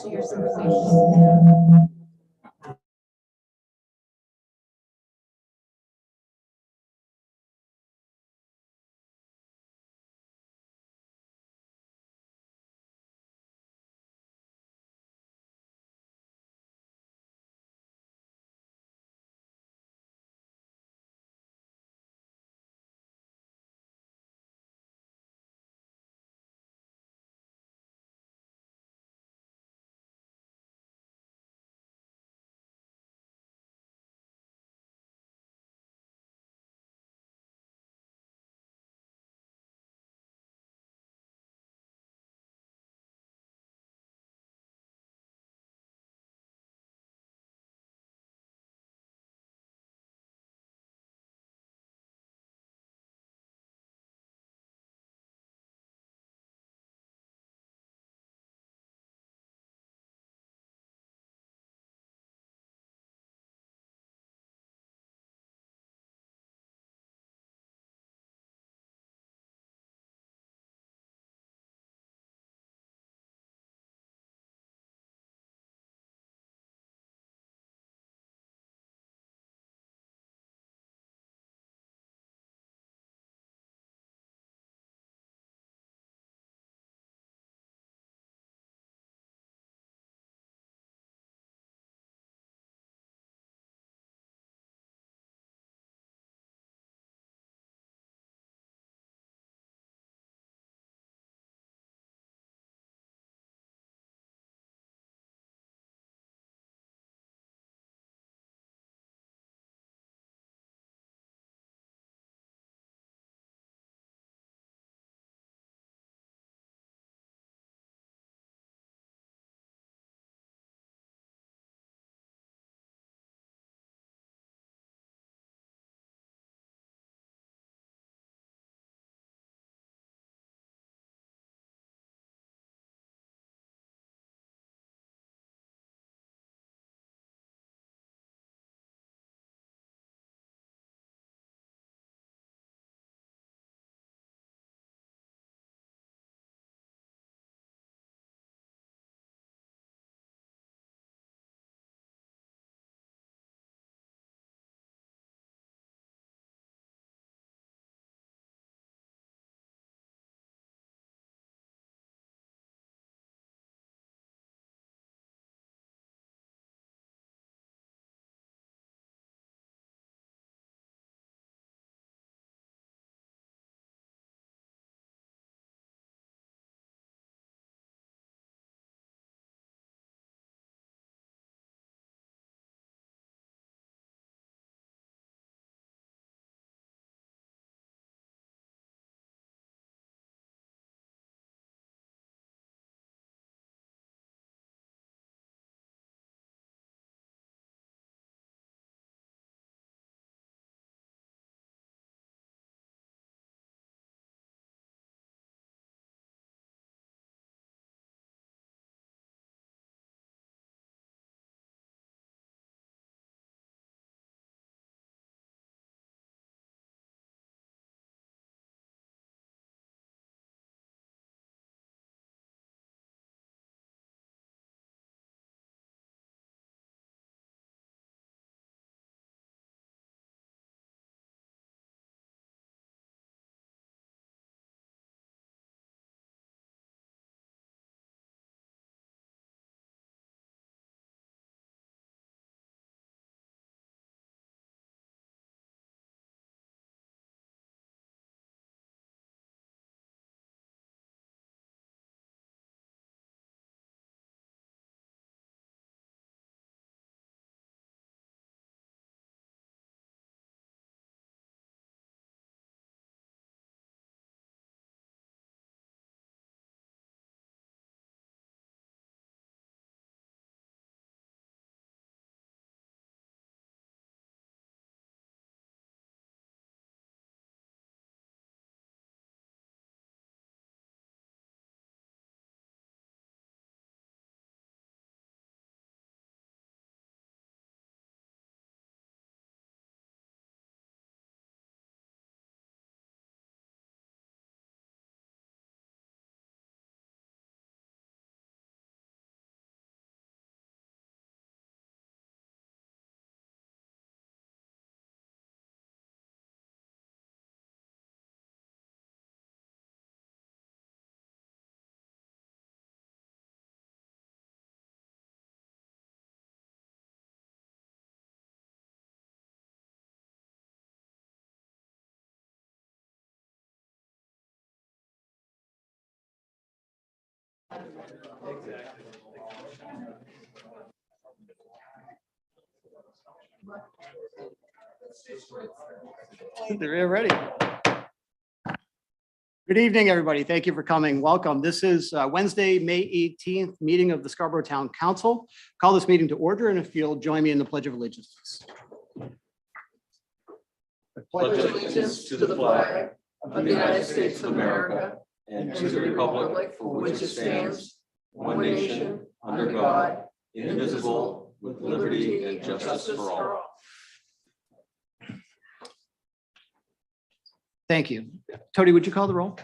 to your simulation. They're ready. Good evening, everybody. Thank you for coming. Welcome. This is Wednesday, May 18th, meeting of the Scarborough Town Council. Call this meeting to order, and if you'll join me in the Pledge of Allegiance. Pledge allegiance to the flag of the United States of America and to the republic for which it stands, one nation, under God, indivisible, with liberty and justice for all. Thank you. Tony, would you call the roll?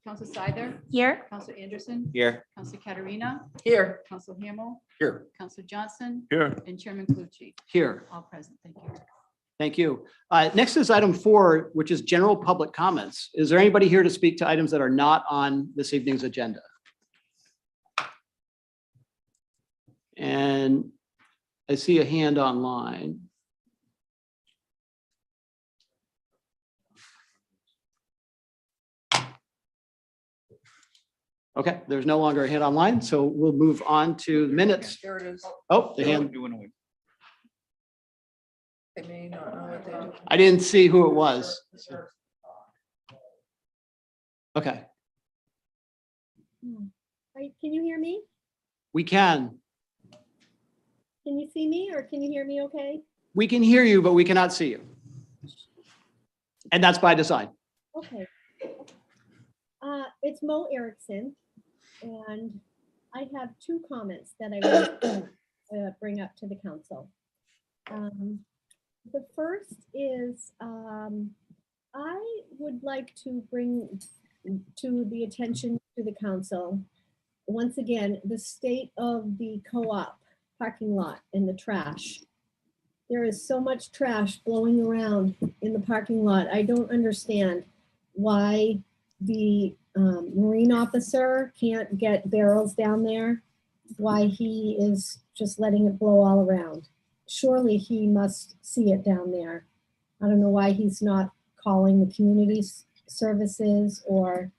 Council Seither, Here. Council Anderson, Here. Council Katarina, Here. Council Hamel, Here. Council Johnson, Here. and Chairman Clucci. Here. All present. Thank you. Thank you. Next is item 4, which is general public comments. Is there anybody here to speak to items that are not on this evening's agenda? And I see a hand online. Okay, there's no longer a hand online, so we'll move on to minutes. There it is. Oh, the hand. They may not know what they do. I didn't see who it was. Okay, Can you hear me? we can. Can you see me or can you hear me okay? We can hear you, but we cannot see you. And that's by design. Okay. It's Mo Erickson, and I have 2 comments that I want to bring up to the council. The first is I would like to bring to the attention to the council, once again, the state of the co-op parking lot and the trash. There is so much trash blowing around in the parking lot. I don't understand why the marine officer can't get barrels down there, why he is just letting it blow all around. Surely he must see it down there. I don't know why he's not calling the community services, or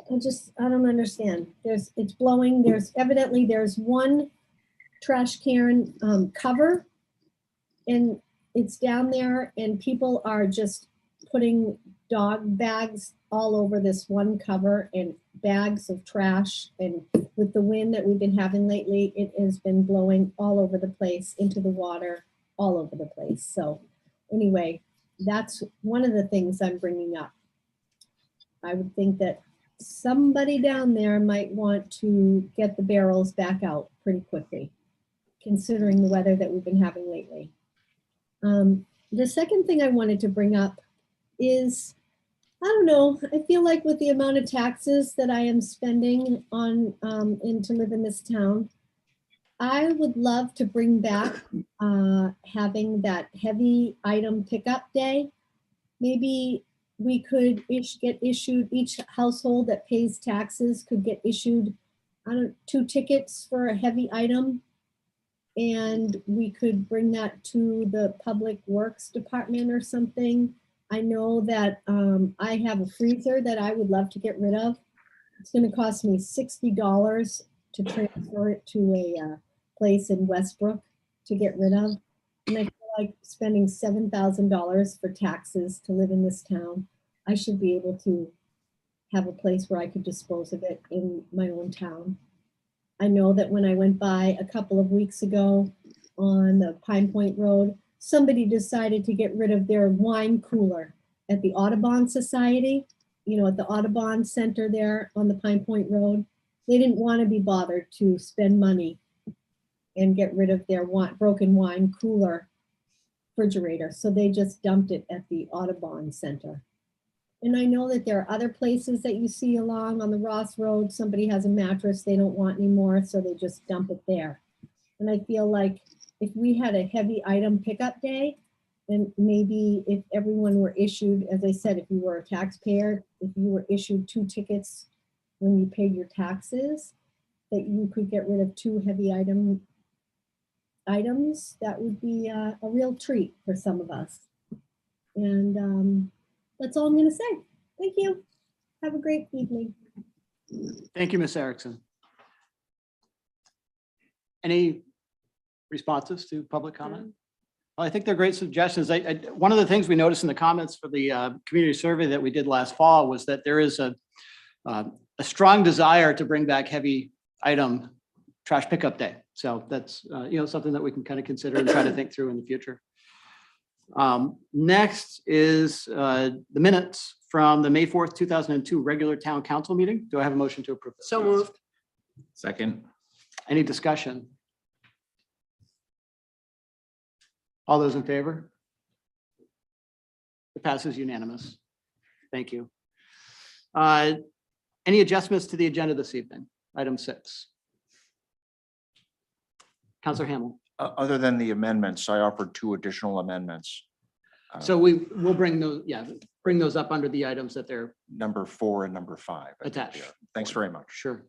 I don't understand. It's blowing. There's one trash can cover, and it's down there, and people are just putting dog bags all over this one cover and bags of trash. And with the wind that we've been having lately, it has been blowing all over the place, into the water, all over the place. So anyway, that's one of the things I'm bringing up. I would think that somebody down there might want to get the barrels back out pretty quickly, considering the weather that we've been having lately. The second thing I wanted to bring up is, I don't know, I feel like with the amount of taxes that I am spending on and to live in this town, I would love to bring back having that heavy item pickup day. Maybe we could get issued, each household that pays taxes could get issued, 2 tickets for a heavy item. And we could bring that to the Public Works Department or something. I know that I have a freezer that I would love to get rid of. It's going to cost me $60 to transfer it to a place in Westbrook to get rid of. And I feel like spending $7,000 for taxes to live in this town. I should be able to have a place where I could dispose of it in my own town. I know that when I went by a couple of weeks ago on the Pine Point Road, somebody decided to get rid of their wine cooler at the Audubon Society, at the Audubon Center there on the Pine Point Road. They didn't want to be bothered to spend money and get rid of their broken wine cooler refrigerator. So they just dumped it at the Audubon Center. And I know that there are other places that you see along on the Ross Road. Somebody has a mattress they don't want anymore, so they just dump it there. And I feel like if we had a heavy item pickup day, and maybe if everyone were issued, as I said, if you were a taxpayer, if you were issued 2 tickets when you paid your taxes, that you could get rid of 2 heavy items, that would be a real treat for some of us. And that's all I'm going to say. Thank you. Have a great evening. Thank you, Ms. Erickson. Any responses to public comment? Well, I think they're great suggestions. One of the things we noticed in the comments for the community survey that we did last fall was that there is a strong desire to bring back heavy item trash pickup day. So that's, something that we can kind of consider and try to think through in the future. Next is the minutes from the May 4th, 2002 regular town council meeting. Do I have a motion to approve? So moved. Second. Any discussion? All those in favor? It passes unanimous. Thank you. Any adjustments to the agenda this evening? Item 6. Counselor Hamel. Other than the amendments, I offered 2 additional amendments. So we'll bring those up under the items that they're Number 4 and number 5. I think Attached. they are. Thanks very much. sure.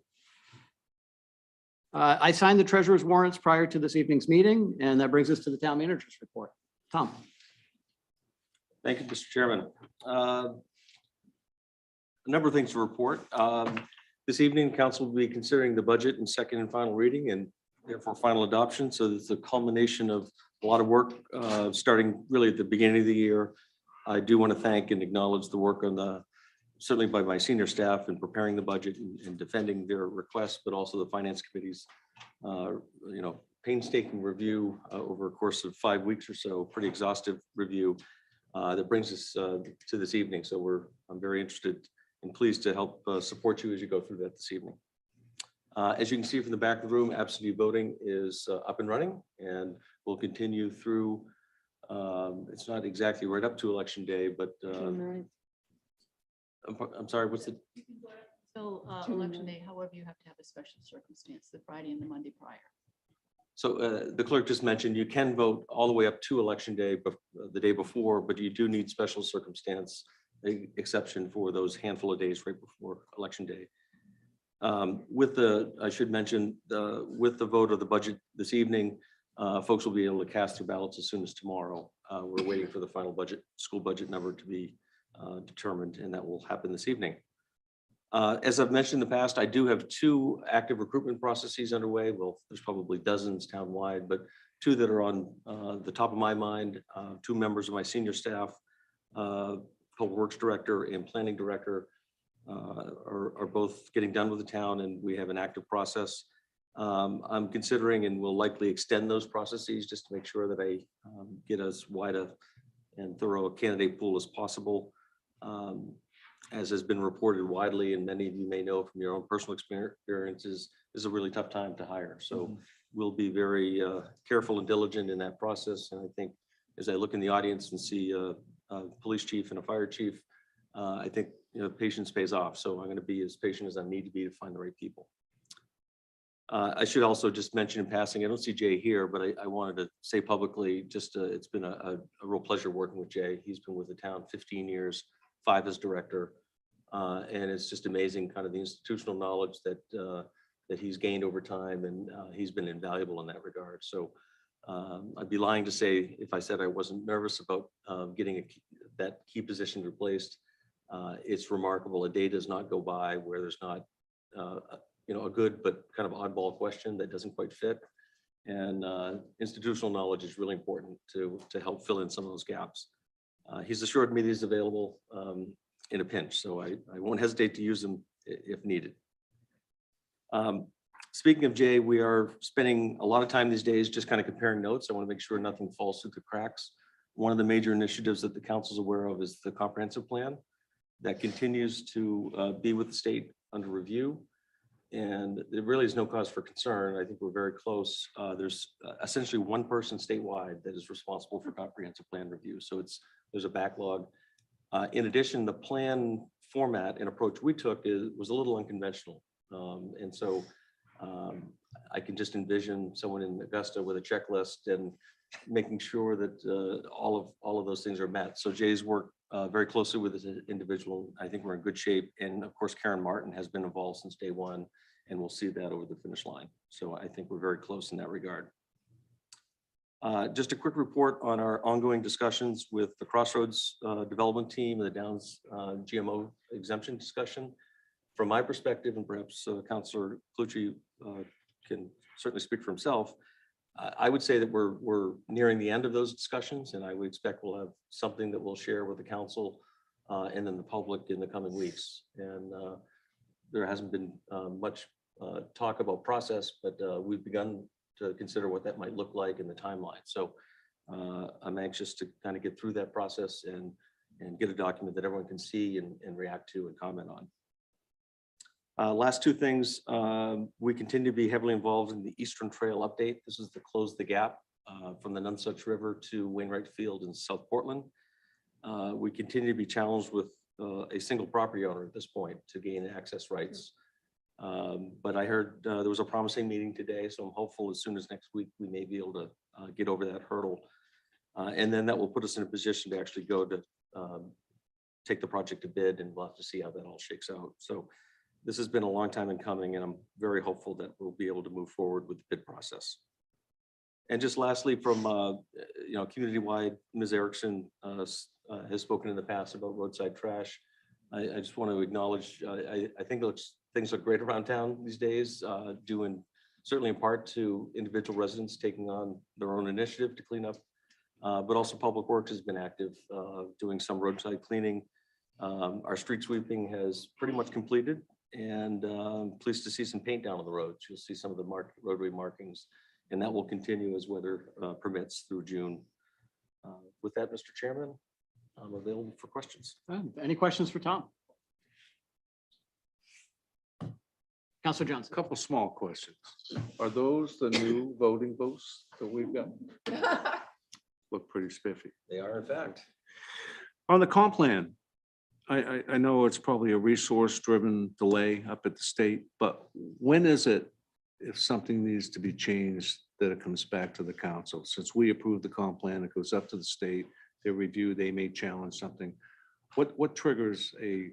I signed the treasurer's warrants prior to this evening's meeting, and that brings us to the town manager's report. Tom. Thank you, Mr. Chairman. A number of things to report. This evening, council will be considering the budget in second and final reading and therefore final adoption. So it's a culmination of a lot of work starting really at the beginning of the year. I do want to thank and acknowledge the work on certainly by my senior staff in preparing the budget and defending their requests, but also the finance committee's painstaking review over a course of 5 weeks or so, pretty exhaustive review that brings us to this evening. So I'm very interested and pleased to help support you as you go through that this evening. As you can see from the back of the room, absentee voting is up and running and will continue through, it's not exactly right up to election day, but I'm sorry, what's the? Till election day, however, you have to have a special circumstance, the Friday and the Monday prior. So the clerk just mentioned you can vote all the way up to election day, but the day before, but you do need special circumstance exception for those handful of days right before election day. I should mention, with the vote of the budget this evening, folks will be able to cast their ballots as soon as tomorrow. We're waiting for the final school budget number to be determined, and that will happen this evening. As I've mentioned in the past, I do have 2 active recruitment processes underway. Well, there's probably dozens townwide, but 2 that are on the top of my mind. 2 members of my senior staff, public works director and planning director, are both getting done with the town, and we have an active process. I'm considering and will likely extend those processes just to make sure that I get as wide and thorough a candidate pool as possible. As has been reported widely, and many of you may know from your own personal experiences, is a really tough time to hire. So we'll be very careful and diligent in that process. And I think as I look in the audience and see a police chief and a fire chief, I think patience pays off. So I'm going to be as patient as I need to be to find the right people. I should also just mention in passing, I don't see Jay here, but I wanted to say publicly, it's been a real pleasure working with Jay. He's been with the town 15 years, 5 as director. And it's just amazing kind of the institutional knowledge that he's gained over time, and he's been invaluable in that regard. So I'd be lying to say if I said I wasn't nervous about getting that key position replaced. It's remarkable. A day does not go by where there's not a good but kind of oddball question that doesn't quite fit. And institutional knowledge is really important to help fill in some of those gaps. He's assured me that he's available in a pinch, so I won't hesitate to use him if needed. Speaking of Jay, we are spending a lot of time these days just kind of comparing notes. I want to make sure nothing falls through the cracks. One of the major initiatives that the council is aware of is the comprehensive plan that continues to be with the state under review. And there really is no cause for concern. I think we're very close. There's essentially one person statewide that is responsible for comprehensive plan review. So there's a backlog. In addition, the plan format and approach we took was a little unconventional. And so I can just envision someone in Augusta with a checklist and making sure that all of those things are met. So Jay's worked very closely with this individual. I think we're in good shape. And of course, Karen Martin has been involved since day one, and we'll see that over the finish line. So I think we're very close in that regard. Just a quick report on our ongoing discussions with the Crossroads development team and the Downs GMO exemption discussion. From my perspective, and perhaps Councillor Clucci can certainly speak for himself, I would say that we're nearing the end of those discussions, and I would expect we'll have something that we'll share with the council and then the public in the coming weeks. And there hasn't been much talk about process, but we've begun to consider what that might look like in the timeline. So I'm anxious to kind of get through that process and get a document that everyone can see and react to and comment on. Last two things, we continue to be heavily involved in the Eastern Trail update. This is to close the gap from the Nonsuch River to Wainwright Field in South Portland. We continue to be challenged with a single property owner at this point to gain access rights. But I heard there was a promising meeting today, so I'm hopeful as soon as next week we may be able to get over that hurdle. And then that will put us in a position to actually go to take the project to bid, and we'll have to see how that all shakes out. So this has been a long time in coming, and I'm very hopeful that we'll be able to move forward with the bid process. And just lastly, from community-wide, Ms. Erickson has spoken in the past about roadside trash. I just want to acknowledge, I think things look great around town these days, due certainly in part to individual residents taking on their own initiative to clean up, but also Public Works has been active, doing some roadside cleaning. Our street sweeping has pretty much completed, and pleased to see some paint down on the roads. You'll see some of the roadway markings, and that will continue as weather permits through June. With that, Mr. Chairman, I'm available for questions. Any questions for Tom? Councilor Johnson. Couple small questions. Are those the new voting booths that we've got? Look pretty spiffy. They are, in fact. On the comp plan, I know it's probably a resource-driven delay up at the state, but when is it, if something needs to be changed, that it comes back to the council? Since we approve the comp plan, it goes up to the state, they review, they may challenge something. What triggers a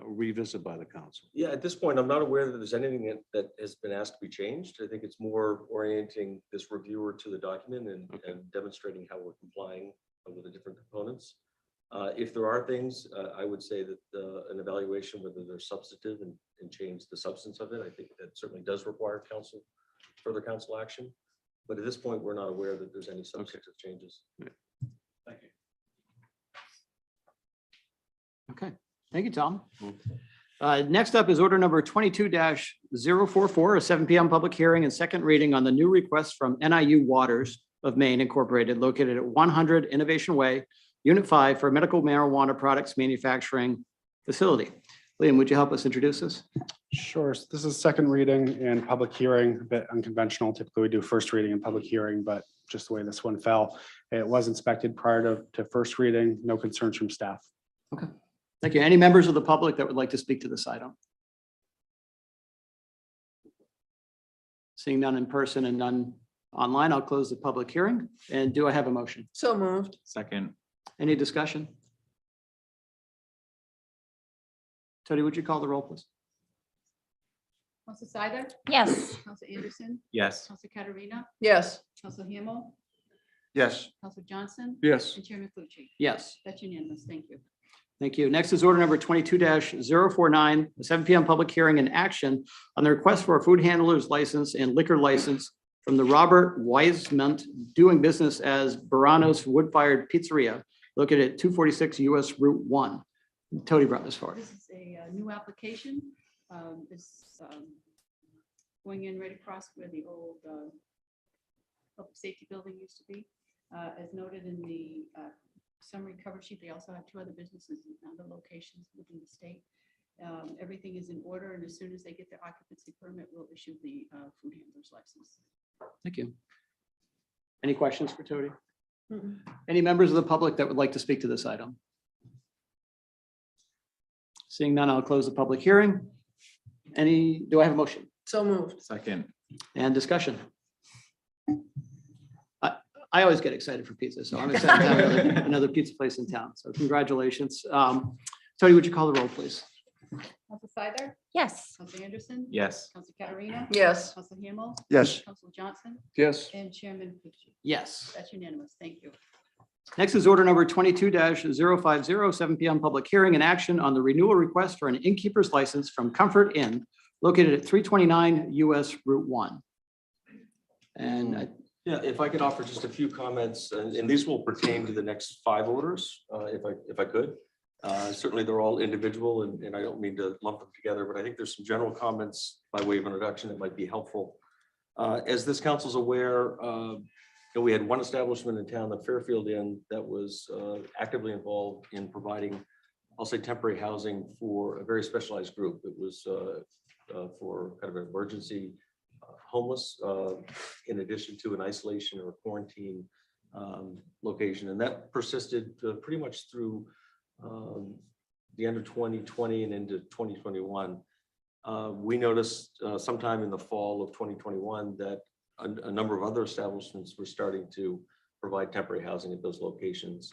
revisit by the council? Yeah, at this point, I'm not aware that there's anything that has been asked to be changed. I think it's more orienting this reviewer to the document and demonstrating how we're complying with the different components. If there are things, I would say that an evaluation, whether they're substantive and change the substance of it, I think that certainly does require further council action. But at this point, we're not aware that there's any substantive changes. Thank you. Okay, thank you, Tom. Next up is order number 22-044, a 7 p.m. public hearing and second reading on the new request from NIU Waters of Maine Incorporated, located at 100 Innovation Way, Unit 5, for a medical marijuana products manufacturing facility. Liam, would you help us introduce this? Sure. So this is second reading and public hearing, a bit unconventional. Typically we do first reading and public hearing, but just the way this one fell, it was inspected prior to first reading. No concerns from staff. Okay, thank you. Any members of the public that would like to speak to this item? Seeing none in person and none online, I'll close the public hearing. And do I have a motion? So moved. Second. Any discussion? Tony, would you call the roll, please? Council Sider, Yes. Council Anderson, Yes. Council Katarina, Yes. Council Hamel, Yes. Council Johnson, Yes. and Chairman Clucci. Yes, That's unanimous. Thank you. thank you. Next is order number 22-049, a 7 p.m. public hearing and action on the request for a food handler's license and liquor license from the Robert Wiseman, doing business as Barano's Wood-Fired Pizzeria, located at 246 US Route 1. Tony brought this forward. This is a new application. It's going in right across where the old public safety building used to be. As noted in the summary cover sheet, they also have 2 other businesses in other locations within the state. Everything is in order, and as soon as they get their occupancy permit, we'll issue the food handler's license. Thank you. Any questions for Tony? Any members of the public that would like to speak to this item? Seeing none, I'll close the public hearing. Do I have a motion So moved. Second. and discussion? I always get excited for pizza, so I'm excited to have another pizza place in town. So congratulations. Tony, would you call the roll, please? Council Sider, Yes. Council Anderson, Yes. Council Katarina, Yes. Council Hamel, Yes. Council Johnson, Yes. and Chairman Clucci. Yes, That's unanimous. Thank you. Next is order number 22-050, 7 PM public hearing and action on the renewal request for an innkeeper's license from Comfort Inn located at 329 US Route 1. And Yeah, if I could offer just a few comments, and these will pertain to the next 5 orders, if I could. Certainly, they're all individual, and I don't mean to lump them together, but I think there's some general comments by way of introduction that might be helpful. As this council's aware, we had one establishment in town, the Fairfield Inn, that was actively involved in providing, I'll say, temporary housing for a very specialized group. It was for kind of an emergency homeless, in addition to an isolation or quarantine location. And that persisted pretty much through the end of 2020 and into 2021. We noticed sometime in the fall of 2021 that a number of other establishments were starting to provide temporary housing at those locations.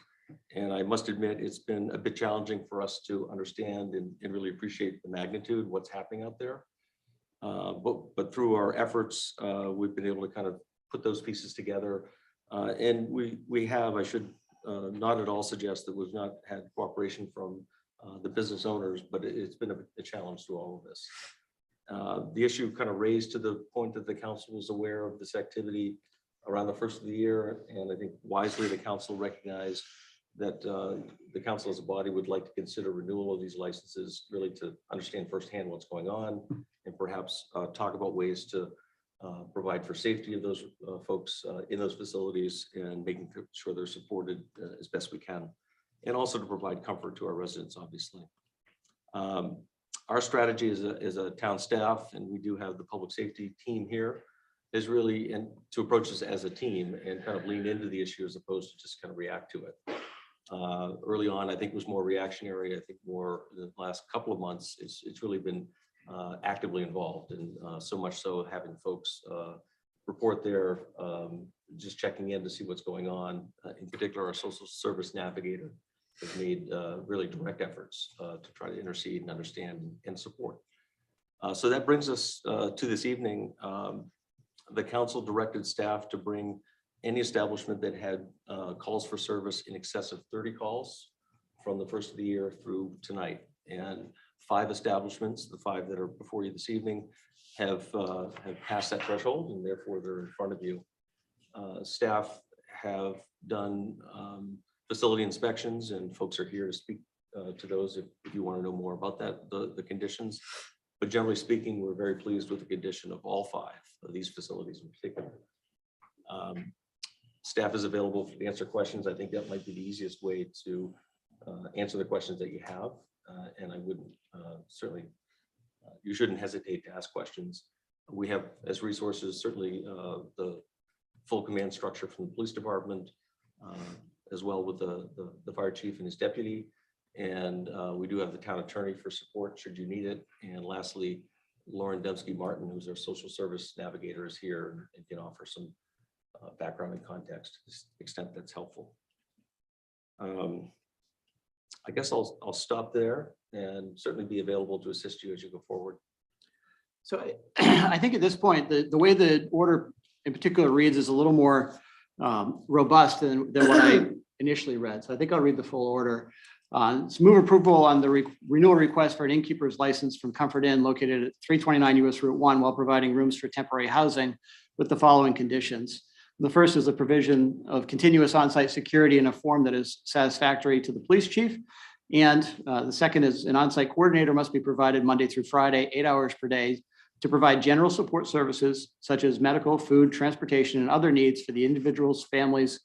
And I must admit, it's been a bit challenging for us to understand and really appreciate the magnitude of what's happening out there. But through our efforts, we've been able to kind of put those pieces together. And we have, I should not at all suggest that we've not had cooperation from the business owners, but it's been a challenge through all of this. The issue kind of raised to the point that the council was aware of this activity around the first of the year. And I think wisely the council recognized that the council as a body would like to consider renewal of these licenses, really to understand firsthand what's going on and perhaps talk about ways to provide for safety of those folks in those facilities and making sure they're supported as best we can. And also to provide comfort to our residents, obviously. Our strategy as a town staff, and we do have the public safety team here, is really to approach this as a team and kind of lean into the issue as opposed to just kind of react to it. Early on, I think was more reactionary. I think more the last couple of months, it's really been actively involved, and so much so having folks report there, just checking in to see what's going on. In particular, our social service navigator has made really direct efforts to try to intercede and understand and support. So that brings us to this evening. The council directed staff to bring any establishment that had calls for service in excess of 30 calls from the first of the year through tonight. And 5 establishments, the 5 that are before you this evening, have passed that threshold, and therefore they're in front of you. Staff have done facility inspections, and folks are here to speak to those if you want to know more about that, the conditions. But generally speaking, we're very pleased with the condition of all 5 of these facilities in particular. Staff is available to answer questions. I think that might be the easiest way to answer the questions that you have. And I wouldn't certainly, you shouldn't hesitate to ask questions. We have as resources, certainly the full command structure from the police department, as well with the fire chief and his deputy. And we do have the town attorney for support should you need it. And lastly, Lauren Dembski Martin, who's our social service navigator, is here and can offer some background and context to the extent that's helpful. I guess I'll stop there and certainly be available to assist you as you go forward. so I think at this point, the way the order in particular reads is a little more robust than what I initially read. So I think I'll read the full order. So move approval on the renewal request for an innkeeper's license from Comfort Inn located at 329 US Route 1 while providing rooms for temporary housing with the following conditions. The first is the provision of continuous on-site security in a form that is satisfactory to the police chief. And the second is an on-site coordinator must be provided Monday through Friday, 8 hours per day, to provide general support services such as medical, food, transportation, and other needs for the individuals, families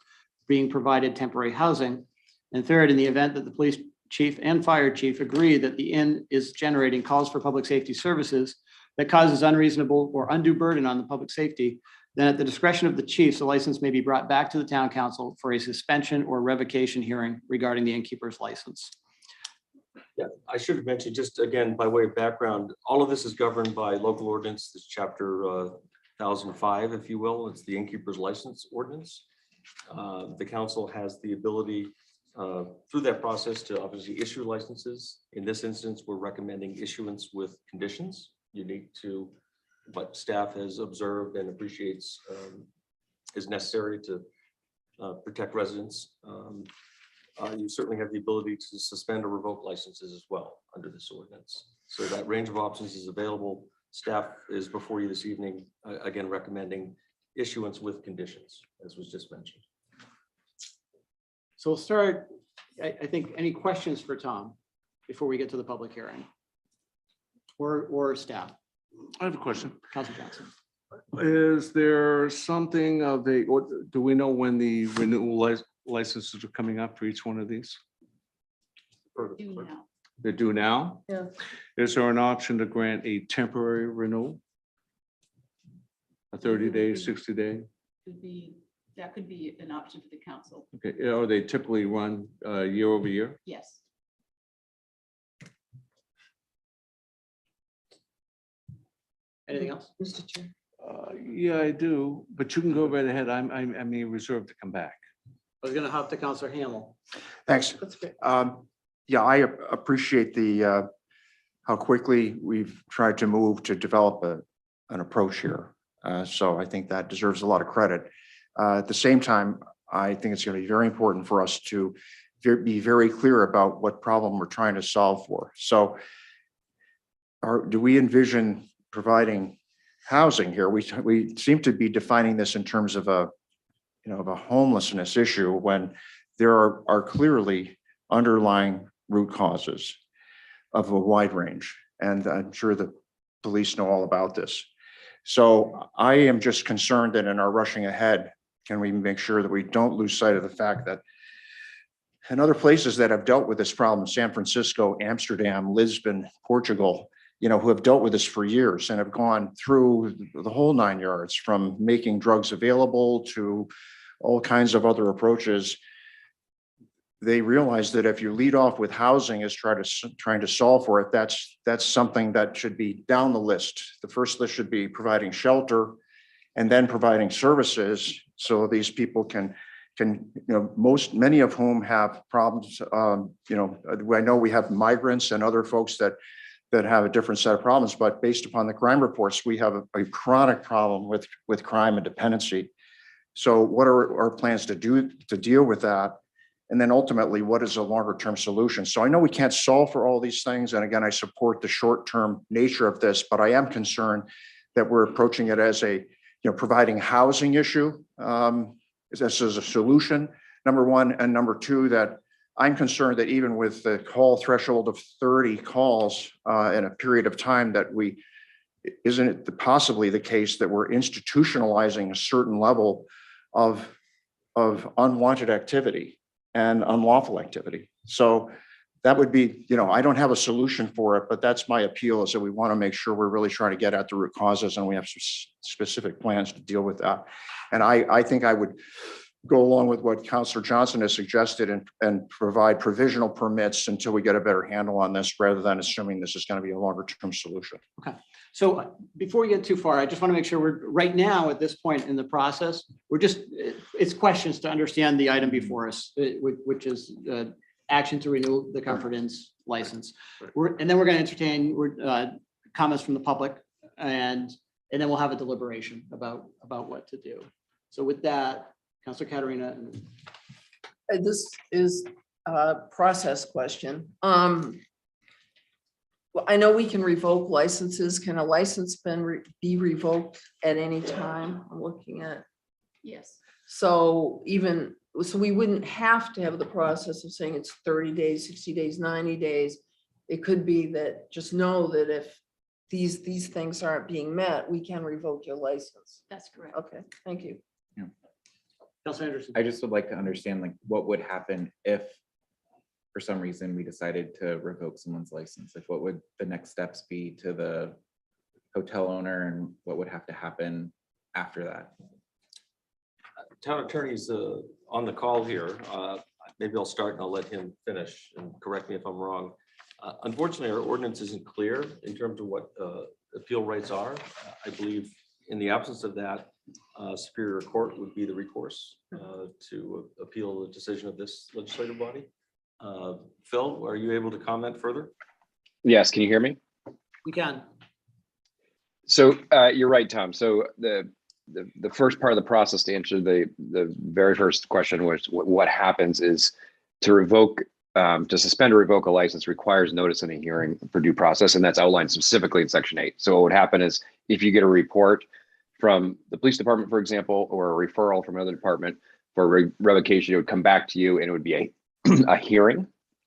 being provided temporary housing. And third, in the event that the police chief and fire chief agree that the inn is generating calls for public safety services that causes unreasonable or undue burden on the public safety, then at the discretion of the chief, the license may be brought back to the town council for a suspension or revocation hearing regarding the innkeeper's license. Yeah, I should have mentioned, just again, by way of background, all of this is governed by local ordinance, this chapter 1005, if you will. It's the innkeeper's license ordinance. The council has the ability through that process to obviously issue licenses. In this instance, we're recommending issuance with conditions unique to what staff has observed and appreciates is necessary to protect residents. You certainly have the ability to suspend or revoke licenses as well under this ordinance. So that range of options is available. Staff is before you this evening, again, recommending issuance with conditions, as was just mentioned. So we'll start, I think, any questions for Tom before we get to the public hearing? Or staff, I have a question. Councilor Johnson. Is there something of a, or do we know when the renewal licenses are coming up for each one of these? Do now. They're due now? Yeah. Is there an option to grant a temporary renewal? A 30-day, 60-day? That could be an option for the council. Okay, or they typically run year over year? Yes. Anything else? Mr. Chair. Yeah, I do, but you can go right ahead. I may reserve to come back. I was gonna hop to Councilor Hamel. Thanks. That's great. Yeah, I appreciate the, how quickly we've tried to move to develop an approach here. So I think that deserves a lot of credit. At the same time, I think it's going to be very important for us to be very clear about what problem we're trying to solve for. So do we envision providing housing here? We seem to be defining this in terms of a, of a homelessness issue when there are clearly underlying root causes of a wide range. And I'm sure the police know all about this. So I am just concerned that in our rushing ahead, can we make sure that we don't lose sight of the fact that in other places that have dealt with this problem, San Francisco, Amsterdam, Lisbon, Portugal, who have dealt with this for years and have gone through the whole 9 yards, from making drugs available to all kinds of other approaches. They realize that if you lead off with housing as trying to solve for it, that's something that should be down the list. The first list should be providing shelter and then providing services so these people can many of whom have problems. I know we have migrants and other folks that have a different set of problems, but based upon the crime reports, we have a chronic problem with crime and dependency. So what are our plans to deal with that? And then ultimately, what is a longer term solution? So I know we can't solve for all these things. And again, I support the short term nature of this, but I am concerned that we're approaching it as a, providing housing issue. This is a solution, number one. And number two, that I'm concerned that even with the call threshold of 30 calls in a period of time, that isn't it possibly the case that we're institutionalizing a certain level of unwanted activity and unlawful activity. So that would be, I don't have a solution for it, but that's my appeal, is that we want to make sure we're really trying to get at the root causes, and we have some specific plans to deal with that. And I think I would go along with what Councilor Johnson has suggested and provide provisional permits until we get a better handle on this, rather than assuming this is going to be a longer term solution. Okay. So before we get too far, I just want to make sure we're right now at this point in the process, it's questions to understand the item before us, which is action to renew the Comfort Inn's license. And then we're going to entertain comments from the public, and then we'll have a deliberation about what to do. So with that, Councilor Caterina. This is a process question. Well, I know we can revoke licenses. Can a license be revoked at any time? I'm looking at. Yes. So we wouldn't have to have the process of saying it's 30 days, 60 days, 90 days. It could be that, just know that if these things aren't being met, we can revoke your license. That's correct. Okay, thank you. Councilor Anderson. I just would like to understand what would happen if for some reason we decided to revoke someone's license. What would the next steps be to the hotel owner, and what would have to happen after that? Town attorney's on the call here. Maybe I'll start and I'll let him finish, and correct me if I'm wrong. Unfortunately, our ordinance isn't clear in terms of what appeal rights are. I believe in the absence of that, Superior Court would be the recourse to appeal the decision of this legislative body. Phil, are you able to comment further? Yes, can you hear me? We can. So you're right, Tom. So the first part of the process to answer the very first question was what happens is to revoke, to suspend or revoke a license requires notice and a hearing for due process, and that's outlined specifically in section 8. So what would happen is if you get a report from the police department, for example, or a referral from another department for revocation, it would come back to you and it would be a hearing,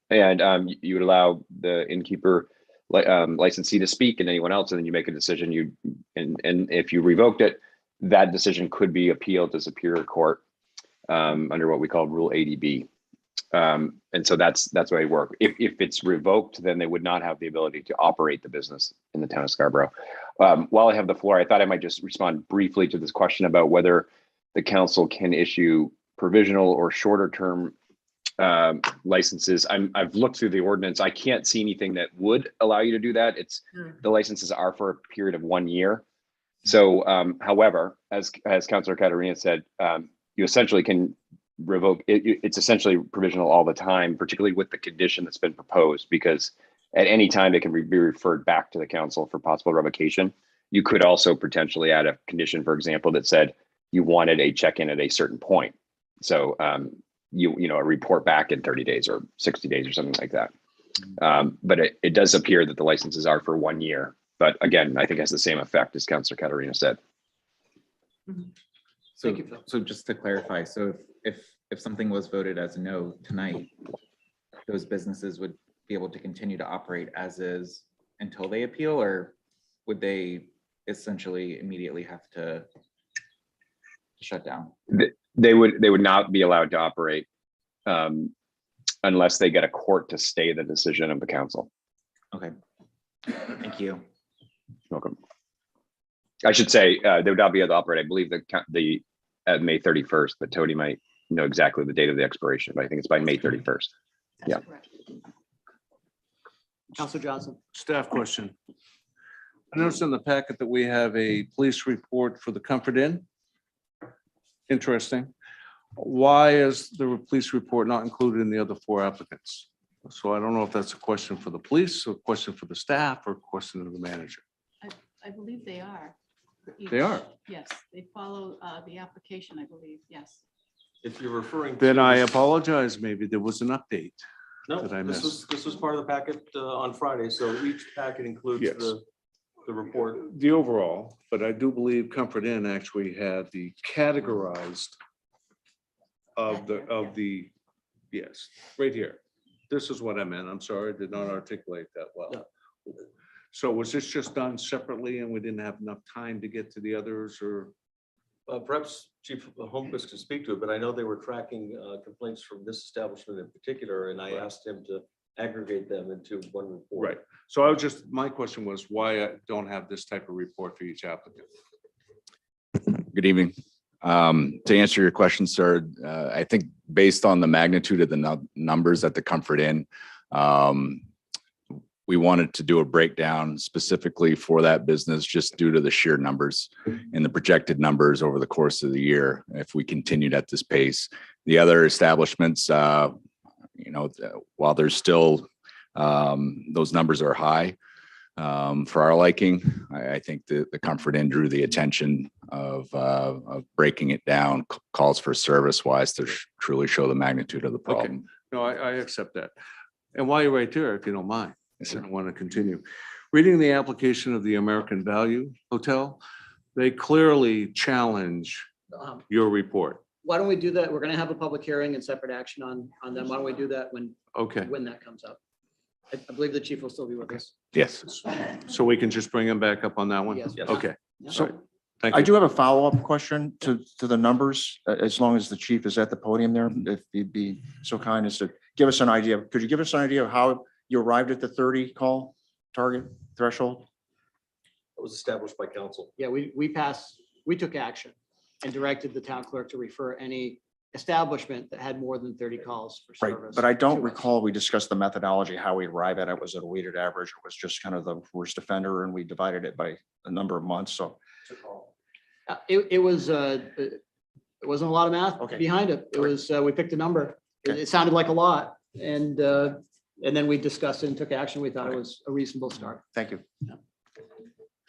and you would allow the innkeeper licensee to speak and anyone else, and then you make a decision. And if you revoked it, that decision could be appealed to Superior Court under what we call Rule 80B. And so that's why it works. If it's revoked, then they would not have the ability to operate the business in the town of Scarborough. While I have the floor, I thought I might just respond briefly to this question about whether the council can issue provisional or shorter term licenses. I've looked through the ordinance. I can't see anything that would allow you to do that. The licenses are for a period of 1 year. So, however, as Councillor Caterina said, you essentially can revoke it. It's essentially provisional all the time, particularly with the condition that's been proposed, because at any time it can be referred back to the council for possible revocation. You could also potentially add a condition, for example, that said you wanted a check-in at a certain point. So you know, a report back in 30 days or 60 days or something like that. But it does appear that the licenses are for 1 year. But again, I think it has the same effect as Councillor Caterina said. So, Thank you, Phil. so just to clarify, so if something was voted as a no tonight, those businesses would be able to continue to operate as is until they appeal, or would they essentially immediately have to shut down? They would not be allowed to operate unless they get a court to stay the decision of the council. Okay, thank you. Welcome. I should say they would not be able to operate. I believe the at May 31st, but Tony might know exactly the date of the expiration, but I think it's by May 31st. That's Yeah. correct. Councillor Johnson. Staff question. I noticed in the packet that we have a police report for the Comfort Inn. Interesting. Why is the police report not included in the other 4 applicants? So I don't know if that's a question for the police, or a question for the staff, or a question of the manager. I believe they are. for They each. are? Yes, they follow the application, I believe, yes. If you're referring. Then to I this- apologize. Maybe there was an update. No, that I this missed. was part of the packet on Friday, so each packet includes Yes. the report. The overall, but I do believe Comfort Inn actually had the categorized of the, yes, right here. This is what I meant. I'm sorry, I did not articulate that well. So was this just done separately and we didn't have enough time to get to the others, or? Perhaps Chief Holmquist can speak to it, but I know they were tracking complaints from this establishment in particular, and I asked him to aggregate them into one report. Right. So I was just, my question was why I don't have this type of report for each applicant? Good evening. To answer your question, sir, I think based on the magnitude of the numbers at the Comfort Inn, we wanted to do a breakdown specifically for that business just due to the sheer numbers and the projected numbers over the course of the year if we continued at this pace. The other establishments, you know, while there's still, those numbers are high for our liking, I think the Comfort Inn drew the attention of breaking it down, calls for service wise to truly show the magnitude of the problem. No, I accept that. And while you're right there, if you don't mind, Yes, I sir. don't want to continue. Reading the application of the American Value Hotel, they clearly challenge your report. Why don't we do that? We're going to have a public hearing and separate action on them. Why don't we do that Okay, when that comes up? I believe the chief will still be with us. Yes. so we can just bring them back up on that one? Yes. Okay. Yeah. So All right. Thank I you. do have a follow-up question to the numbers, as long as the chief is at the podium there, if you'd be so kind as to give us an idea. Could you give us an idea of how you arrived at the 30 call target threshold? It was established by council. Yeah, we took action and directed the town clerk to refer any establishment that had more than 30 calls for Right, service. but I don't to us. recall we discussed the methodology, how we arrive at it. Was it a weighted average? Or was just kind of the worst offender and we divided it by a number of months? So It wasn't a lot of math Okay. behind it. It was, we picked a number. Okay. It sounded like a lot. And then we discussed it and took action. We thought it was a reasonable start. thank you.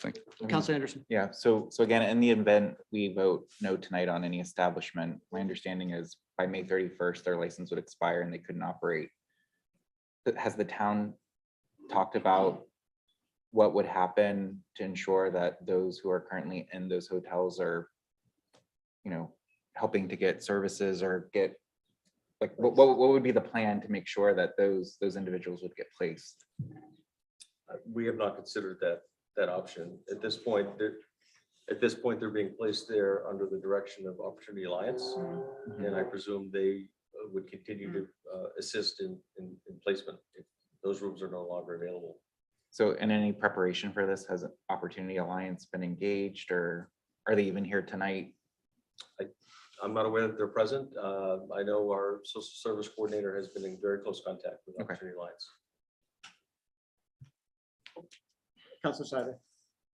Thank you. Counselor Anderson. Yeah, so again, in the event we vote no tonight on any establishment, my understanding is by May 31st, their license would expire and they couldn't operate. But has the town talked about what would happen to ensure that those who are currently in those hotels are, you know, helping to get services or get, like, what would be the plan to make sure that those individuals would get placed? We have not considered that option. At this point, they're being placed there under the direction of Opportunity Alliance. And I presume they would continue to assist in placement if those rooms are no longer available. So in any preparation for this, has Opportunity Alliance been engaged, or are they even here tonight? I'm not aware that they're present. I know our social service coordinator has been in very close contact with Okay. Opportunity Alliance. Counselor Snyder.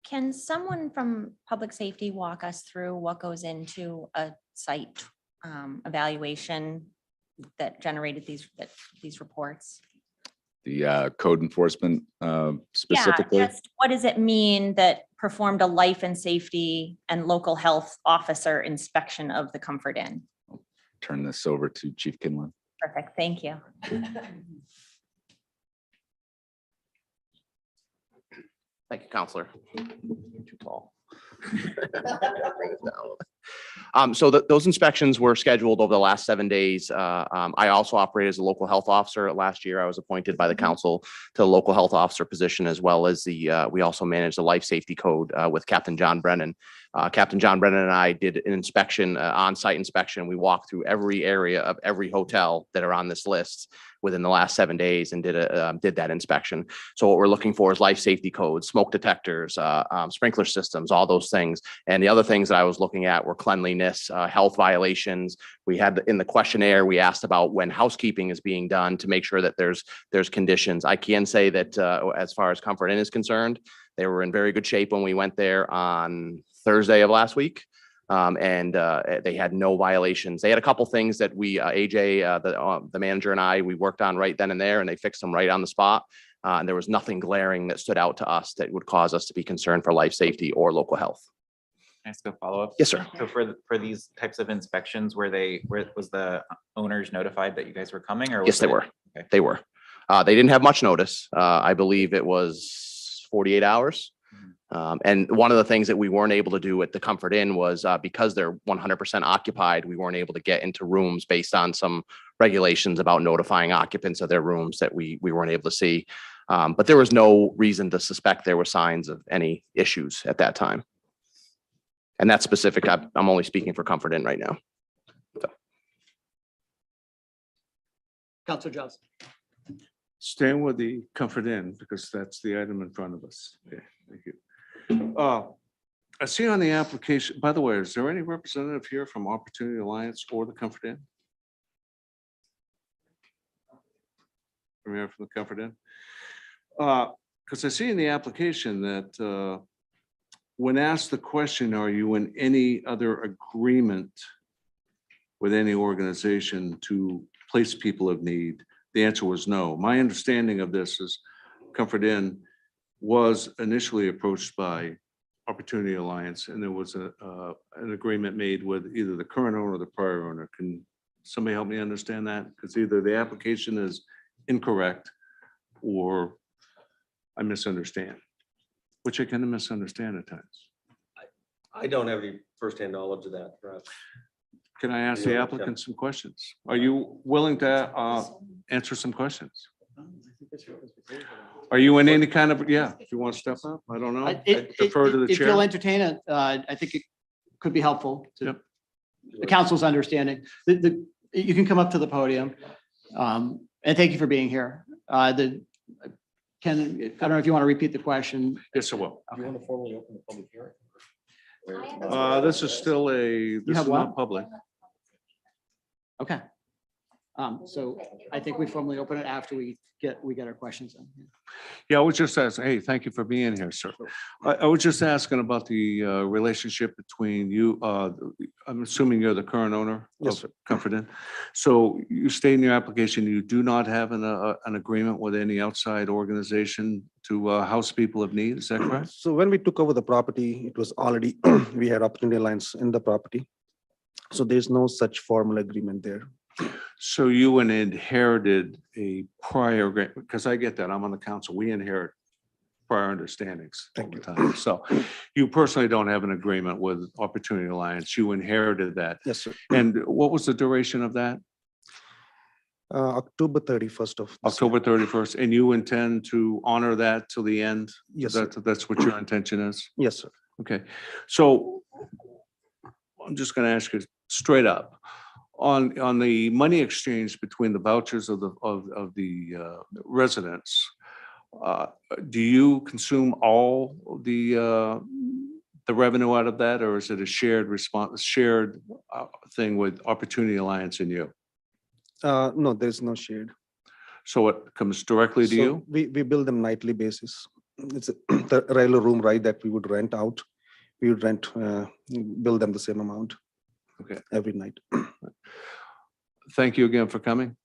Can someone from public safety walk us through what goes into a site evaluation that generated these reports? The code enforcement specifically. Yeah, just what does it mean that performed a life and safety and local health officer inspection of the Comfort Inn? Turn this over to Chief Kinlan. Perfect, thank you. Thank you, Counselor. Too tall. So those inspections were scheduled over the last 7 days. I also operated as a local health officer. Last year, I was appointed by the council to the local health officer position, as well as we also managed the life safety code with Captain John Brennan. Captain John Brennan and I did an inspection, on-site inspection. We walked through every area of every hotel that are on this list within the last 7 days and did that inspection. So what we're looking for is life safety codes, smoke detectors, sprinkler systems, all those things. And the other things that I was looking at were cleanliness, health violations. We had in the questionnaire, we asked about when housekeeping is being done to make sure that there's conditions. I can say that as far as Comfort Inn is concerned, they were in very good shape when we went there on Thursday of last week. And they had no violations. They had a couple things that we, AJ, the manager and I, we worked on right then and there, and they fixed them right on the spot. And there was nothing glaring that stood out to us that would cause us to be concerned for life safety or local health. Can I ask a follow-up? Yes, sir. So for these types of inspections, was the owners notified that you guys were coming, or? Yes, they was it- were. Okay. They were. They didn't have much notice. I believe it was 48 hours. And one of the things that we weren't able to do at the Comfort Inn was because they're 100% occupied, we weren't able to get into rooms based on some regulations about notifying occupants of their rooms that we weren't able to see. But there was no reason to suspect there were signs of any issues at that time. And that's specific. I'm only speaking for Comfort Inn right now. Counselor Johnson. Stand with the Comfort Inn because that's the item in front of us. Okay, thank you. I see on the application, by the way, is there any representative here from Opportunity Alliance or the Comfort Inn? From here from the Comfort Inn? Because I see in the application that when asked the question, are you in any other agreement with any organization to place people of need? The answer was no. My understanding of this is Comfort Inn was initially approached by Opportunity Alliance, and there was an agreement made with either the current owner or the prior owner. Can somebody help me understand that? Because either the application is incorrect or I misunderstand, which I kind of misunderstand at times. I don't have any firsthand knowledge of that, perhaps. Can I ask the applicant some questions? Are you willing to answer some questions? Are you in any kind of, yeah, if you want to step up, I don't know. I defer to the If you'll chair. entertain it, I think it could be helpful to Yep. the council's understanding. You can come up to the podium. And thank you for being here. Ken, I don't know if you want to repeat the question. Yes, I will. Do you want to formally open the public hearing? This is still this have is what? not public. Okay. So I think we formally open it after we get our questions in. Yeah, I was just asking, hey, thank you for being here, sir. I was just asking about the relationship between you, I'm assuming you're the current owner Yes, of sir. Comfort Inn. So you state in your application, you do not have an agreement with any outside organization to house people of need, is that correct? So when we took over the property, it was already, we had Opportunity Alliance in the property. So there's no such formal agreement there. So you inherited a prior, because I get that, I'm on the council, we inherit prior understandings Thank over time. So you personally don't have an agreement with Opportunity Alliance, you inherited that. Yes, sir. And what was the duration of that? October 31st of. this year. October 31st, and you intend to honor that till the end? Yes, sir. That's what your intention is? Yes, sir. Okay, so I'm just gonna ask you straight up. On the money exchange between the vouchers of the residents, do you consume all the revenue out of that, or is it a shared thing with Opportunity Alliance and you? No, there's no shade. So it comes directly to So you? we bill them nightly basis. It's the regular room, right, that we would rent out. We would bill them the same amount. Okay. Every night. Thank you again for coming.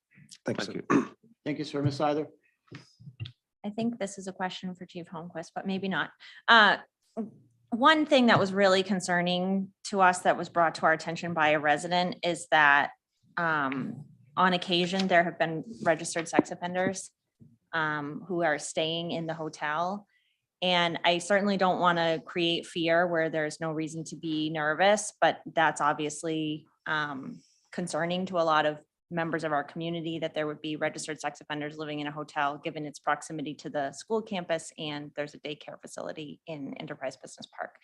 Thanks, Thank sir. you. Thank you, sir. Ms. Either. I think this is a question for Chief Holmquist, but maybe not. One thing that was really concerning to us that was brought to our attention by a resident is that on occasion, there have been registered sex offenders who are staying in the hotel. And I certainly don't want to create fear where there's no reason to be nervous, but that's obviously concerning to a lot of members of our community that there would be registered sex offenders living in a hotel, given its proximity to the school campus, and there's a daycare facility in Enterprise Business Park.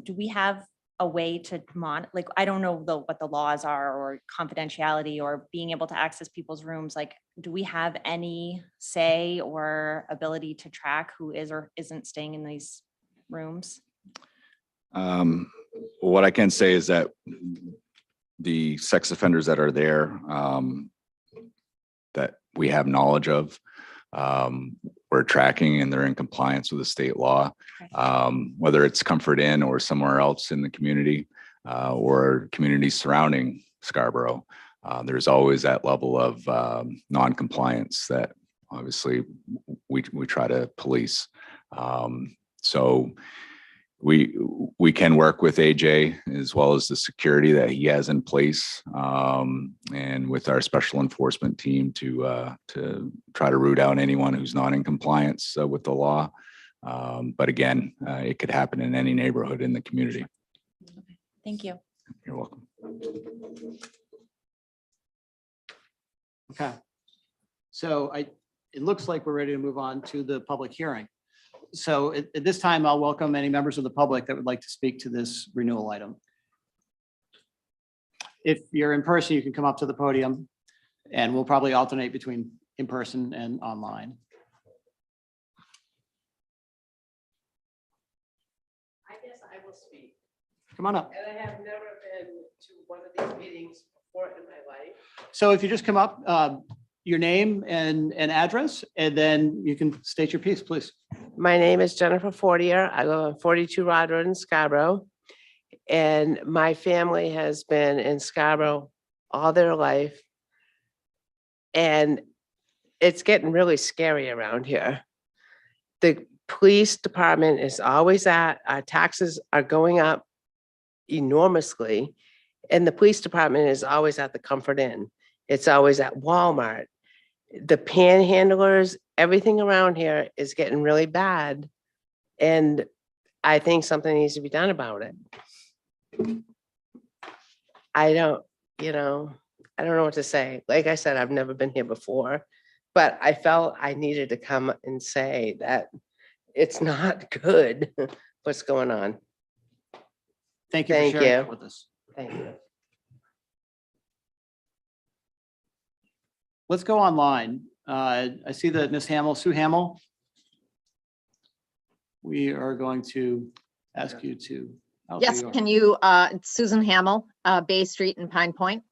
Do we have a way to I don't know what the laws are, or confidentiality, or being able to access people's rooms? Like, do we have any say or ability to track who is or isn't staying in these rooms? What I can say is that the sex offenders that are there, that we have knowledge of, we're tracking, and they're in compliance with the state law. Whether it's Comfort Inn or somewhere else in the community, or communities surrounding Scarborough, there's always that level of non-compliance that obviously we try to police. So we can work with AJ as well as the security that he has in place, and with our special enforcement team to try to root out anyone who's not in compliance with the law. But again, it could happen in any neighborhood in the community. Thank you. You're welcome. Okay. So it looks like we're ready to move on to the public hearing. So at this time, I'll welcome any members of the public that would like to speak to this renewal item. If you're in person, you can come up to the podium, and we'll probably alternate between in person and online. I guess I will speak. Come on up. And I have never been to one of these meetings before in my life. So if you just come up, your name and address, and then you can state your piece, please. My name is Jennifer Fortier. I live on 42 Rod Road in Scarborough. And my family has been in Scarborough all their life. And it's getting really scary around here. The police department is always our taxes are going up enormously. And the police department is always at the Comfort Inn. It's always at Walmart. The panhandlers, everything around here is getting really bad. And I think something needs to be done about it. I don't know what to say. Like I said, I've never been here before, but I felt I needed to come and say that it's not good what's going on. Thank you for Thank sharing you. that with us. Thank you. Let's go online. I see that Ms. Hamel, Sue Hamel. We are going to ask you to. oh, there Yes, you are. can you, Susan Hamel, Bay Street in Pine Point.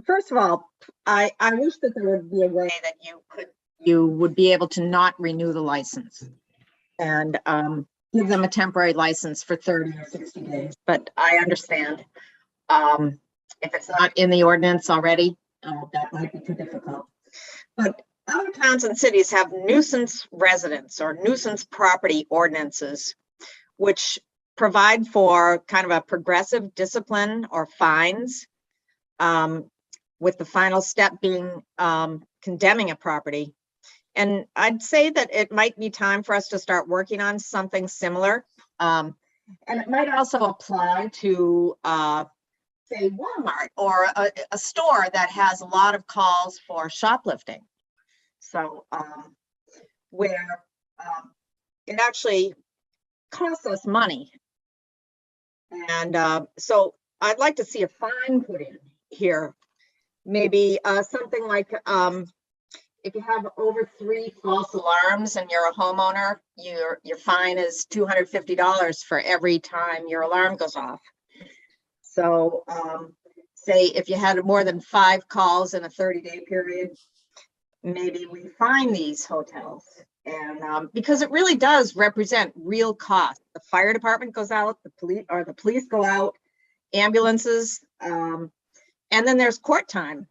First of all, I wish that there would be a way that you would be able to not renew the license and give them a temporary license for 30 or 60 days. But I understand if it's not in the ordinance already, that might be too difficult. But other towns and cities have nuisance residence or nuisance property ordinances, which provide for kind of a progressive discipline or fines, with the final step being condemning a property. And I'd say that it might be time for us to start working on something similar. And it might also apply to, say, Walmart or a store that has a lot of calls for shoplifting. So where it actually costs us money. And so I'd like to see a fine put in here. Maybe something like if you have over 3 false alarms and you're a homeowner, your fine is $250 for every time your alarm goes off. So say if you had more than 5 calls in a 30-day period, maybe we fine these hotels. And because it really does represent real cost. The fire department goes out, the police go out, ambulances, and then there's court time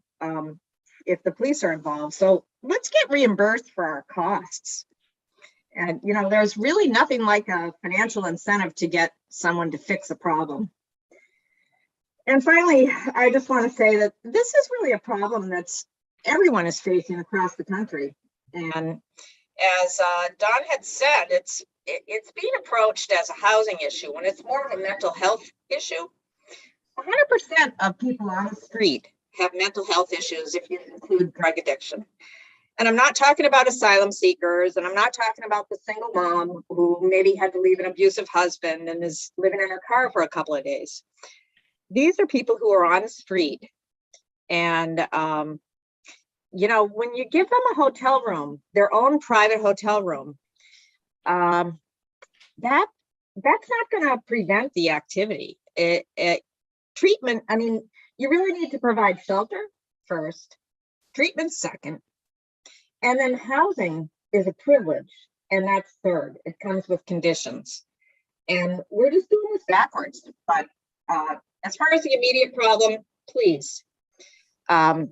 if the police are involved. So let's get reimbursed for our costs. And, you know, there's really nothing like a financial incentive to get someone to fix a problem. And finally, I just want to say that this is really a problem that's everyone is facing across the country. And as Don had said, it's being approached as a housing issue when it's more of a mental health issue. 100% of people on the street have mental health issues if you include drug addiction. And I'm not talking about asylum seekers, and I'm not talking about the single mom who maybe had to leave an abusive husband and is living in her car for a couple of days. These are people who are on the street. And, you know, when you give them a hotel room, their own private hotel room, that's not going to prevent the activity. Treatment, I mean, you really need to provide shelter first, treatment second, and then housing is a privilege, and that's third. It comes with conditions. And we're just doing this backwards. But as far as the immediate problem, please get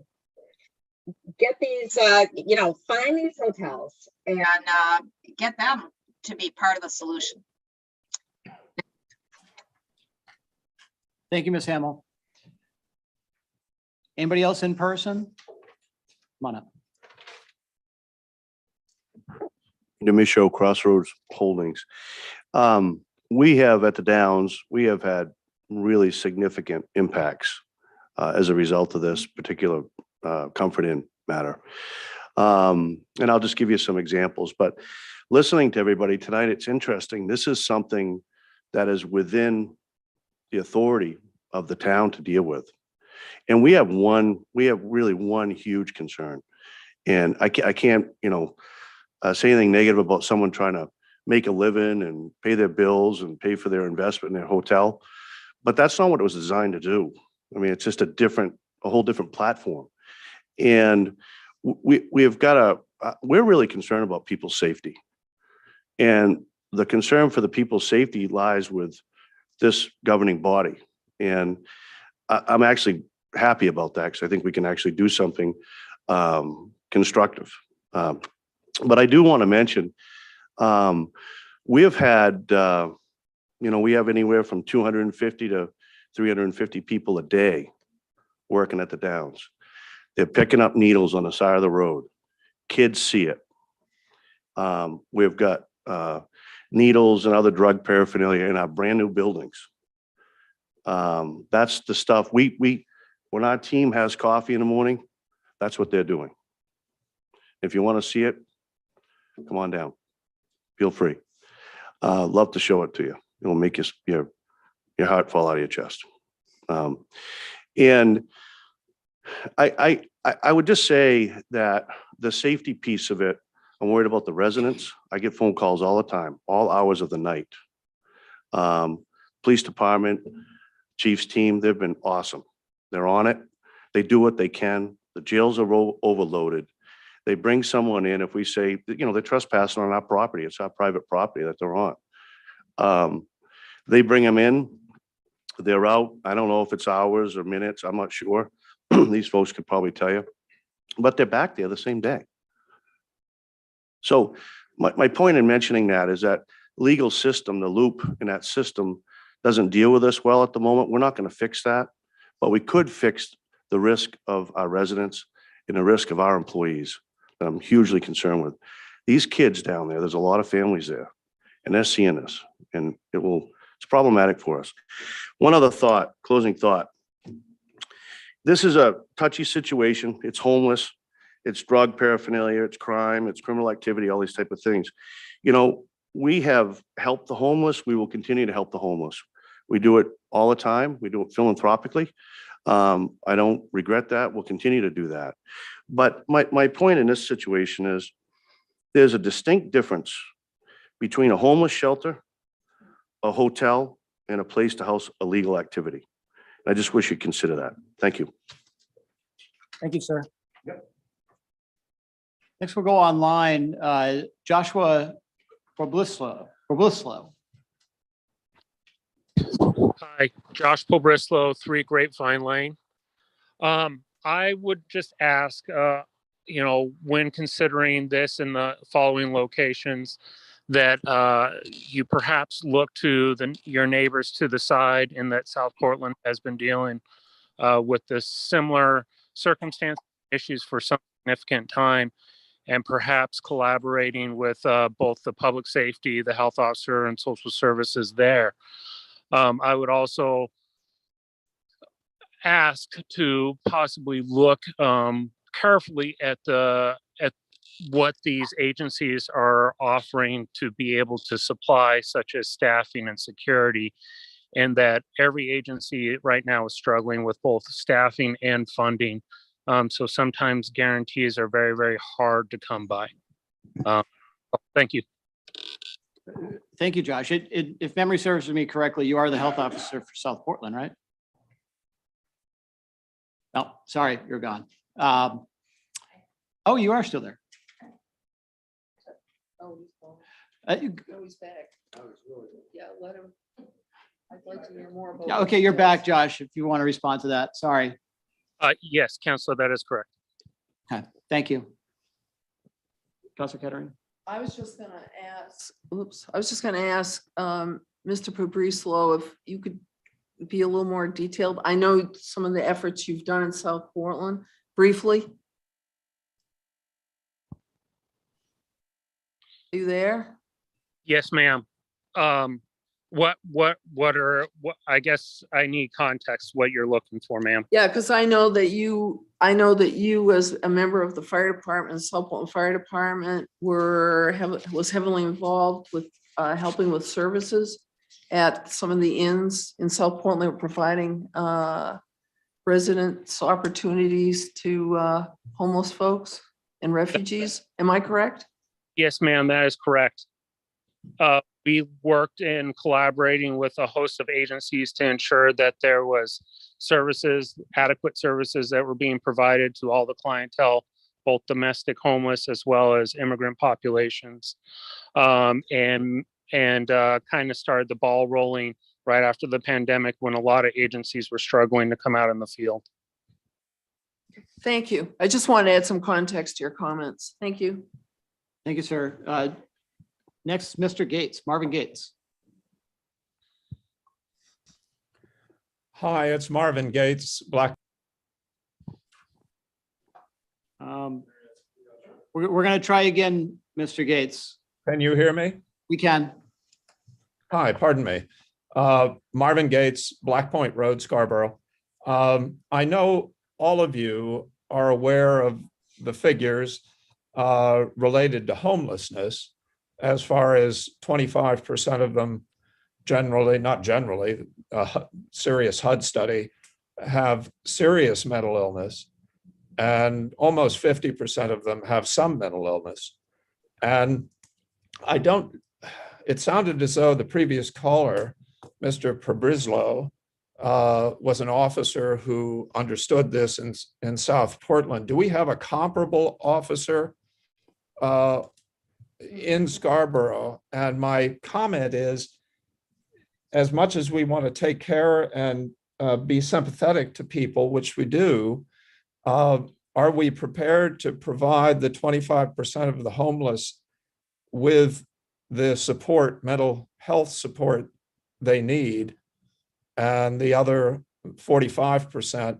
these, you know, find these hotels and get them to be part of the solution. Thank you, Ms. Hamel. Anybody else in person? Come on up. Demisho, Crossroads Holdings. We have at the Downs, we have had really significant impacts as a result of this particular Comfort Inn matter. And I'll just give you some examples, but listening to everybody tonight, it's interesting. This is something that is within the authority of the town to deal with. And we have really one huge concern. And I can't, you know, say anything negative about someone trying to make a living and pay their bills and pay for their investment in their hotel. But that's not what it was designed to do. I mean, it's just a whole different platform. And we're really concerned about people's safety. And the concern for the people's safety lies with this governing body. And I'm actually happy about that because I think we can actually do something constructive. But I do want to mention, we have had, you know, we have anywhere from 250 to 350 people a day working at the Downs. They're picking up needles on the side of the road. Kids see it. We've got needles and other drug paraphernalia in our brand new buildings. That's the stuff when our team has coffee in the morning, that's what they're doing. If you want to see it, come on down. Feel free. Love to show it to you. It'll make your heart fall out of your chest. And I would just say that the safety piece of it, I'm worried about the residents. I get phone calls all the time, all hours of the night. Police department, Chief's team, they've been awesome. They're on it. They do what they can. The jails are overloaded. They bring someone in, if we say, they're trespassing on our property, it's our private property that they're on. They bring them in, they're out. I don't know if it's hours or minutes, I'm not sure. These folks could probably tell you, but they're back there the same day. So my point in mentioning that is that legal system, the loop in that system doesn't deal with us well at the moment. We're not going to fix that, but we could fix the risk of our residents and the risk of our employees that I'm hugely concerned with. These kids down there, there's a lot of families there, and they're seeing this, and it's problematic for us. One other thought, closing thought. This is a touchy situation. It's homeless, it's drug paraphernalia, it's crime, it's criminal activity, all these type of things. We have helped the homeless. We will continue to help the homeless. We do it all the time. We do it philanthropically. I don't regret that. We'll continue to do that. But my point in this situation is there's a distinct difference between a homeless shelter, a hotel, and a place to house illegal activity. I just wish you'd consider that. Thank you. Thank you, sir. Next, we'll go online. Joshua Poblislo. Hi, Josh Pobrislow, 3 Grapevine Lane. I would just ask, when considering this in the following locations, that you perhaps look to your neighbors to the side, and that South Portland has been dealing with this similar circumstance issues for some significant time, and perhaps collaborating with both the public safety, the health officer, and social services there. I would also ask to possibly look carefully at what these agencies are offering to be able to supply, such as staffing and security, and that every agency right now is struggling with both staffing and funding. So sometimes guarantees are very, very hard to come by. Thank you. Thank you, Josh. If memory serves me correctly, you are the health officer for South Portland, right? No, sorry, you're gone. Oh, you are still there. Oh, he's gone. You- Oh, he's back. Yeah, let him. I'd like to hear more about. Yeah, what okay, he you're does. back, Josh, if you want to respond to that. Sorry. Yes, Counselor, that is correct. Okay, thank you. Counselor Kettering? I was just gonna ask, Mr. Pobrislow, if you could be a little more detailed. I know some of the efforts you've done in South Portland, briefly. Are you there? Yes, ma'am. I guess I need context, what you're looking for, ma'am. Yeah, because I know that you as a member of the fire department, the South Portland Fire Department, was heavily involved with helping with services at some of the inns in South Portland. They were providing residents opportunities to homeless folks and refugees. Am I correct? Yes, ma'am, that is correct. We worked in collaborating with a host of agencies to ensure that there was adequate services that were being provided to all the clientele, both domestic homeless as well as immigrant populations. And kind of started the ball rolling right after the pandemic, when a lot of agencies were struggling to come out in the field. Thank you. I just want to add some context to your comments. Thank you. Thank you, sir. Next, Mr. Gates, Marvin Gates. Hi, it's Marvin Gates, Black. We're going to try again, Mr. Gates. Can you hear me? We can. Hi, pardon me. Marvin Gates, Black Point Road, Scarborough. I know all of you are aware of the figures related to homelessness, as far as 25% of them serious HUD study, have serious mental illness, and almost 50% of them have some mental illness. And it sounded as though the previous caller, Mr. Pobrislow, was an officer who understood this in South Portland. Do we have a comparable officer in Scarborough? And my comment is, as much as we want to take care and be sympathetic to people, which we do, are we prepared to provide the 25% of the homeless with the support, mental health support they need, and the other 45%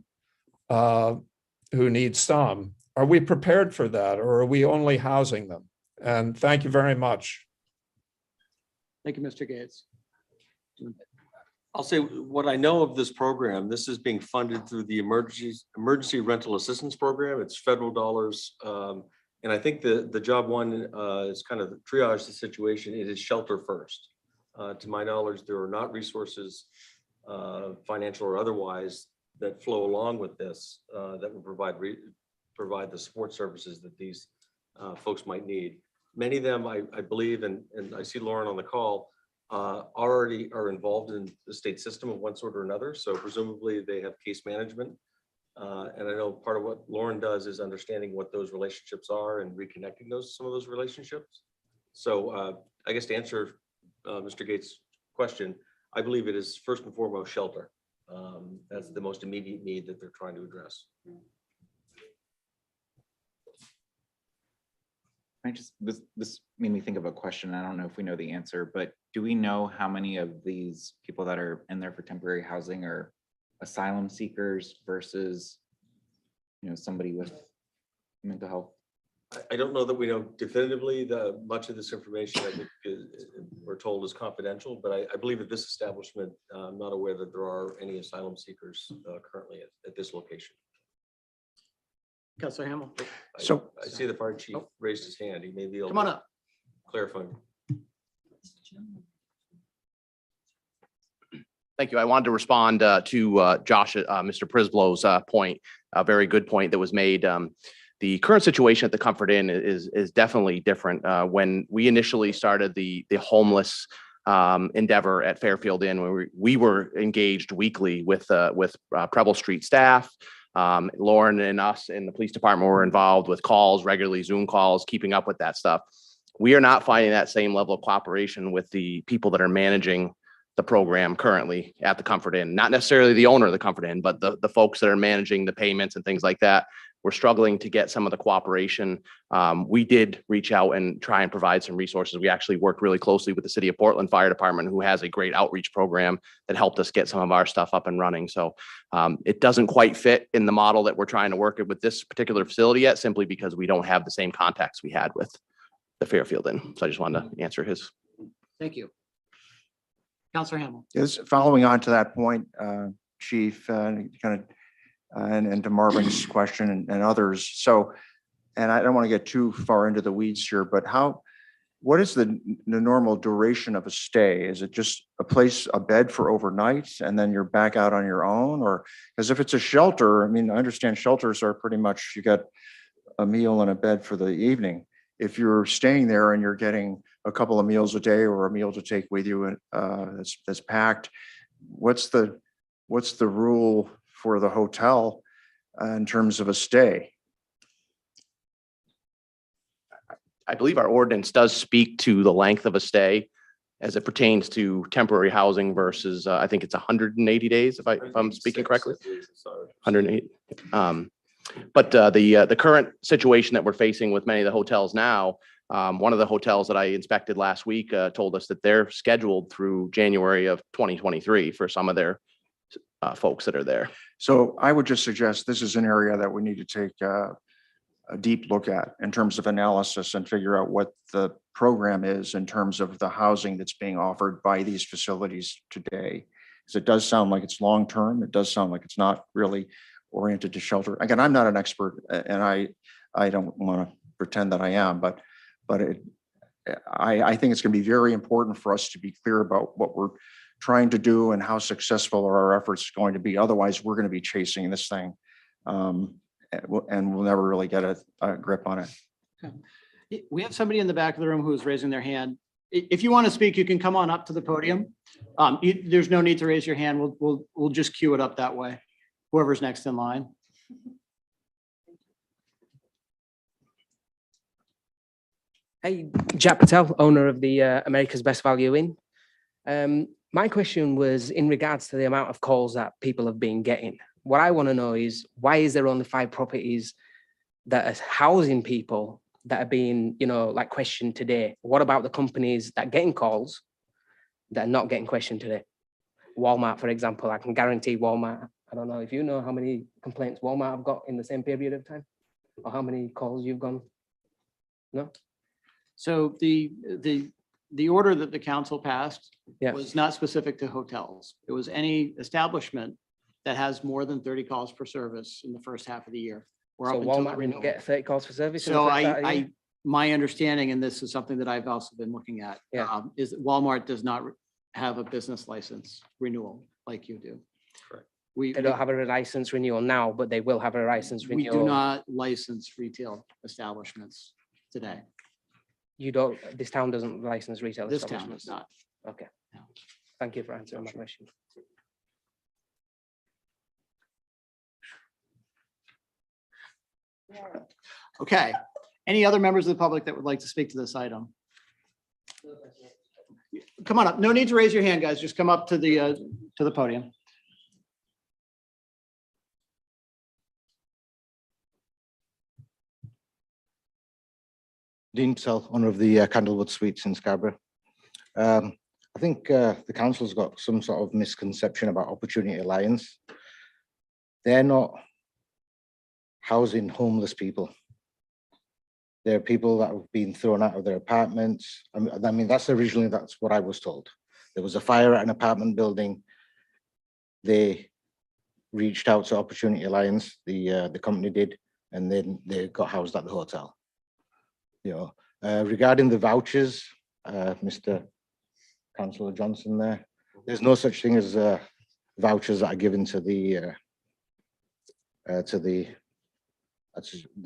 who need some? Are we prepared for that, or are we only housing them? And thank you very much. Thank you, Mr. Gates. I'll say what I know of this program. This is being funded through the Emergency Rental Assistance Program. It's federal dollars. And I think the job one is kind of triage the situation. It is shelter first. To my knowledge, there are not resources, financial or otherwise, that flow along with this that will provide the support services that these folks might need. Many of them, I believe, and I see Lauren on the call, already are involved in the state system of one sort or another. So presumably they have case management. And I know part of what Lauren does is understanding what those relationships are and reconnecting some of those relationships. So I guess to answer Mr. Gates' question, I believe it is first and foremost shelter. That's the most immediate need that they're trying to address. This made me think of a question. I don't know if we know the answer, but do we know how many of these people that are in there for temporary housing are asylum seekers versus, somebody with mental health? I don't know that we know definitively. Much of this information, I think, we're told is confidential, but I believe that this establishment, I'm not aware that there are any asylum seekers currently at this location. Councilor Hamel. So I see the fire chief raised his hand. He may be able Come on to up. clarify. Thank you. I wanted to respond to Josh, Mr. Prisblow's point, a very good point that was made. The current situation at the Comfort Inn is definitely different. When we initially started the homeless endeavor at Fairfield Inn, where we were engaged weekly with Preble Street staff. Lauren and us in the police department were involved with calls, regularly Zoom calls, keeping up with that stuff. We are not finding that same level of cooperation with the people that are managing the program currently at the Comfort Inn, not necessarily the owner of the Comfort Inn, but the folks that are managing the payments and things like that. We're struggling to get some of the cooperation. We did reach out and try and provide some resources. We actually worked really closely with the City of Portland Fire Department, who has a great outreach program that helped us get some of our stuff up and running. So it doesn't quite fit in the model that we're trying to work with this particular facility yet, simply because we don't have the same contacts we had with the Fairfield Inn. So I just wanted to answer his. Thank you. Councilor Hamel. Yes, following on to that point, Chief, kind of, and to Marvin's question and others. So, and I don't want to get too far into the weeds here, but what is the normal duration of a stay? Is it just a bed for overnight and then you're back out on your own? Or, because if it's a shelter, I mean, I understand shelters are pretty much, you got a meal and a bed for the evening. If you're staying there and you're getting a couple of meals a day or a meal to take with you that's packed, what's the rule for the hotel in terms of a stay? I believe our ordinance does speak to the length of a stay as it pertains to temporary housing versus, I think it's 180 days, if I'm speaking correctly. 108. But the current situation that we're facing with many of the hotels now, one of the hotels that I inspected last week told us that they're scheduled through January of 2023 for some of their folks that are there. So I would just suggest this is an area that we need to take a deep look at in terms of analysis and figure out what the program is in terms of the housing that's being offered by these facilities today. Because it does sound like it's long-term. It does sound like it's not really oriented to shelter. Again, I'm not an expert and I don't want to pretend that I am, but I think it's going to be very important for us to be clear about what we're trying to do and how successful are our efforts going to be. Otherwise, we're going to be chasing this thing and we'll never really get a grip on it. Okay. We have somebody in the back of the room who is raising their hand. if you want to speak, you can come on up to the podium. There's no need to raise your hand. We'll just queue it up that way. Whoever's next in line. Hey, Jack Patel, owner of the America's Best Value Inn. My question was in regards to the amount of calls that people have been getting. What I want to know is why is there only 5 properties that are housing people that are being, like questioned today? What about the companies that are getting calls that are not getting questioned today? Walmart, for example, I can guarantee Walmart. I don't know if you know how many complaints Walmart have got in the same period of time, or how many calls you've gone. No. So the order that the council passed Yeah. was not specific to hotels. It was any establishment that has more than 30 calls per service in the first half of the year. Or So up until the Walmart didn't renewal. get 30 calls for service. in the So first half of the year? my understanding, and this is something that I've also been looking at, Yeah. is that Walmart does not have a business license renewal like you do. Correct. They don't have a license renewal now, but they will have a license We renewal. do not license retail establishments today. You don't, this town doesn't license retail This town establishments? does not. Okay. Thank you for answering my question. Okay. Any other members of the public that would like to speak to this item? Come on up. No need to raise your hand, guys. Just come up to the podium. Dean Patel, owner of the Candlewood Suites in Scarborough. I think the council's got some sort of misconception about Opportunity Alliance. They're not housing homeless people. They're people that have been thrown out of their apartments. I mean, that's what I was told. There was a fire at an apartment building. They reached out to Opportunity Alliance, the company did, and then they got housed at the hotel. Regarding the vouchers, Mr. Councillor Johnson there, there's no such thing as vouchers that are given to the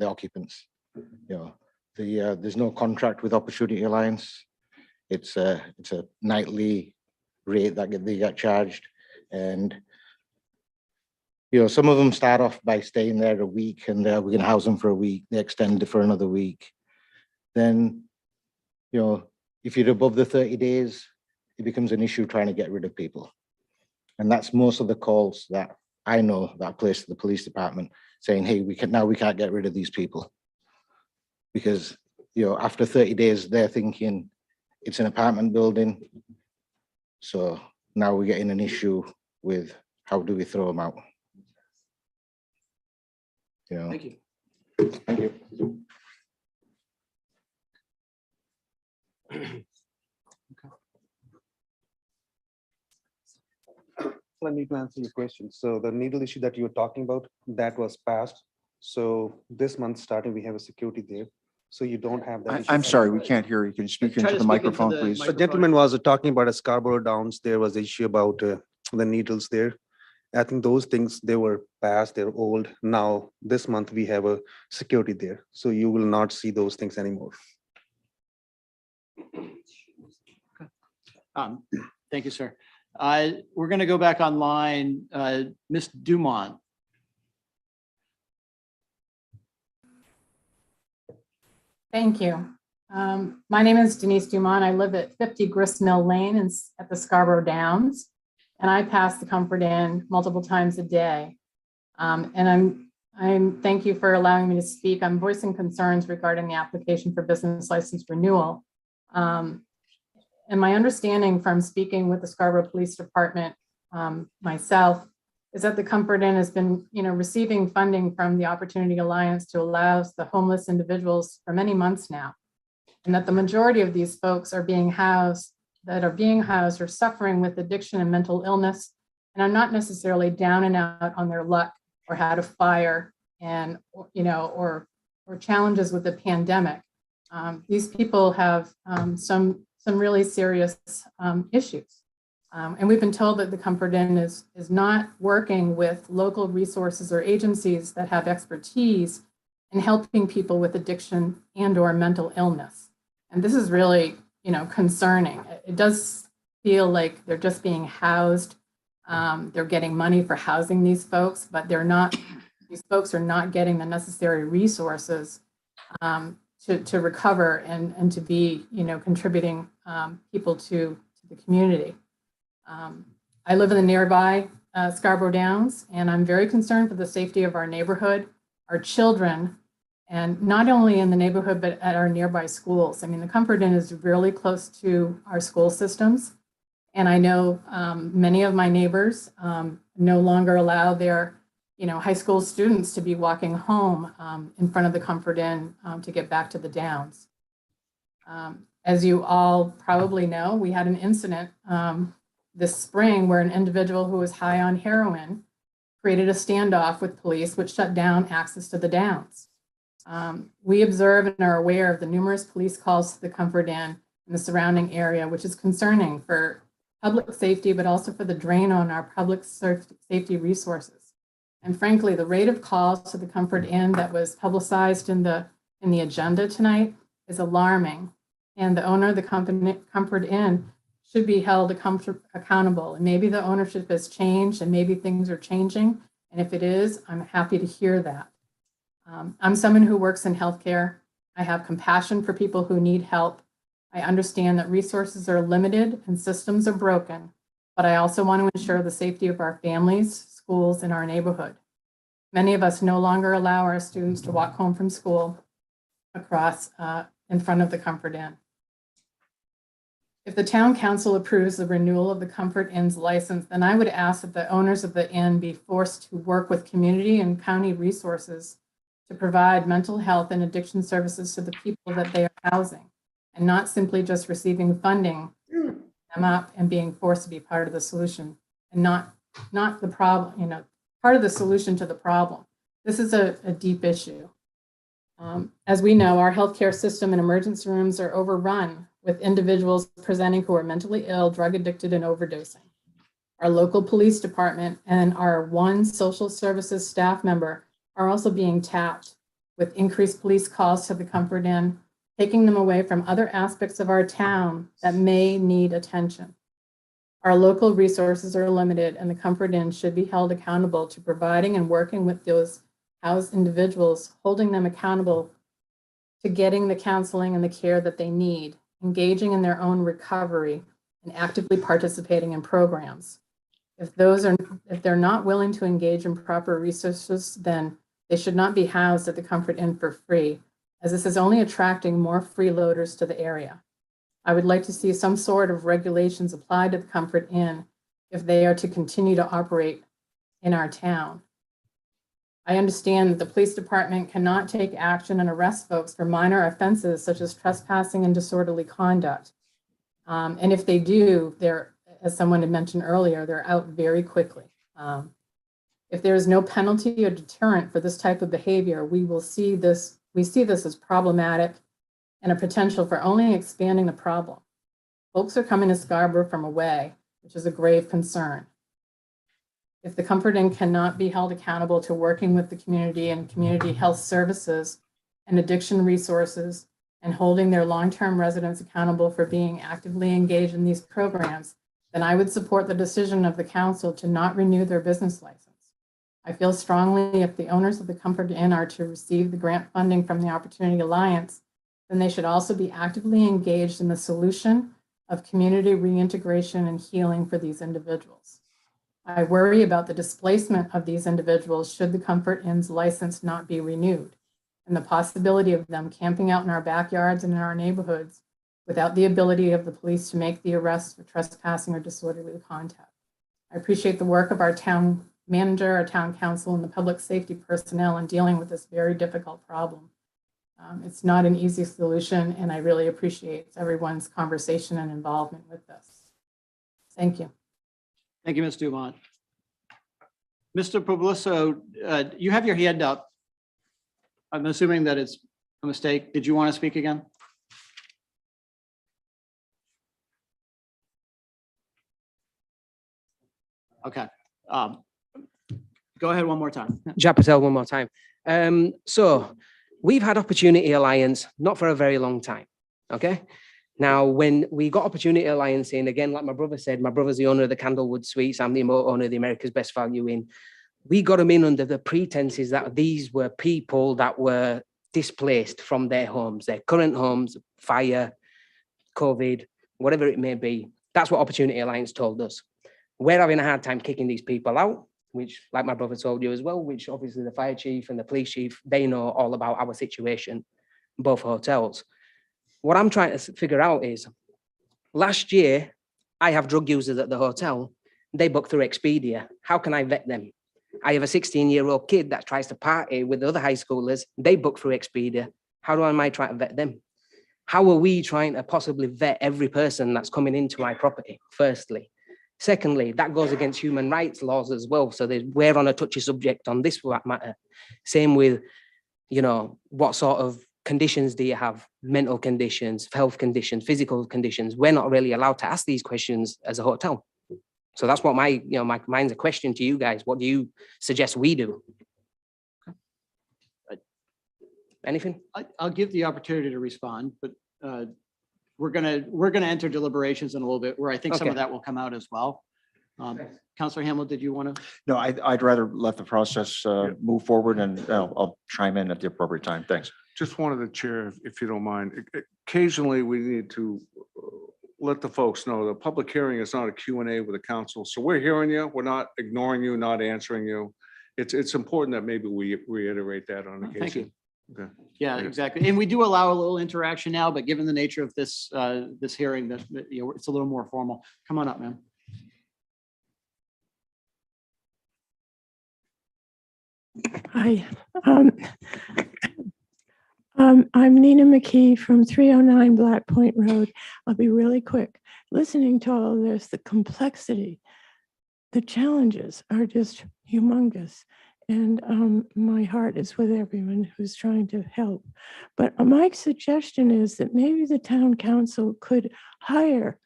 occupants. There's no contract with Opportunity Alliance. It's a nightly rate that they get charged, and some of them start off by staying there a week, and we're going to house them for a week. They extend it for another week. Then, if you're above the 30 days, it becomes an issue trying to get rid of people. And that's most of the calls that I know that are placed to the police department saying, hey, we can't get rid of these people. Because, after 30 days, they're thinking it's an apartment building. So now we're getting an issue with how do we throw them out? Thank you. Thank you. Let me answer your question. So the needle issue that you were talking about, that was passed. So this month starting, we have a security there. So you don't have that. issue. I'm sorry, we can't hear you. Can you speak Try into to the speak into microphone, the please? The gentleman was talking about a Scarborough Downs. There was an issue about the needles there. I think those things, they were passed, they're old. Now, this month, we have a security there. So you will not see those things anymore. Thank you, sir. We're going to go back online. Ms. Dumont. Thank you. My name is Denise Dumont. I live at 50 Gristmill Lane at the Scarborough Downs, and I pass the Comfort Inn multiple times a day. And thank you for allowing me to speak. I'm voicing concerns regarding the application for business license renewal. And my understanding from speaking with the Scarborough Police Department myself is that the Comfort Inn has been, receiving funding from the Opportunity Alliance to allow the homeless individuals for many months now, and that the majority of these folks are being housed or suffering with addiction and mental illness, and are not necessarily down and out on their luck or had a fire and or challenges with the pandemic. These people have some really serious issues. And we've been told that the Comfort Inn is not working with local resources or agencies that have expertise in helping people with addiction and or mental illness. And this is really, concerning. It does feel like they're just being housed. They're getting money for housing these folks, but these folks are not getting the necessary resources to recover and to be, contributing people to the community. I live in the nearby Scarborough Downs, and I'm very concerned for the safety of our neighborhood, our children, and not only in the neighborhood, but at our nearby schools. I mean, the Comfort Inn is really close to our school systems. And I know many of my neighbors no longer allow their, high school students to be walking home in front of the Comfort Inn to get back to the Downs. As you all probably know, we had an incident this spring where an individual who was high on heroin created a standoff with police, which shut down access to the Downs. We observe and are aware of the numerous police calls to the Comfort Inn and the surrounding area, which is concerning for public safety, but also for the drain on our public safety resources. And frankly, the rate of calls to the Comfort Inn that was publicized in the agenda tonight is alarming. And the owner of the Comfort Inn should be held accountable. And maybe the ownership has changed and maybe things are changing. And if it is, I'm happy to hear that. I'm someone who works in healthcare. I have compassion for people who need help. I understand that resources are limited and systems are broken, but I also want to ensure the safety of our families, schools, and our neighborhood. Many of us no longer allow our students to walk home from school across in front of the Comfort Inn. If the town council approves the renewal of the Comfort Inn's license, then I would ask that the owners of the inn be forced to work with community and county resources to provide mental health and addiction services to the people that they are housing, and not simply just receiving funding, them up and being forced to be part of the solution and not the problem, part of the solution to the problem. This is a deep issue. As we know, our healthcare system and emergency rooms are overrun with individuals presenting who are mentally ill, drug addicted, and overdosing. Our local police department and our one social services staff member are also being tapped with increased police calls to the Comfort Inn, taking them away from other aspects of our town that may need attention. Our local resources are limited, and the Comfort Inn should be held accountable to providing and working with those housed individuals, holding them accountable to getting the counseling and the care that they need, engaging in their own recovery, and actively participating in programs. If they're not willing to engage in proper resources, then they should not be housed at the Comfort Inn for free, as this is only attracting more freeloaders to the area. I would like to see some sort of regulations applied to the Comfort Inn if they are to continue to operate in our town. I understand that the police department cannot take action and arrest folks for minor offenses such as trespassing and disorderly conduct. And if they do, as someone had mentioned earlier, they're out very quickly. If there is no penalty or deterrent for this type of behavior, we see this as problematic and a potential for only expanding the problem. Folks are coming to Scarborough from away, which is a grave concern. If the Comfort Inn cannot be held accountable to working with the community and community health services and addiction resources and holding their long-term residents accountable for being actively engaged in these programs, then I would support the decision of the council to not renew their business license. I feel strongly if the owners of the Comfort Inn are to receive the grant funding from the Opportunity Alliance, then they should also be actively engaged in the solution of community reintegration and healing for these individuals. I worry about the displacement of these individuals should the Comfort Inn's license not be renewed, and the possibility of them camping out in our backyards and in our neighborhoods without the ability of the police to make the arrest for trespassing or disorderly conduct. I appreciate the work of our town manager, our town council, and the public safety personnel in dealing with this very difficult problem. It's not an easy solution, and I really appreciate everyone's conversation and involvement with this. Thank you. Thank you, Ms. Dumont. Mr. Publiso, you have your hand up. I'm assuming that it's a mistake. Did you want to speak again? Okay. Go ahead one more time. Jack Patel, one more time. So we've had Opportunity Alliance not for a very long time. Okay. Now, when we got Opportunity Alliance in, again, like my brother said, my brother's the owner of the Candlewood Suites, I'm the owner of the America's Best Value Inn. We got them in under the pretenses that these were people that were displaced from their homes, their current homes, fire, COVID, whatever it may be. That's what Opportunity Alliance told us. We're having a hard time kicking these people out, which, like my brother told you as well, which obviously the fire chief and the police chief, they know all about our situation, both hotels. What I'm trying to figure out is, last year, I have drug users at the hotel. They book through Expedia. How can I vet them? I have a 16-year-old kid that tries to party with other high schoolers. They book through Expedia. How am I trying to vet them? How are we trying to possibly vet every person that's coming into my property, firstly? Secondly, that goes against human rights laws as well. So we're on a touchy subject on this matter. Same with, you know, what sort of conditions do you have? Mental conditions, health conditions, physical conditions. We're not really allowed to ask these questions as a hotel. So that's what my mine's a question to you guys. What do you suggest we do? Anything? I'll give the opportunity to respond, but we're gonna enter deliberations in a little bit where I think some of Okay. that will come out as well. Counselor Hamel, did you want to? No, I'd rather let the process move forward, and I'll chime in at the appropriate time. Thanks. Just wanted to chair, if you don't mind, occasionally we need to let the folks know the public hearing is not a Q&A with the council. So we're hearing you, we're not ignoring you, not answering you. It's important that maybe we reiterate that on occasion. Thank you. Okay. Yeah, exactly. And we do allow a little interaction now, but given the nature of this this hearing, that you know, it's a little more formal. Come on up, ma'am. Hi. I'm Nina McKee from 309 Black Point Road. I'll be really quick. Listening to all of this, the complexity, the challenges are just humongous. And my heart is with everyone who's trying to help. But my suggestion is that maybe the town council could hire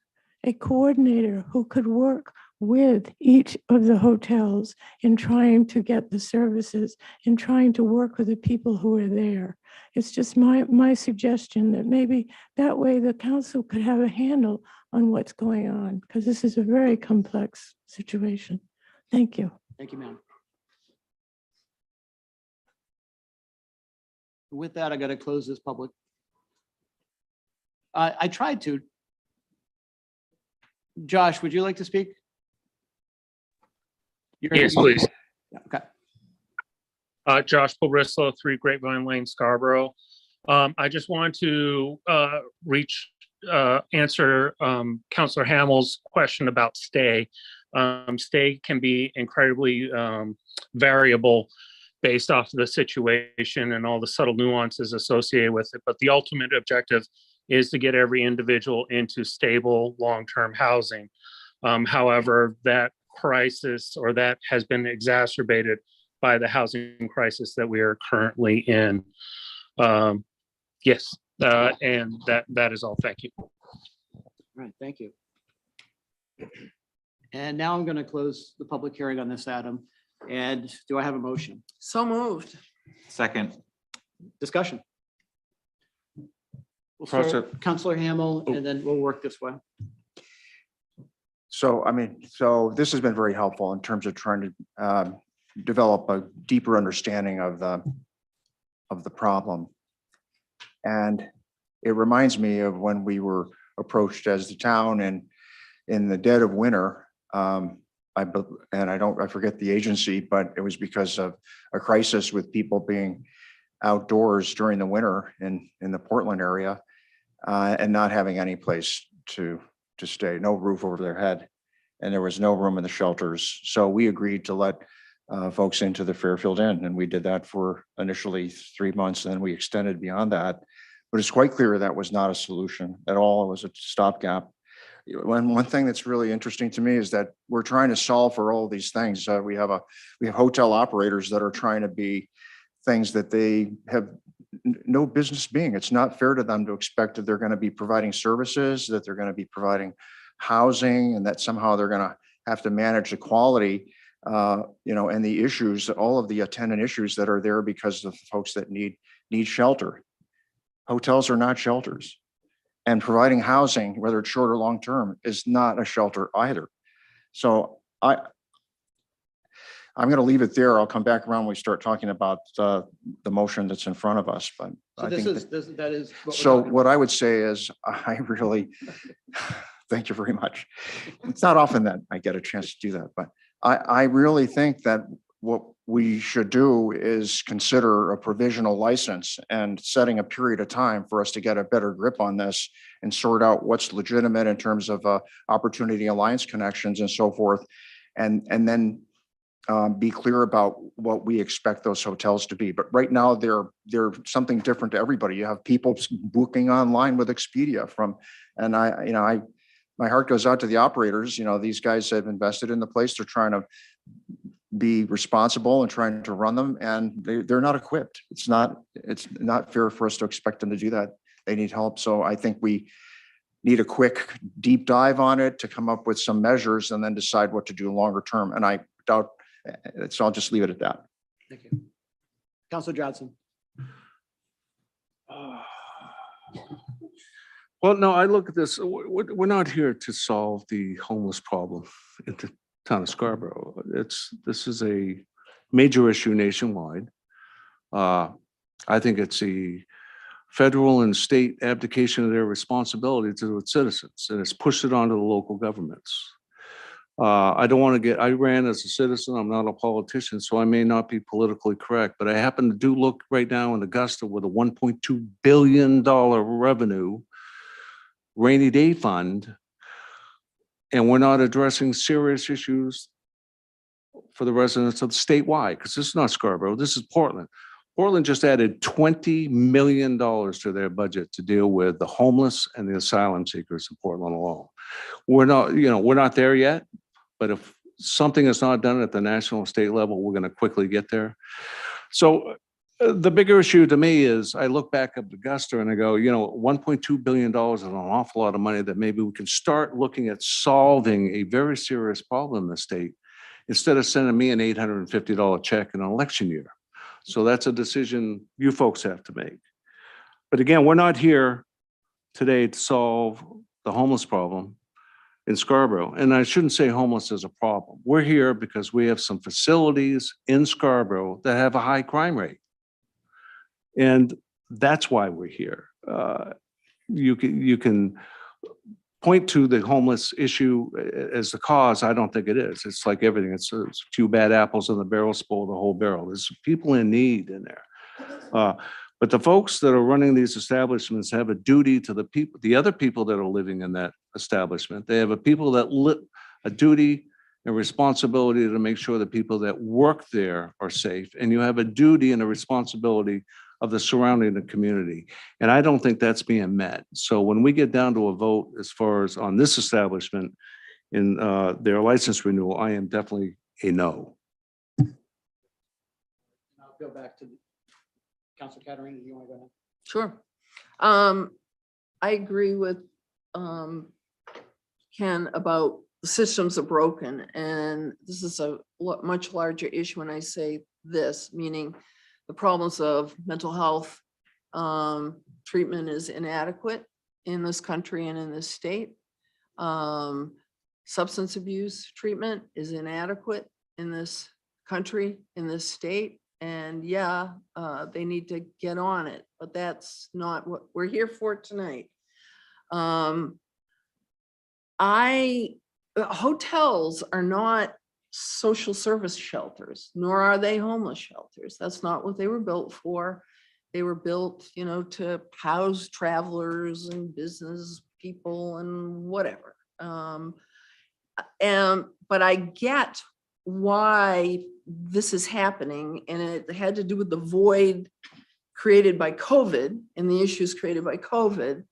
a coordinator who could work with each of the hotels in trying to get the services, in trying to work with the people who are there. It's just my suggestion that maybe that way the council could have a handle on what's going on, because this is a very complex situation. Thank you. Thank you, ma'am. With that, I got to close this public. I tried to. Josh, would you like to speak? Yes, please. Yeah, okay. Josh Pobrislow, 3 Grapevine Lane, Scarborough. I just wanted to answer Councilor Hamill's question about stay. Stay can be incredibly variable based off of the situation and all the subtle nuances associated with it. But the ultimate objective is to get every individual into stable, long-term housing. However, that crisis, or that has been exacerbated by the housing crisis that we are currently in. Yes, and that is all. Thank you. All right, thank you. And now I'm going to close the public hearing on this item. And do I have a motion? So moved. Second. Discussion. We'll start with Counselor Hamel, and then we'll work this way. So, so this has been very helpful in terms of trying to develop a deeper understanding of the problem. And it reminds me of when we were approached as the town, and in the dead of winter, I forget the agency, but it was because of a crisis with people being outdoors during the winter in the Portland area, and not having any place to stay, no roof over their head, and there was no room in the shelters. So we agreed to let folks into the Fairfield Inn, and we did that for initially 3 months, and then we extended beyond that. But it's quite clear that was not a solution at all. It was a stopgap. One thing that's really interesting to me is that we're trying to solve for all these things. We have hotel operators that are trying to be things that they have no business being. It's not fair to them to expect that they're going to be providing services, that they're going to be providing housing, and that somehow they're going to have to manage the quality, and the issues, all of the attendant issues that are there because of folks that need shelter. Hotels are not shelters. And providing housing, whether it's short or long-term, is not a shelter either. So I'm going to leave it there. I'll come back around when we start talking about the motion that's in front of us, but So I this think is, that is. what we're so talking what I would say is, I really, thank you very much. It's not often that I get a chance to do that, but I really think that what we should do is consider a provisional license and setting a period of time for us to get a better grip on this and sort out what's legitimate in terms of opportunity alliance connections and so forth. And then be clear about what we expect those hotels to be. But right now, they're something different to everybody. You have people booking online with Expedia and my heart goes out to the operators. These guys have invested in the place. They're trying to be responsible and trying to run them, and they're not equipped. It's not fair for us to expect them to do that. They need help. So I think we need a quick deep dive on it to come up with some measures and then decide what to do longer term. And I doubt, so I'll just leave it at that. Thank you. Councilor Johnson. Well, no, I look at this, we're not here to solve the homeless problem in the town of Scarborough. This is a major issue nationwide. I think it's a federal and state abdication of their responsibility to its citizens, and it's pushed it onto the local governments. I don't want to I ran as a citizen, I'm not a politician, so I may not be politically correct, but I happen to look right now in Augusta with a $1.2 billion revenue rainy day fund, and we're not addressing serious issues for the residents of the statewide, because this is not Scarborough, this is Portland. Portland just added $20 million to their budget to deal with the homeless and the asylum seekers in Portland alone. We're not there yet, but if something is not done at the national and state level, we're going to quickly get there. So the bigger issue to me is I look back at Augusta and I go, $1.2 billion is an awful lot of money that maybe we can start looking at solving a very serious problem in the state instead of sending me an $850 check in an election year. So that's a decision you folks have to make. But again, we're not here today to solve the homeless problem in Scarborough. And I shouldn't say homeless is a problem. We're here because we have some facilities in Scarborough that have a high crime rate. And that's why we're here. You can point to the homeless issue as the cause. I don't think it is. It's like everything. It's a few bad apples in the barrel spoil the whole barrel. There's people in need in there. But the folks that are running these establishments have a duty to the other people that are living in that establishment. They have a duty and responsibility to make sure the people that work there are safe. And you have a duty and a responsibility of the surrounding community. And I don't think that's being met. So when we get down to a vote as far as on this establishment in their license renewal, I am definitely a no. I'll go back to Councilor Caterina. Do you want to go ahead? Sure. I agree with Ken about the systems are broken, and this is a much larger issue when I say this, meaning the problems of mental health treatment is inadequate in this country and in this state. Substance abuse treatment is inadequate in this country, in this state. And yeah, they need to get on it, but that's not what we're here for tonight. Hotels are not social service shelters, nor are they homeless shelters. That's not what they were built for. They were built, to house travelers and business people and whatever. But I get why this is happening, and it had to do with the void created by COVID and the issues created by COVID,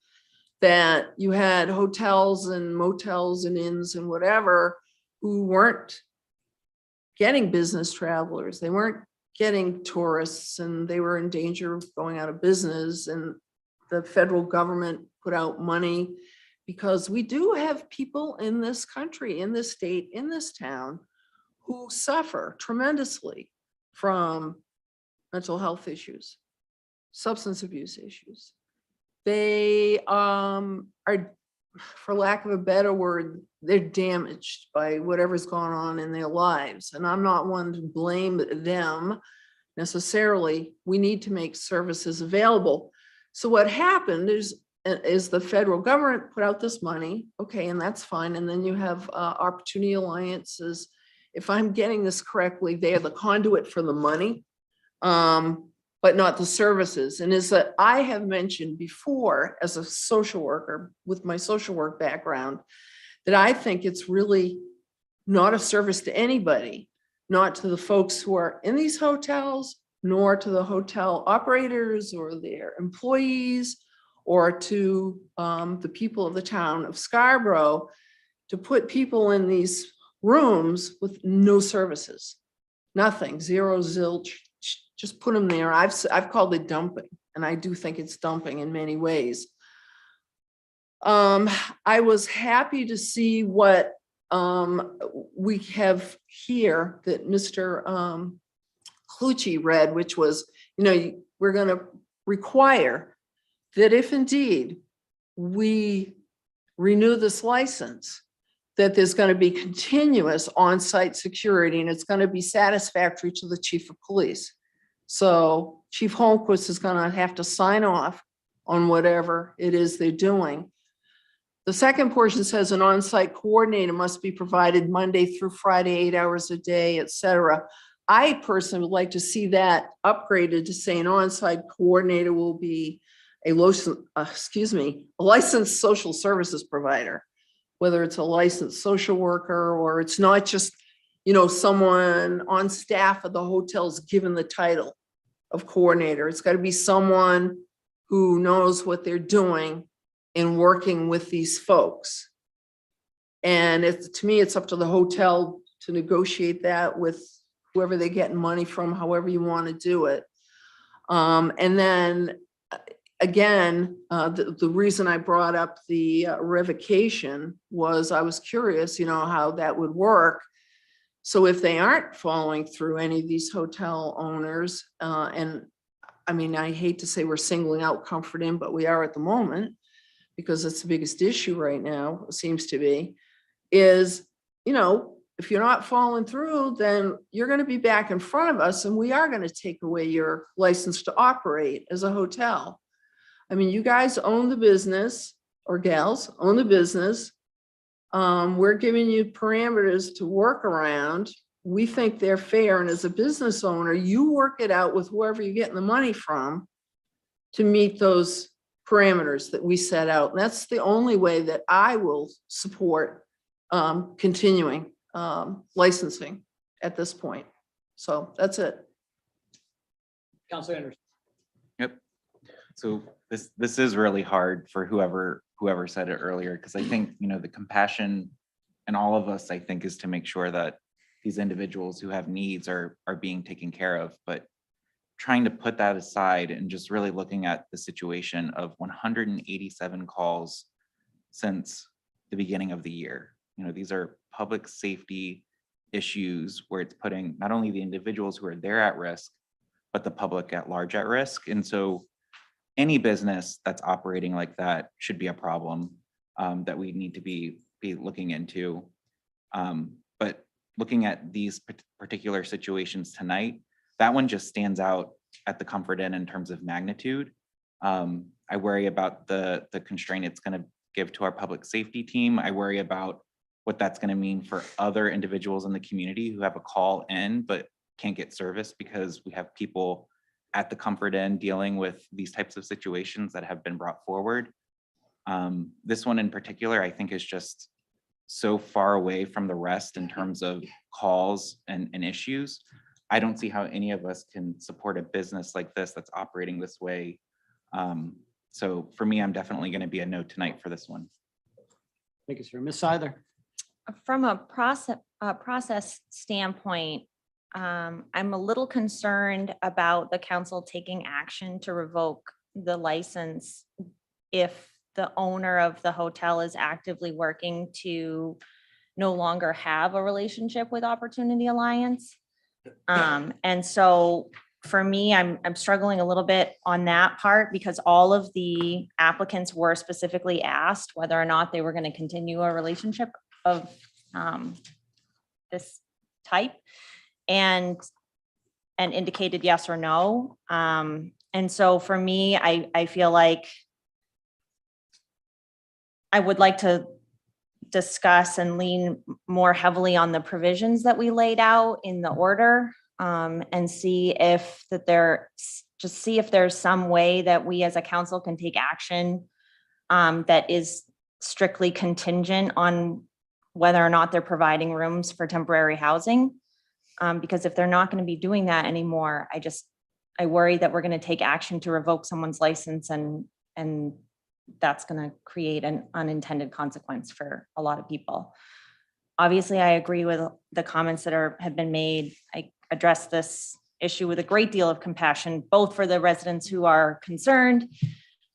that you had hotels and motels and inns and whatever who weren't getting business travelers. They weren't getting tourists, and they were in danger of going out of business. And the federal government put out money, because we do have people in this country, in this state, in this town, who suffer tremendously from mental health issues, substance abuse issues. they are, for lack of a better word, they're damaged by whatever's gone on in their lives. And I'm not one to blame them necessarily. We need to make services available. So what happened is the federal government put out this money, okay, and that's fine. And then you have Opportunity Alliances. If I'm getting this correctly, they are the conduit for the money, but not the services. And as I have mentioned before, as a social worker with my social work background, that I think it's really not a service to anybody, not to the folks who are in these hotels, nor to the hotel operators or their employees, or to the people of the town of Scarborough, to put people in these rooms with no services, nothing, zero, zilch, just put them there. I've called it dumping, and I do think it's dumping in many ways. I was happy to see what we have here that Mr. Clucci read, which was, we're going to require that if indeed we renew this license, that there's going to be continuous on-site security, and it's going to be satisfactory to the chief of police. So Chief Holmquist is going to have to sign off on whatever it is they're doing. The second portion says an on-site coordinator must be provided Monday through Friday, 8 hours a day, et cetera. I personally would like to see that upgraded to say an on-site coordinator will be a licensed social services provider, whether it's a licensed social worker or it's not just, someone on staff at the hotel's given the title of coordinator. It's got to be someone who knows what they're doing in working with these folks. And to me, it's up to the hotel to negotiate that with whoever they're getting money from, however you want to do it. And then again, the reason I brought up the revocation was I was curious, how that would work. So if they aren't following through, any of these hotel owners, and I mean, I hate to say we're singling out Comfort Inn, but we are at the moment, because it's the biggest issue right now, it seems to be, is, if you're not following through, then you're going to be back in front of us and we are going to take away your license to operate as a hotel. I mean, you guys own the business, or gals own the business. We're giving you parameters to work around. We think they're fair. And as a business owner, you work it out with whoever you're getting the money from to meet those parameters that we set out. And that's the only way that I will support continuing licensing at this point. So that's it. Councilor Anderson. Yep. So this is really hard for whoever said it earlier, because I think, the compassion in all of us, I think, is to make sure that these individuals who have needs are being taken care of. But trying to put that aside and just really looking at the situation of 187 calls since the beginning of the year. These are public safety issues where it's putting not only the individuals who are there at risk, but the public at large at risk. And so any business that's operating like that should be a problem that we need to be looking into. But looking at these particular situations tonight, that one just stands out at the Comfort Inn in terms of magnitude. I worry about the constraint it's going to give to our public safety team. I worry about what that's going to mean for other individuals in the community who have a call in but can't get service because we have people at the Comfort Inn dealing with these types of situations that have been brought forward. This one in particular, I think, is just so far away from the rest in terms of calls and issues. I don't see how any of us can support a business like this that's operating this way. So for me, I'm definitely going to be a no tonight for this one. Thank you, sir. Ms. Seither. From a process standpoint, I'm a little concerned about the council taking action to revoke the license if the owner of the hotel is actively working to no longer have a relationship with Opportunity Alliance. And so for me, I'm struggling a little bit on that part because all of the applicants were specifically asked whether or not they were going to continue a relationship of this type and indicated yes or no. And so for me, I feel like I would like to discuss and lean more heavily on the provisions that we laid out in the order, and see if there's some way that we as a council can take action that is strictly contingent on whether or not they're providing rooms for temporary housing. Because if they're not going to be doing that anymore, I worry that we're going to take action to revoke someone's license and that's going to create an unintended consequence for a lot of people. Obviously, I agree with the comments that have been made. I address this issue with a great deal of compassion, both for the residents who are concerned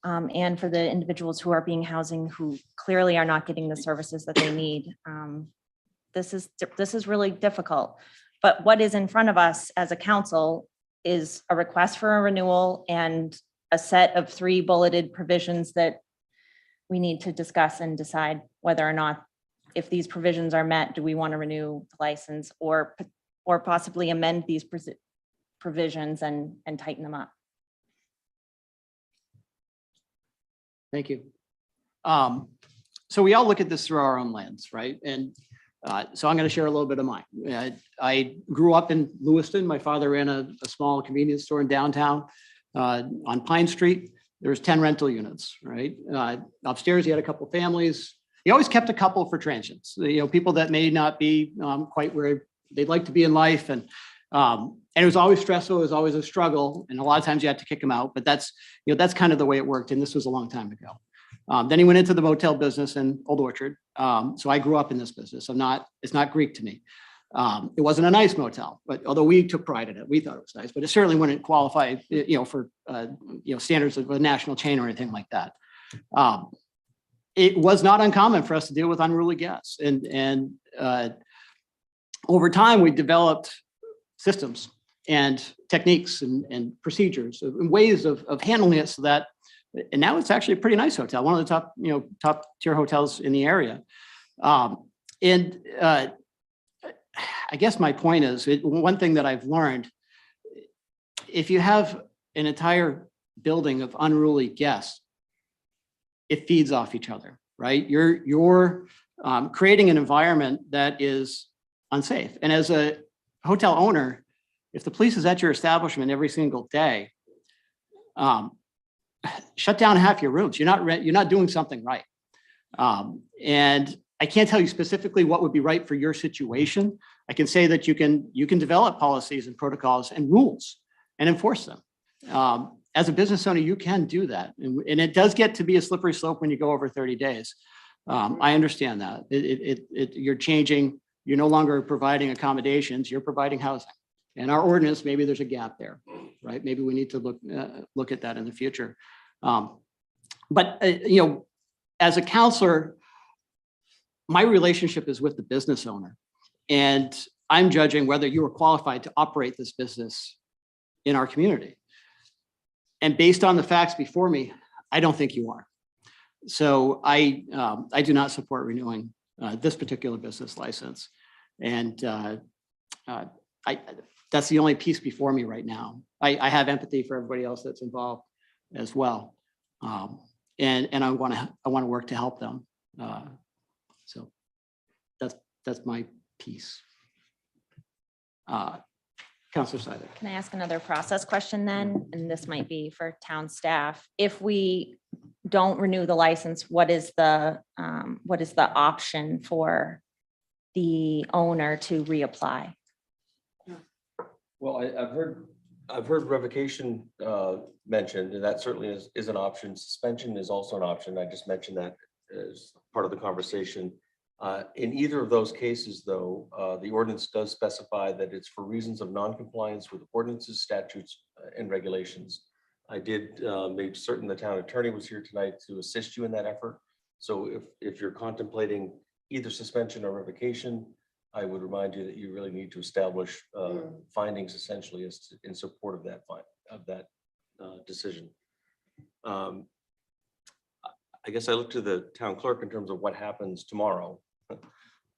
and for the individuals who are being housing who clearly are not getting the services that they need. This is really difficult. But what is in front of us as a council is a request for a renewal and a set of 3 bulleted provisions that we need to discuss and decide whether or not, if these provisions are met, do we want to renew the license or possibly amend these provisions and tighten them up. Thank you. So we all look at this through our own lens, right? And so I'm going to share a little bit of mine. I grew up in Lewiston. My father ran a small convenience store in downtown on Pine Street. There was 10 rental units, right? Upstairs, he had a couple families. He always kept a couple for transients, people that may not be quite where they'd like to be in life. And it was always stressful. It was always a struggle. And a lot of times you had to kick them out, but that's kind of the way it worked. And this was a long time ago. Then he went into the motel business in Old Orchard. So I grew up in this business. It's not Greek to me. It wasn't a nice motel, but although we took pride in it, we thought it was nice, but it certainly wouldn't qualify, for, standards of a national chain or anything like that. It was not uncommon for us to deal with unruly guests. And over time, we developed systems and techniques and procedures and ways of handling it so that, and now it's actually a pretty nice hotel, one of the top tier hotels in the area. I guess my point is, one thing that I've learned, if you have an entire building of unruly guests, it feeds off each other, right? You're creating an environment that is unsafe. And as a hotel owner, if the police is at your establishment every single day, shut down half your rooms. You're not doing something right. And I can't tell you specifically what would be right for your situation. I can say that you can develop policies and protocols and rules and enforce them. As a business owner, you can do that. And it does get to be a slippery slope when you go over 30 days. I understand that. You're changing, you're no longer providing accommodations, you're providing housing. And our ordinance, maybe there's a gap there, right? Maybe we need to look at that in the future. But as a counselor, my relationship is with the business owner, and I'm judging whether you are qualified to operate this business in our community. And based on the facts before me, I don't think you are. So I do not support renewing this particular business license. And that's the only piece before me right now. I have empathy for everybody else that's involved as well. And I want to work to help them. So that's my piece. Councilor Seiler. Can I ask another process question then? And this might be for town staff. If we don't renew the license, what is the option for the owner to reapply? Well, I've heard revocation mentioned, and that certainly is an option. Suspension is also an option. I just mentioned that as part of the conversation. In either of those cases, though, the ordinance does specify that it's for reasons of non-compliance with ordinances, statutes, and regulations. I did make certain the town attorney was here tonight to assist you in that effort. So if you're contemplating either suspension or revocation, I would remind you that you really need to establish findings essentially in support of that decision. I guess I look to the town clerk in terms of what happens tomorrow.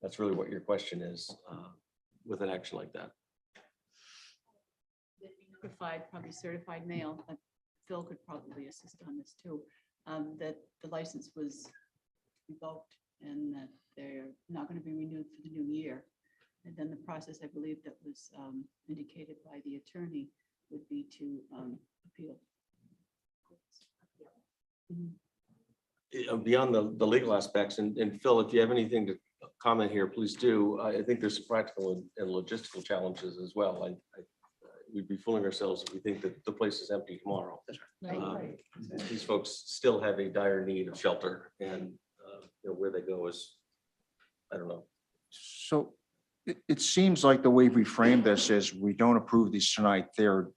That's really what your question is with an action like that. Notified, probably certified mail, but Phil could probably assist on this too, that the license was revoked and that they're not going to be renewed for the new year. And then the process, I believe, that was indicated by the attorney would be to appeal. Beyond the legal aspects, and Phil, if you have anything to comment here, please do. I think there's some practical and logistical challenges as well. We'd be fooling ourselves if we think that the place is empty tomorrow. These folks still have a dire need of shelter, and where they go is, I don't know. So it seems like the way we frame this is we don't approve these tonight. They're,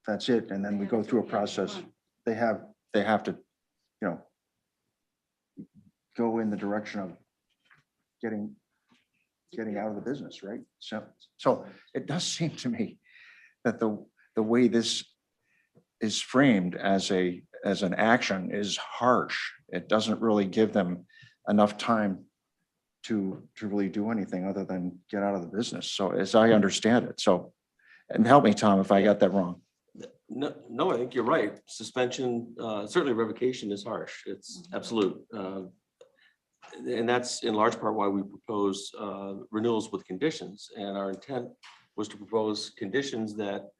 that's it. And then we go through a process. They have to, go in the direction of getting out of the business, right? So it does seem to me that the way this is framed as an action is harsh. It doesn't really give them enough time to really do anything other than get out of the business. So as I understand it, and help me, Tom, if I got that wrong. No, I think you're right. Suspension, certainly revocation is harsh. It's absolute. And that's in large part why we propose renewals with conditions. And our intent was to propose conditions that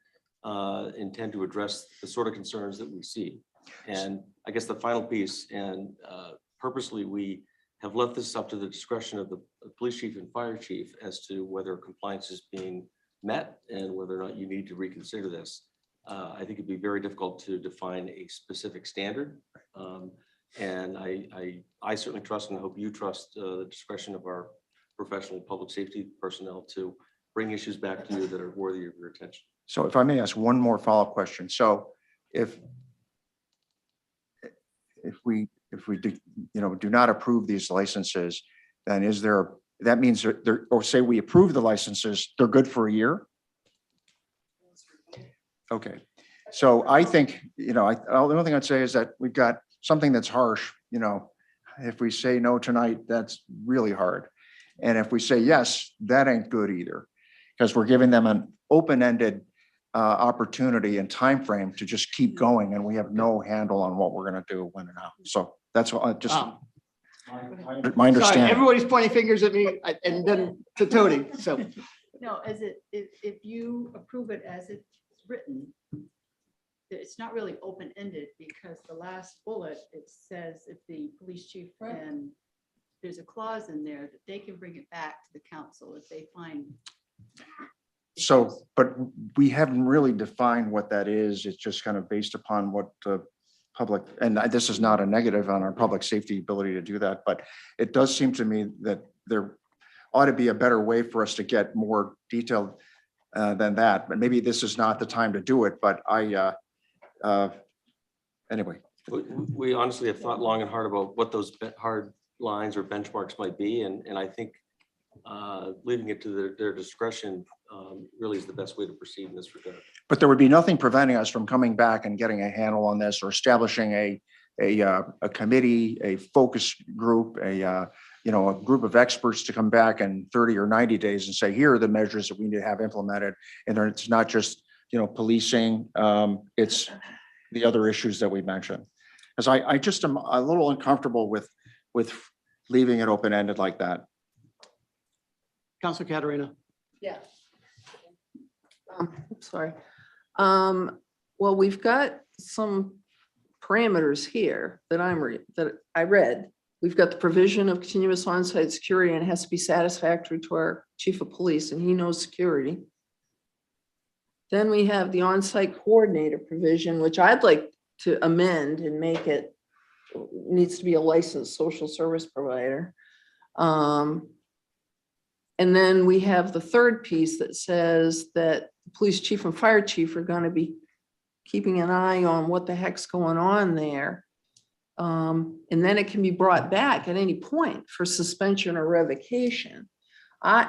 intend to address the sort of concerns that we see. And I guess the final piece, and purposely we have left this up to the discretion of the police chief and fire chief as to whether compliance is being met and whether or not you need to reconsider this. I think it'd be very difficult to define a specific standard. And I certainly trust, and I hope you trust the discretion of our professional public safety personnel to bring issues back to you that are worthy of your attention. So if I may ask one more follow-up question. So if we do not approve these licenses, then that means or say we approve the licenses, they're good for a year? Okay. So I think, the only thing I'd say is that we've got something that's harsh. If we say no tonight, that's really hard. And if we say yes, that ain't good either, because we're giving them an open-ended opportunity and time frame to just keep going, and we have no handle on what we're going to do when and how. So that's what just my understanding. Sorry, everybody's pointing fingers at me and then to Tony. So No, if you approve it as it's written, it's not really open-ended, because the last bullet, it says if the police chief and there's a clause in there that they can bring it back to the council if they find. So, but we haven't really defined what that is. It's just kind of based upon what the public, and this is not a negative on our public safety ability to do that, but it does seem to me that there ought to be a better way for us to get more detailed than that. But maybe this is not the time to do it, but anyway. We honestly have thought long and hard about what those hard lines or benchmarks might be. And I think leaving it to their discretion really is the best way to proceed in this regard. But there would be nothing preventing us from coming back and getting a handle on this, or establishing a committee, a focus group, a group of experts to come back in 30 or 90 days and say, here are the measures that we need to have implemented. And it's not just, policing, it's the other issues that we mentioned. Because I just am a little uncomfortable with leaving it open-ended like that. Councilor Caterina. Yeah. Sorry. Well, we've got some parameters here that I read. We've got the provision of continuous on-site security, and it has to be satisfactory to our chief of police, and he knows security. Then we have the on-site coordinator provision, which I'd like to amend and make it needs to be a licensed social service provider. And then we have the third piece that says that the police chief and fire chief are going to be keeping an eye on what the heck's going on there. And then it can be brought back at any point for suspension or revocation. As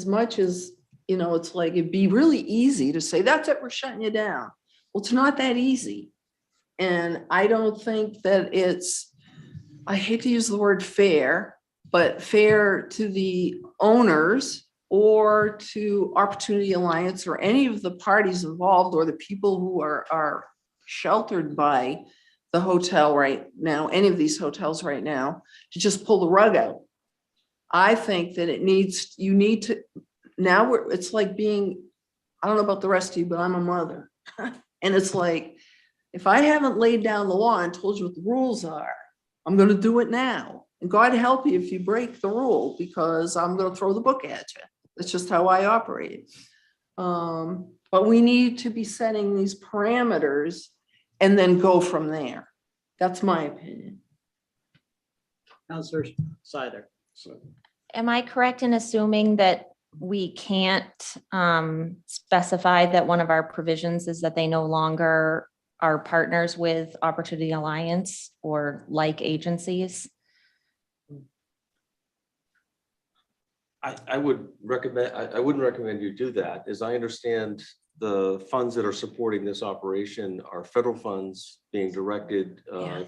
much as, it's like, it'd be really easy to say, that's it, we're shutting you down. Well, it's not that easy. And I don't think that I hate to use the word fair, but fair to the owners or to Opportunity Alliance or any of the parties involved or the people who are sheltered by the hotel right now, any of these hotels right now, to just pull the rug out. I think that you need to, now it's like being, I don't know about the rest of you, but I'm a mother. And it's like, if I haven't laid down the law and told you what the rules are, I'm going to do it now. And God help you if you break the rule, because I'm going to throw the book at you. That's just how I operate. But we need to be setting these parameters and then go from there. That's my opinion. Counselor Sider. Am I correct in assuming that we can't specify that one of our provisions is that they no longer are partners with Opportunity Alliance or like agencies? I would recommend, I wouldn't recommend you do that. As I understand, the funds that are supporting this operation are federal funds being directed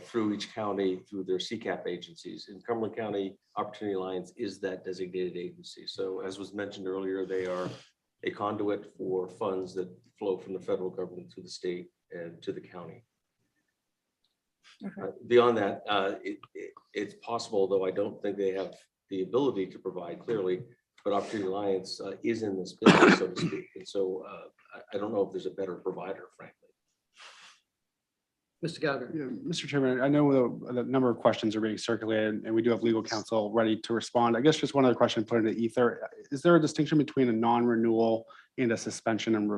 through each county through their CCAP agencies. In Cumberland County, Opportunity Alliance is that designated agency. So as was mentioned earlier, they are a conduit for funds that flow from the federal government to the state and to the county. Beyond that, it's possible, though I don't think they have the ability to provide clearly, but Opportunity Alliance is in this business, so to speak. And so I don't know if there's a better provider, frankly. Mr. Gallagher. Yeah, Mr. Chairman, I know the number of questions are being circulated and we do have legal counsel ready to respond. I guess just one other question put into ether. Is there a distinction between a non-renewal and a suspension and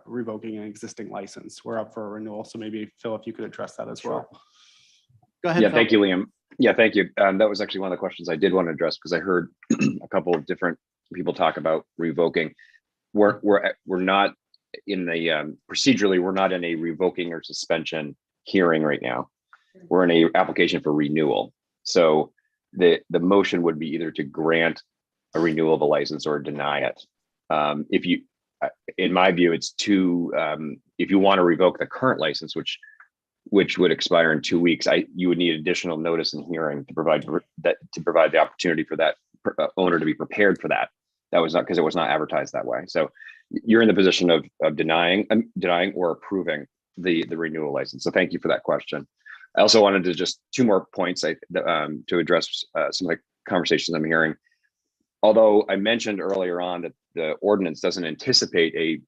revoking an existing license? We're up for a renewal. So maybe Phil, if you could address that as well. Go ahead. Yeah, Phil. thank you, Liam. Yeah, thank you. That was actually one of the questions I did want to address because I heard a couple of different people talk about revoking. We're not in the procedurally, we're not in a revoking or suspension hearing right now. We're in a application for renewal. So the motion would be either to grant a renewal of the license or deny it. If you, in my view, it's too, if you want to revoke the current license, which would expire in 2 weeks, you would need additional notice and hearing to provide the opportunity for that owner to be prepared for that. That was not, because it was not advertised that way. So you're in the position of denying or approving the renewal license. So thank you for that question. I also wanted to just 2 more points to address some of the conversations I'm hearing. Although I mentioned earlier on that the ordinance doesn't anticipate a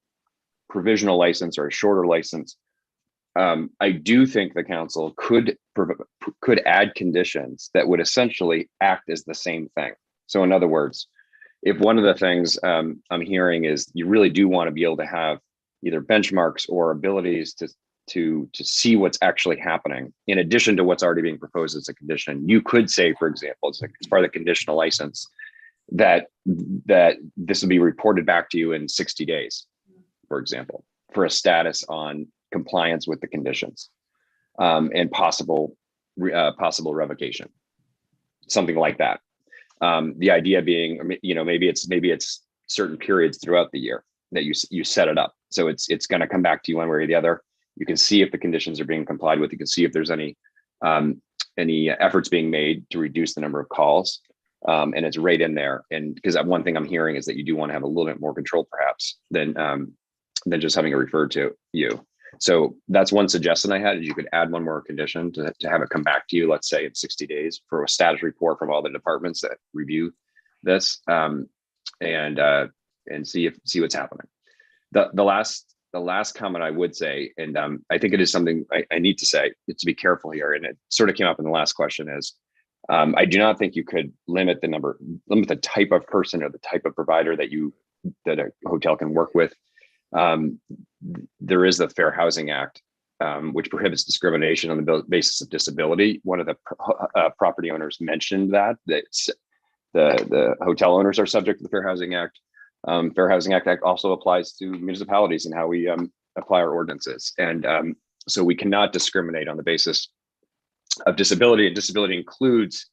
provisional license or a shorter license, I do think the council could add conditions that would essentially act as the same thing. So in other words, if one of the things I'm hearing is you really do want to be able to have either benchmarks or abilities to see what's actually happening in addition to what's already being proposed as a condition, you could say, for example, it's part of the conditional license that this will be reported back to you in 60 days, for example, for a status on compliance with the conditions and possible revocation, something like that. The idea being, maybe it's certain periods throughout the year that you set it up. So it's going to come back to you one way or the other. You can see if the conditions are being complied with. You can see if there's any efforts being made to reduce the number of calls. And it's right in there. And because one thing I'm hearing is that you do want to have a little bit more control, perhaps, than just having it referred to you. So that's one suggestion I had, is you could add one more condition to have it come back to you, let's say in 60 days for a status report from all the departments that review this, and see what's happening. The last comment I would say, and I think it is something I need to say, to be careful here, and it sort of came up in the last question, is I do not think you could limit the type of person or the type of provider that a hotel can work with. There is the Fair Housing Act, which prohibits discrimination on the basis of disability. One of the property owners mentioned that the hotel owners are subject to the Fair Housing Act. Fair Housing Act also applies to municipalities and how we apply our ordinances. And so we cannot discriminate on the basis of disability, and disability includes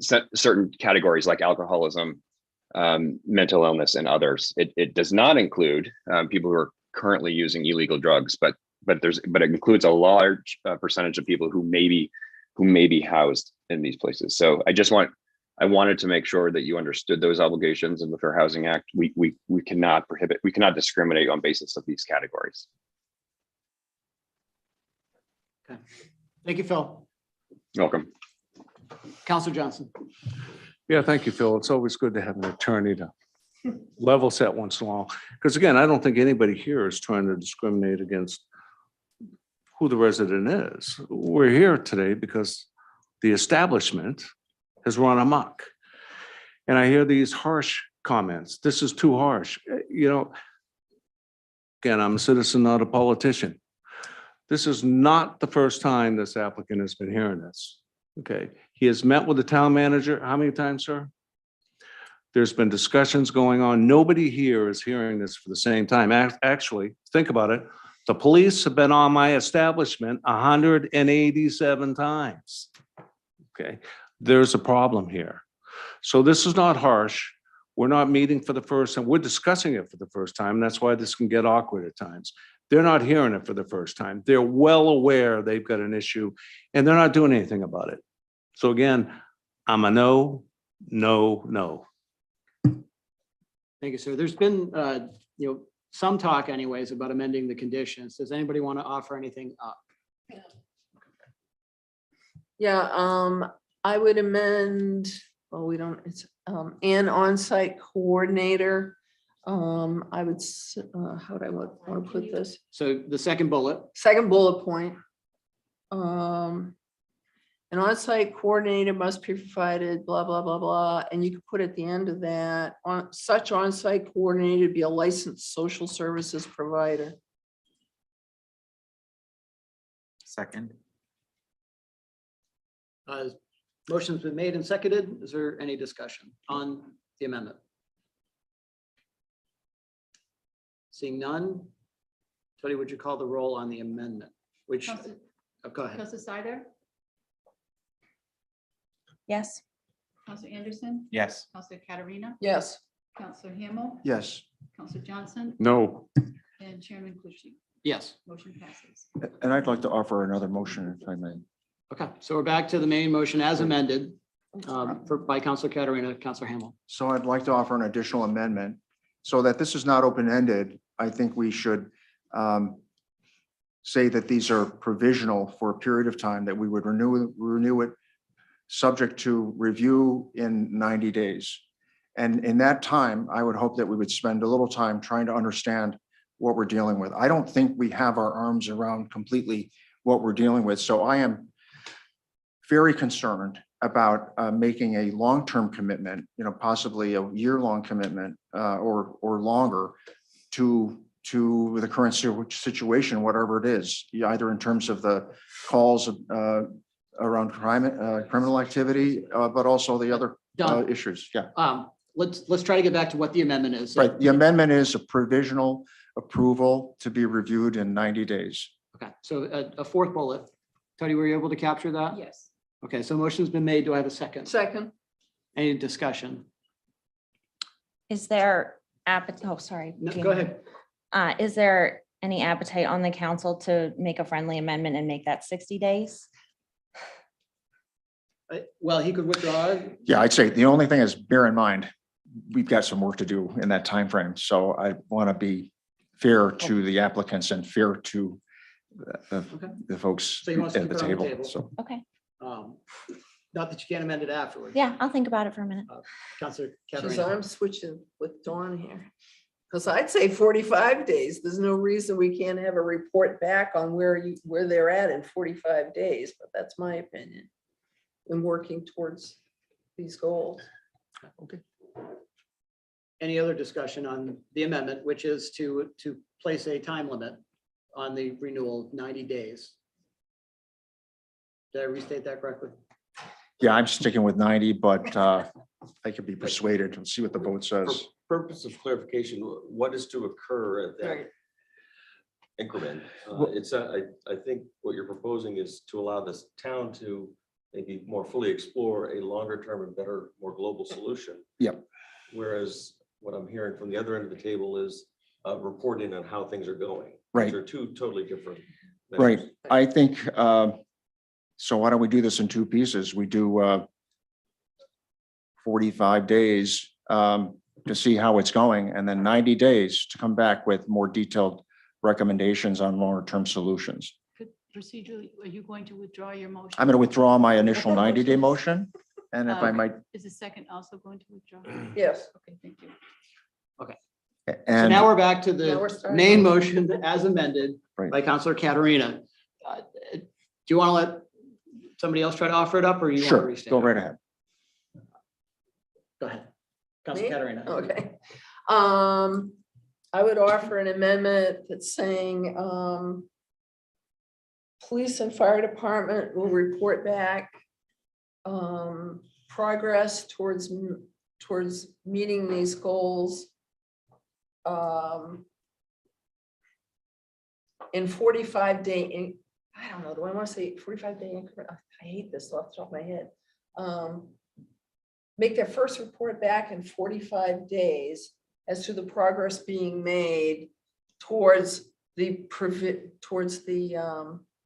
certain categories like alcoholism, mental illness, and others. It does not include people who are currently using illegal drugs, but it includes a large percentage of people who may be housed in these places. So I wanted to make sure that you understood those obligations in the Fair Housing Act. We cannot discriminate on basis of these categories. Okay. Thank you, Phil. Welcome. Counselor Johnson. Yeah, thank you, Phil. It's always good to have an attorney to level set once in a while. Because again, I don't think anybody here is trying to discriminate against who the resident is. We're here today because the establishment has run amok. And I hear these harsh comments. This is too harsh. You know, again, I'm a citizen, not a politician. This is not the first time this applicant has been hearing this. Okay, he has met with the town manager. How many times, sir? There's been discussions going on. Nobody here is hearing this for the same time. Actually, think about it. The police have been on my establishment 187 times. Okay, there's a problem here. So this is not harsh. We're not meeting for the first time. We're discussing it for the first time. That's why this can get awkward at times. They're not hearing it for the first time. They're well aware they've got an issue and they're not doing anything about it. So again, I'm a no, no, no. Thank you, sir. There's been, some talk anyways about amending the conditions. Does anybody want to offer anything up? Yeah, I would amend, well, we don't, it's an on-site coordinator. I would, how would I want to put this? So the second bullet. Second bullet point. An on-site coordinator must be provided, blah, blah, blah, blah. And you could put at the end of that, such on-site coordinator be a licensed social services provider. Second. Motion's been made and seconded. Is there any discussion on the amendment? Seeing none. Tony, would you call the roll on the amendment? Which, go ahead. Counselor Sider, Yes. Counselor Anderson, Yes. Counselor Katarina, Yes. Counselor Hamel, Yes. Counselor Johnson, No. and Chairman Clucci. Yes. Motion passes. And I'd like to offer another motion if I may. Okay, so we're back to the main motion as amended by Counselor Katarina, Counselor Hamel. So I'd like to offer an additional amendment so that this is not open-ended. I think we should say that these are provisional for a period of time, that we would renew it subject to review in 90 days. And in that time, I would hope that we would spend a little time trying to understand what we're dealing with. I don't think we have our arms around completely what we're dealing with. So I am very concerned about making a long-term commitment, possibly a year-long commitment or longer to the current situation, whatever it is, either in terms of the calls around criminal activity, but also the other issues. Yeah. Let's try to get back to what the amendment is. Right. The amendment is a provisional approval to be reviewed in 90 days. Okay, so a fourth bullet. Tony, were you able to capture that? Yes. Okay, so motion's been made. Do I have a second? Second. Any discussion? Is there appetite? Oh, sorry. No, Gina. go ahead. Is there any appetite on the council to make a friendly amendment and make that 60 days? Well, he could withdraw. Yeah, I'd say the only thing is bear in mind, we've got some work to do in that time frame. So I want to be fair to the applicants and fair to the folks So he wants to at the keep it on the table. table. So Okay. Not that you can't amend it afterwards. Yeah, I'll think about it for a minute. Counselor Geez, Katarina. I'm switching with Dawn here. Because I'd say 45 days. There's no reason we can't have a report back on where they're at in 45 days, but that's my opinion. In working towards these goals. Okay. Any other discussion on the amendment, which is to place a time limit on the renewal, 90 days? Did I restate that correctly? yeah, I'm sticking with 90, but I could be persuaded. Let's see what the vote says. Purpose of clarification, what is to occur at that Right. increment? Well- I think what you're proposing is to allow this town to maybe more fully explore a longer term and better, more global solution. Yep. Whereas what I'm hearing from the other end of the table is reporting on how things are going. Right. These are two totally different. Right. measures. I think, so why don't we do this in two pieces? We do 45 days to see how it's going, and then 90 days to come back with more detailed recommendations on longer term solutions. Procedurally, are you going to withdraw your motion? I'm going to withdraw my initial 90-day motion, and if I might, Is the second also going to withdraw? Yes. Okay, thank you. So and now we're back to Now we're the starting main over. motion as amended Right. by Counselor Katarina. Do you want to let somebody else try to offer it up, or you want to sure, restate? go it? right ahead. Go ahead. Counselor Me? Katarina. Okay. I would offer an amendment that's saying, police and fire department will report back progress towards meeting these goals in 45-day, I don't know, do I want to say 45-day increment? I hate this off the top of my head. Make their first report back in 45 days as to the progress being made towards the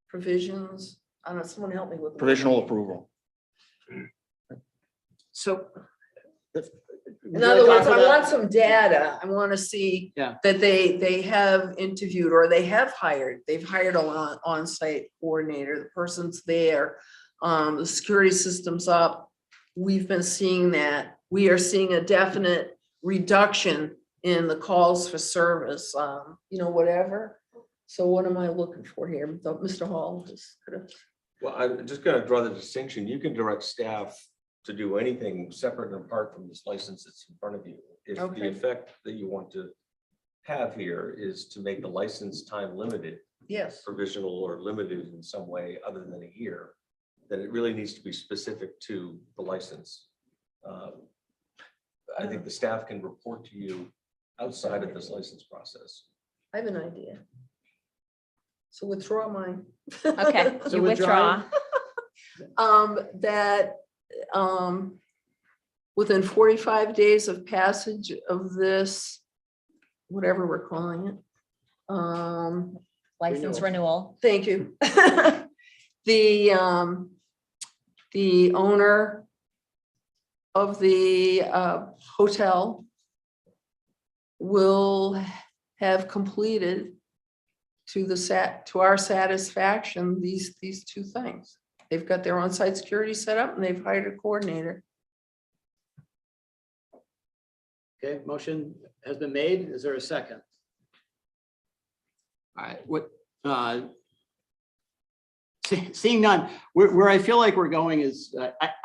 provisions. I don't know, someone help me with. the Provisional wording. approval. So. In other words, I want some data. I want to see Yeah. that they have interviewed or they have hired, they've hired an on-site coordinator, the person's there. The security system's up. We've been seeing that. We are seeing a definite reduction in the calls for service, whatever. So what am I looking for here? Mr. Hall just could have. Well, I'm just gonna draw the distinction. You can direct staff to do anything separate and apart from this license that's in front of you. If the Okay. effect that you want to have here is to make the license time limited, Yes. provisional or limited in some way other than a year, then it really needs to be specific to the license. I think the staff can report to you outside of this license process. I have an idea. So withdraw mine. Okay, So you withdraw. withdraw. That within 45 days of passage of this, whatever we're calling it. License renewal. Thank you. The owner of the hotel will have completed to our satisfaction, these two things. They've got their on-site security set up and they've hired a coordinator. Okay, motion has been made. Is there a second? All right, seeing none, where I feel like we're going is,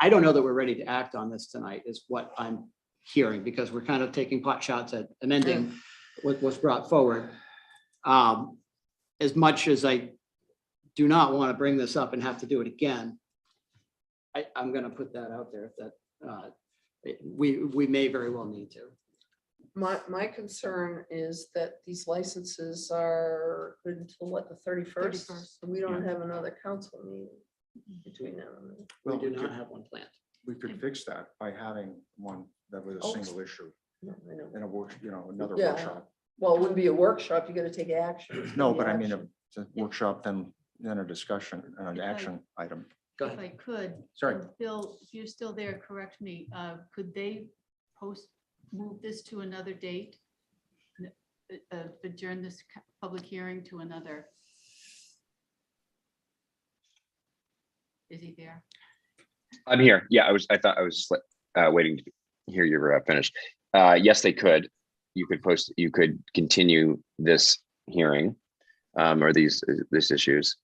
I don't know that we're ready to act on this tonight is what I'm hearing, because we're kind of taking pot shots at amending what was brought forward. As much as I do not want to bring this up and have to do it again, I'm going to put that out there that we may very well need to. My concern is that these licenses are good until what, the 31st? 31st. So we don't have another council meeting between now and then. We Well, do we not could- have one planned. We could fix that by having one that was a Oh. single issue No, I know. in a work, another Yeah. workshop. Well, it wouldn't be a workshop, you gotta take action. It's No, gonna be but I mean, action. it's a workshop, then a discussion, an If I- action item. Go If ahead. I could. Sorry. Bill, if you're still there, correct me. Could they move this to another date? Adjourn this public hearing to another? Is he there? I'm here. Yeah, I thought I was just waiting to hear you were finished. Yes, they could. You could continue this hearing or these issues.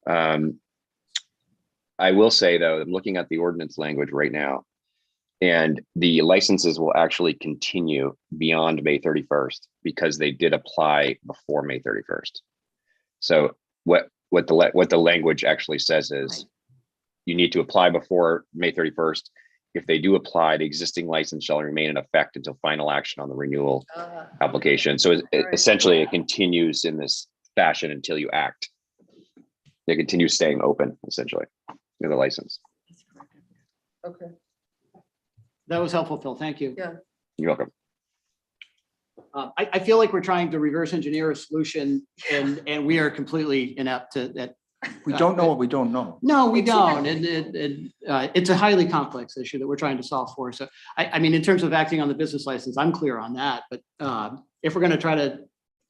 I will say though, I'm looking at the ordinance language right now, and the licenses will actually continue beyond May 31st because they did apply before May 31st. So what the language actually says is you need to apply before May 31st. If they do apply, the existing license shall remain in effect until final action on the renewal application. So essentially it continues in this fashion until you act. They continue staying open essentially in the license. Okay, That was helpful, Phil. Thank you. yeah. You're welcome. I feel like we're trying to reverse engineer a solution and we are completely inept to that. We don't know what we don't know. No, we don't. And it's a highly complex issue that we're trying to solve for. So I mean, in terms of acting on the business license, I'm clear on that. But if we're going to try to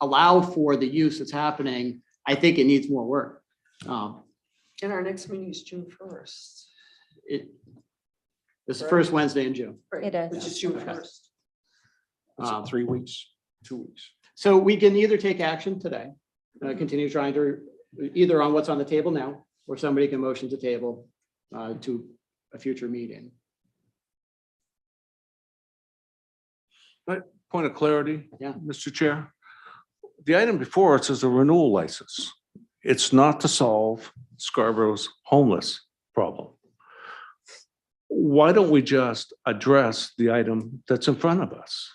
allow for the use that's happening, I think it needs more work. And our next meeting is June 1st. It's the first Wednesday in June. It is. Which is June 1st. 3 weeks, 2 weeks. So we can either take action today, continue trying to, either on what's on the table now, or somebody can motion to table to a future meeting. But point of clarity. Yeah. Mr. Chair. The item before us is a renewal license. It's not to solve Scarborough's homeless problem. Why don't we just address the item that's in front of us?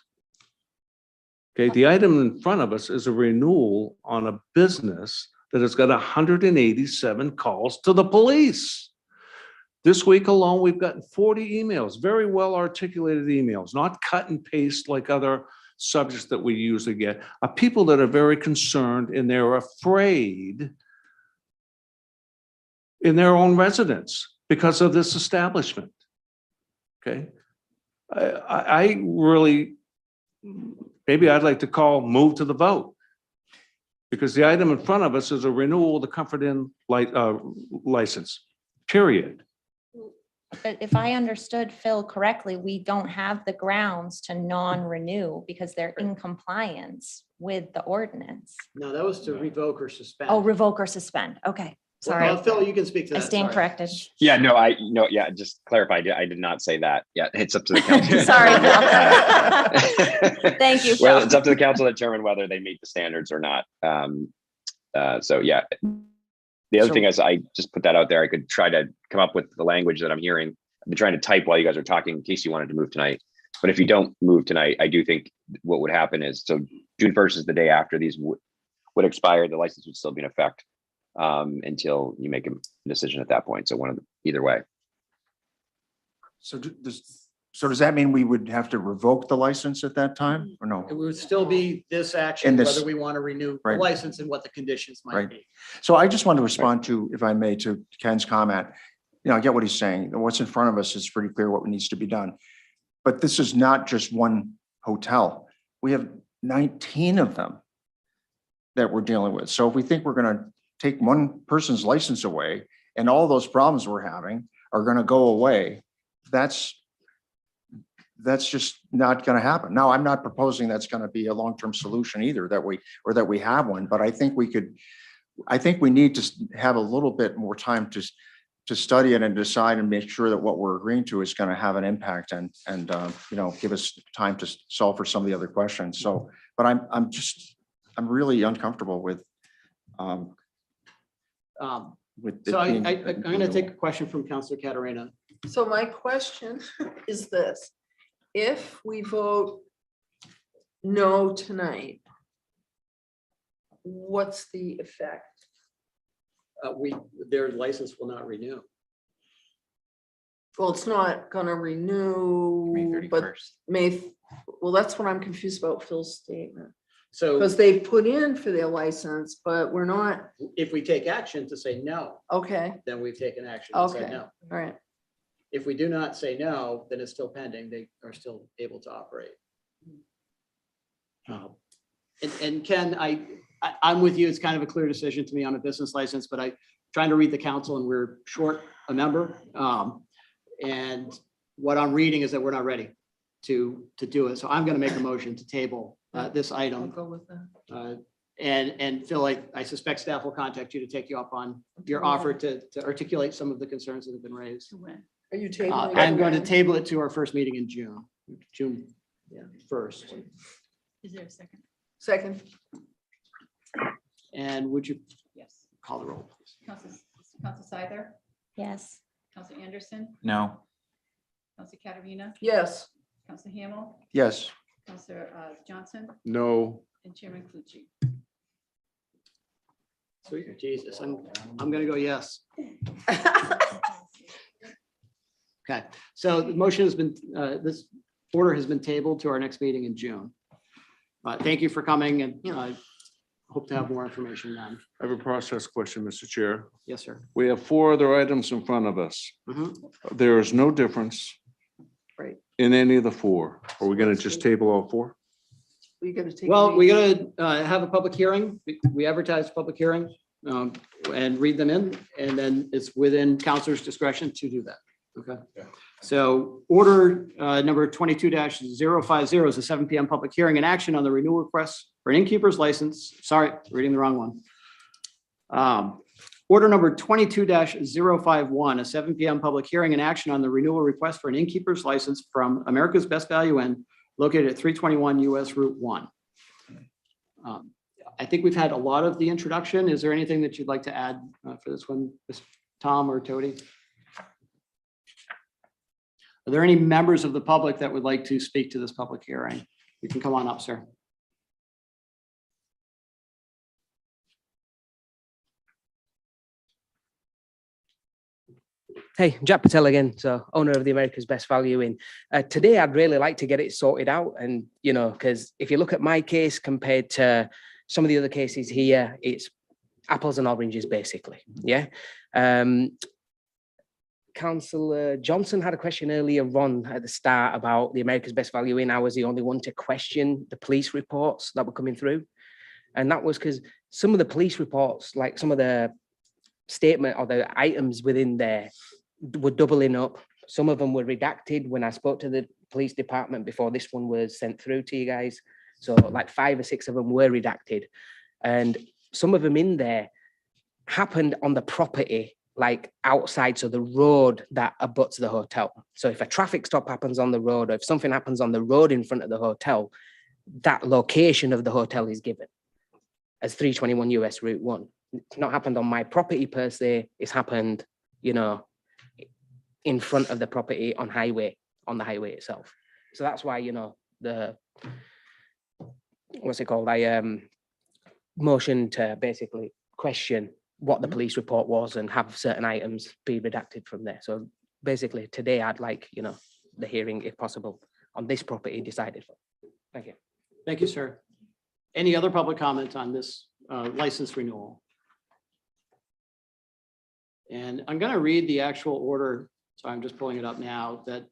Okay, the item in front of us is a renewal on a business that has got 187 calls to the police. This week alone, we've gotten 40 emails, very well articulated emails, not cut and paste like other subjects that we usually get, of people that are very concerned and they're afraid in their own residence because of this establishment. Okay, I really, maybe I'd like to move to the vote. Because the item in front of us is a renewal of the Comfort Inn license, period. But if I understood Phil correctly, we don't have the grounds to non-renew because they're in compliance with the ordinance. No, that was to revoke or suspend. Oh, revoke or suspend. Okay, sorry. Well, Phil, you can speak to I that. stand Sorry. corrected. Yeah, no, yeah, just clarify. I did not say that. Yeah, it's up to the council. Sorry, Phil. Thank you, Well, Phil. it's up to the council to determine whether they meet the standards or not. So yeah. The other thing is, I just put that out there. I could try to come up with the language that I'm hearing. I've been trying to type while you guys are talking in case you wanted to move tonight. But if you don't move tonight, I do think what would happen is, so June 1st is the day after these would expire. The license would still be in effect until you make a decision at that point. So either way. So does that mean we would have to revoke the license at that time or no? It would still be this action, And this- whether we want to renew the Right. license and what the conditions might Right. be. So I just want to respond to, if I may, to Ken's comment. You know, I get what he's saying. What's in front of us is pretty clear what needs to be done. But this is not just one hotel. We have 19 of them that we're dealing with. So if we think we're going to take one person's license away and all those problems we're having are going to go away, that's just not going to happen. Now, I'm not proposing that's going to be a long-term solution either, that we have one, but I think we need to have a little bit more time to study it and decide and make sure that what we're agreeing to is going to have an impact and give us time to solve for some of the other questions. So, but I'm really uncomfortable with So it I'm being- going to take a question from Councilor Caterina. So my question is this: if we vote no tonight, what's the effect? Their license will not renew. Well, it's not gonna renew, but well, that's what I'm confused about Phil's statement. So Because they've put in for their license, but we're not, if we take action to say no, okay, then we've taken action and said okay, no. all right. If we do not say no, then it's still pending. They are still able to operate. And Ken, I'm with you. It's kind of a clear decision to me on a business license, but I'm trying to read the council and we're short a member. And what I'm reading is that we're not ready to do it. So I'm going to make a motion to table this I'll item. go with that. And Phil, I suspect staff will contact you to take you up on your offer to articulate some of the concerns that have been raised. Are you tabling? I'm it going to again? table it to our first meeting in June 1st. Is there a second? Second, And would you Yes. call the roll, please? Council Seither, Yes. Council Anderson, No. Council Caterina, yes. Council Hamel, Yes. Councilor Johnson, No. and Chairman Clucci. Sweet Jesus, I'm going to go yes. Okay, so the motion has been, this order has been tabled to our next meeting in June. Thank you for coming and hope to have more information then. I have a process question, Mr. Chair. Yes, sir. We have 4 other items in front of us. Mhm. There is no difference Right. in any of the 4. Are we going to just table all 4? We gotta take. Well, we gotta have a public hearing. We advertise public hearing and read them in, and then it's within counselor's discretion to do that. Okay. So order number 22-050 is a 7 PM public hearing and action on the renewal request for an innkeeper's license. Sorry, reading the wrong one. Order number 22-051, a 7 PM public hearing and action on the renewal request for an innkeeper's license from America's Best Value Inn located at 321 US Route 1. I think we've had a lot of the introduction. Is there anything that you'd like to add for this one, Tom or Tony? Are there any members of the public that would like to speak to this public hearing? You can come on up, sir. Hey, Jack Patel again, so owner of the America's Best Value Inn. Today, I'd really like to get it sorted out, and because if you look at my case compared to some of the other cases here, it's apples and oranges, basically. Yeah. Councillor Johnson had a question earlier on at the start about the America's Best Value Inn. I was the only one to question the police reports that were coming through, and that was because some of the police reports, like some of the statement or the items within there, were doubling up. Some of them were redacted when I spoke to the police department before this one was sent through to you guys. So like 5 or 6 of them were redacted. And some of them in there happened on the property, like outside, so the road that abuts the hotel. So if a traffic stop happens on the road, or if something happens on the road in front of the hotel, that location of the hotel is given as 321 US Route 1. It's not happened on my property per se. It's happened, in front of the property on the highway itself. So that's why, what's it called? I motion to basically question what the police report was and have certain items be redacted from there. So basically today I'd like, the hearing, if possible, on this property decided for. Thank you. Thank you, sir. Any other public comment on this license renewal? And I'm going to read the actual order. So I'm just pulling it up now that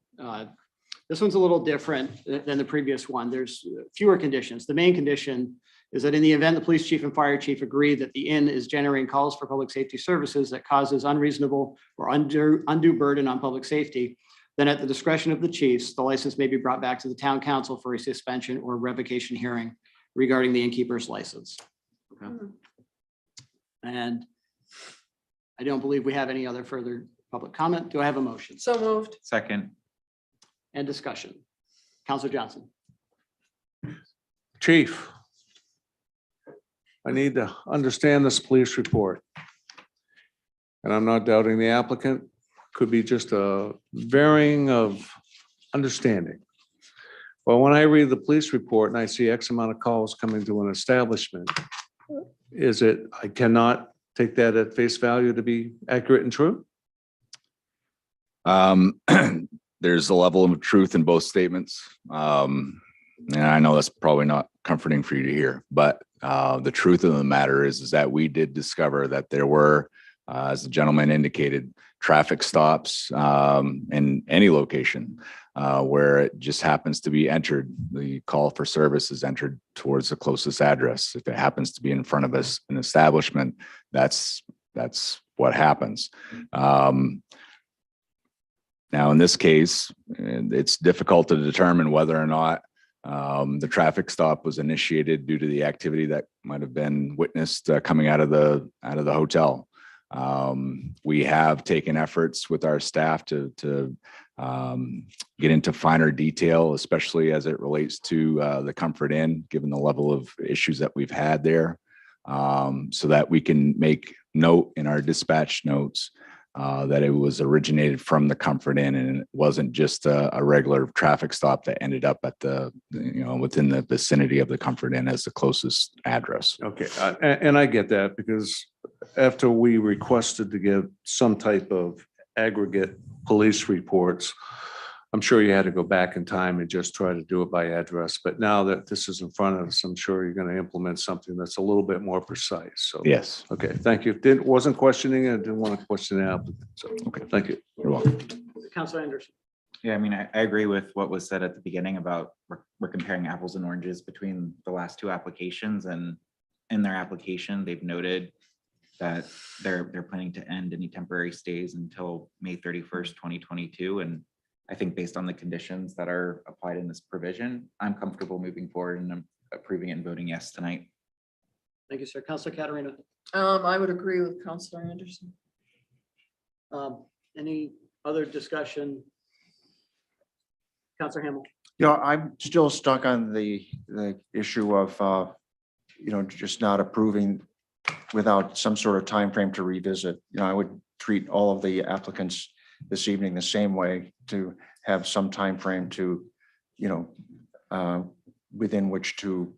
this one's a little different than the previous one. There's fewer conditions. The main condition is that in the event the police chief and fire chief agree that the inn is generating calls for public safety services that causes unreasonable or undue burden on public safety, then at the discretion of the chiefs, the license may be brought back to the town council for a suspension or revocation hearing regarding the innkeeper's license. Okay. And I don't believe we have any other further public comment. Do I have a motion? So moved. Second. And discussion. Councilor Johnson. Chief, I need to understand this police report. And I'm not doubting the applicant. Could be just a varying of understanding. But when I read the police report and I see X amount of calls coming to an establishment, is it, I cannot take that at face value to be accurate and true? There's a level of truth in both statements. And I know that's probably not comforting for you to hear, but the truth of the matter is that we did discover that there were, as the gentleman indicated, traffic stops in any location where it just happens to be entered. The call for service is entered towards the closest address. If it happens to be in front of us, an establishment, that's what happens. Now, in this case, it's difficult to determine whether or not the traffic stop was initiated due to the activity that might have been witnessed coming out of the hotel. We have taken efforts with our staff to get into finer detail, especially as it relates to the Comfort Inn, given the level of issues that we've had there, so that we can make note in our dispatch notes that it was originated from the Comfort Inn and it wasn't just a regular traffic stop that ended up at within the vicinity of the Comfort Inn as the closest address. Okay, and I get that because after we requested to get some type of aggregate police reports. I'm sure you had to go back in time and just try to do it by address, but now that this is in front of us, I'm sure you're going to implement something that's a little bit more precise. So, Yes. okay, thank you. Wasn't questioning it, didn't want to question the applicant. So, okay, thank you. You're welcome. Councilor Anderson. Yeah, I mean, I agree with what was said at the beginning about we're comparing apples and oranges between the last two applications, and in their application, they've noted that they're planning to end any temporary stays until May 31st, 2022. And I think based on the conditions that are applied in this provision, I'm comfortable moving forward and approving it and voting yes tonight. Thank you, sir. Councilor Katarina. I would agree with Counselor Anderson. Any other discussion? Councilor Hamel. I'm still stuck on the issue of, just not approving without some sort of time frame to revisit. I would treat all of the applicants this evening the same way, to have some time frame to, within which to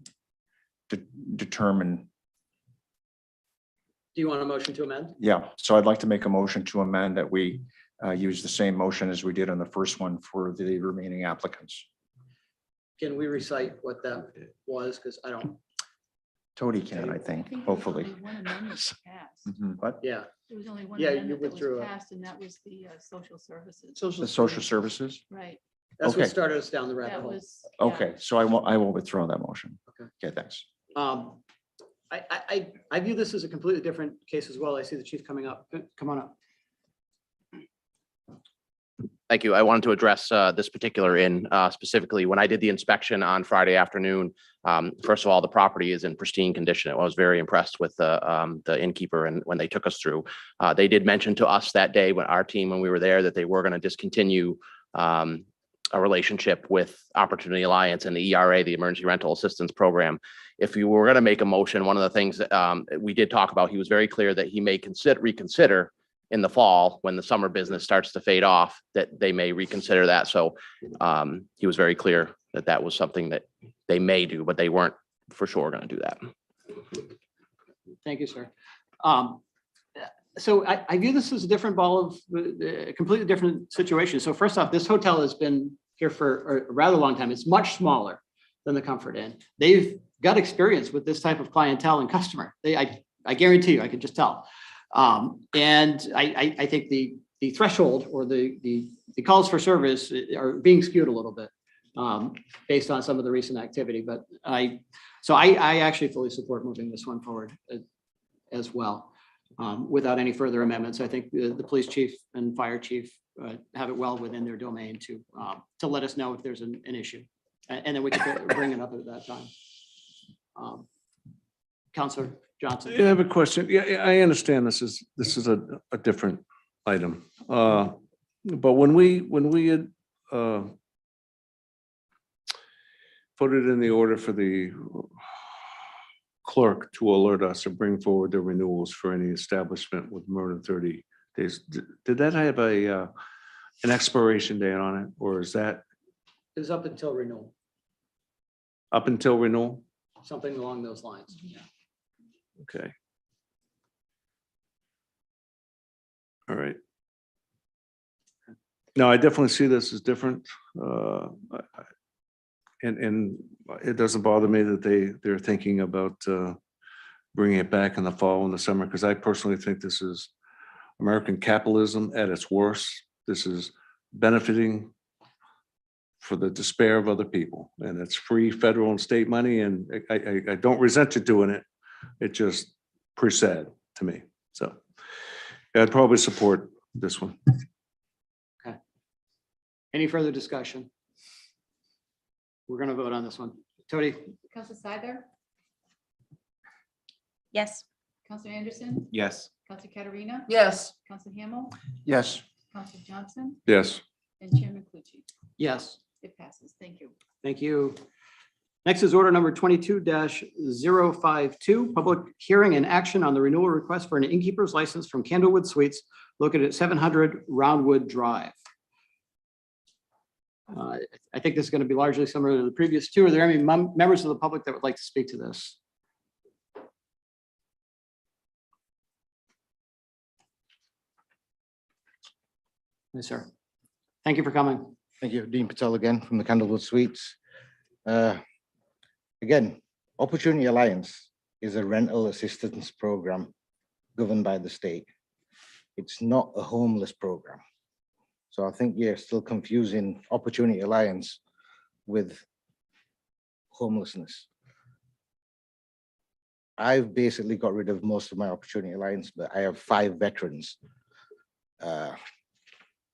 determine. Do you want a motion to amend? Yeah, so I'd like to make a motion to amend that we use the same motion as we did on the first one for the remaining applicants. Can we recite what that was? Because I don't. Tony can, I think, hopefully. One amendment passed. But Yeah. There was only one Yeah, you amendment that withdrew was it. passed, and that was the social services. the social services. Right. That's what Okay. started us down the rabbit That hole. was. yeah. Okay, so I will withdraw that motion. Okay. Okay, thanks. I view this as a completely different case as well. I see the chief coming up. Come on up. Thank you. I wanted to address this particular inn specifically. When I did the inspection on Friday afternoon, first of all, the property is in pristine condition. I was very impressed with the innkeeper, and when they took us through, they did mention to us that day, when our team, when we were there, that they were going to discontinue a relationship with Opportunity Alliance and the ERA, the Emergency Rental Assistance Program. If you were going to make a motion, one of the things that we did talk about, he was very clear that he may reconsider in the fall, when the summer business starts to fade off, that they may reconsider that. So he was very clear that that was something that they may do, but they weren't for sure going to do that. Thank you, sir. So I view this as a different a completely different situation. So first off, this hotel has been here for a rather long time. It's much smaller than the Comfort Inn. They've got experience with this type of clientele and customer. I guarantee you, I can just tell. And I think the threshold or the calls for service are being skewed a little bit based on some of the recent activity. But I actually fully support moving this one forward as well, without any further amendments. I think the police chief and fire chief have it well within their domain to let us know if there's an issue, and then we can bring it up at that time. Counselor Johnson. Yeah, I have a question. Yeah, I understand this is a different item. But when we had put it in the order for the clerk to alert us or bring forward the renewals for any establishment with more than 30 days, did that have an expiration date on it, or is that It's up until renewal, up until renewal? something along those lines. Okay. All right. No, I definitely see this as different. And it doesn't bother me that they're thinking about bringing it back in the fall and the summer, because I personally think this is American capitalism at its worst. This is benefiting for the despair of other people, and it's free federal and state money, and I don't resent you doing it. It just pretty sad to me. So yeah, I'd probably support this one. Okay. Any further discussion? We're going to vote on this one. Tony? Counselor Seibert, Yes. Counselor Anderson, Yes. Counselor Katarina. Yes. Counselor Hamel, Yes. Counselor Johnson, Yes. and Chairman Clucci. Yes. It passes. Thank you. Thank you. Next is order number 22-052, public hearing and action on the renewal request for an innkeeper's license from Candlewood Suites located at 700 Roundwood Drive. I think this is going to be largely similar to the previous two. Are there any members of the public that would like to speak to this? Yes, sir. Thank you for coming. Thank you. Dean Patel again from the Candlewood Suites. Again, Opportunity Alliance is a rental assistance program governed by the state. It's not a homeless program. So I think you're still confusing Opportunity Alliance with homelessness. I've basically got rid of most of my Opportunity Alliance, but I have 5 veterans that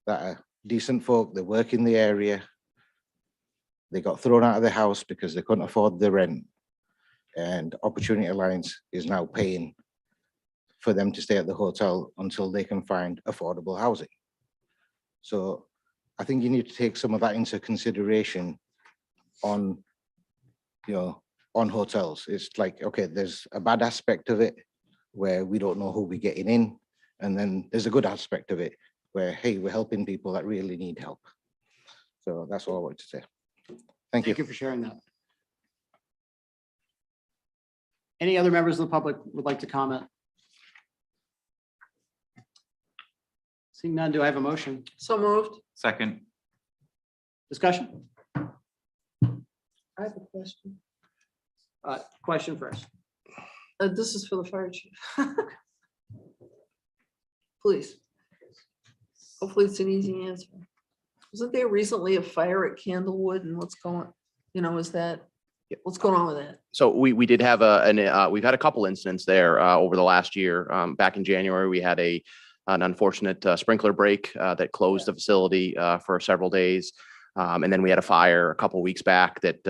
are decent folk. They work in the area. They got thrown out of the house because they couldn't afford the rent. And Opportunity Alliance is now paying for them to stay at the hotel until they can find affordable housing. So I think you need to take some of that into consideration on, on hotels. It's like, okay, there's a bad aspect of it where we don't know who we're getting in. And then there's a good aspect of it where, hey, we're helping people that really need help. So that's all I wanted to say. Thank you. Thank you for sharing that. Any other members of the public would like to comment? Seeing none, do I have a motion? So moved. Second. Discussion? I have a question. Question first. This is for the fire chief. Please. Hopefully it's an easy answer. Wasn't there recently a fire at Candlewood and what's going, is that, what's going on with that? So we did have we've had a couple incidents there over the last year. Back in January, we had an unfortunate sprinkler break that closed the facility for several days. And then we had a fire a couple weeks back that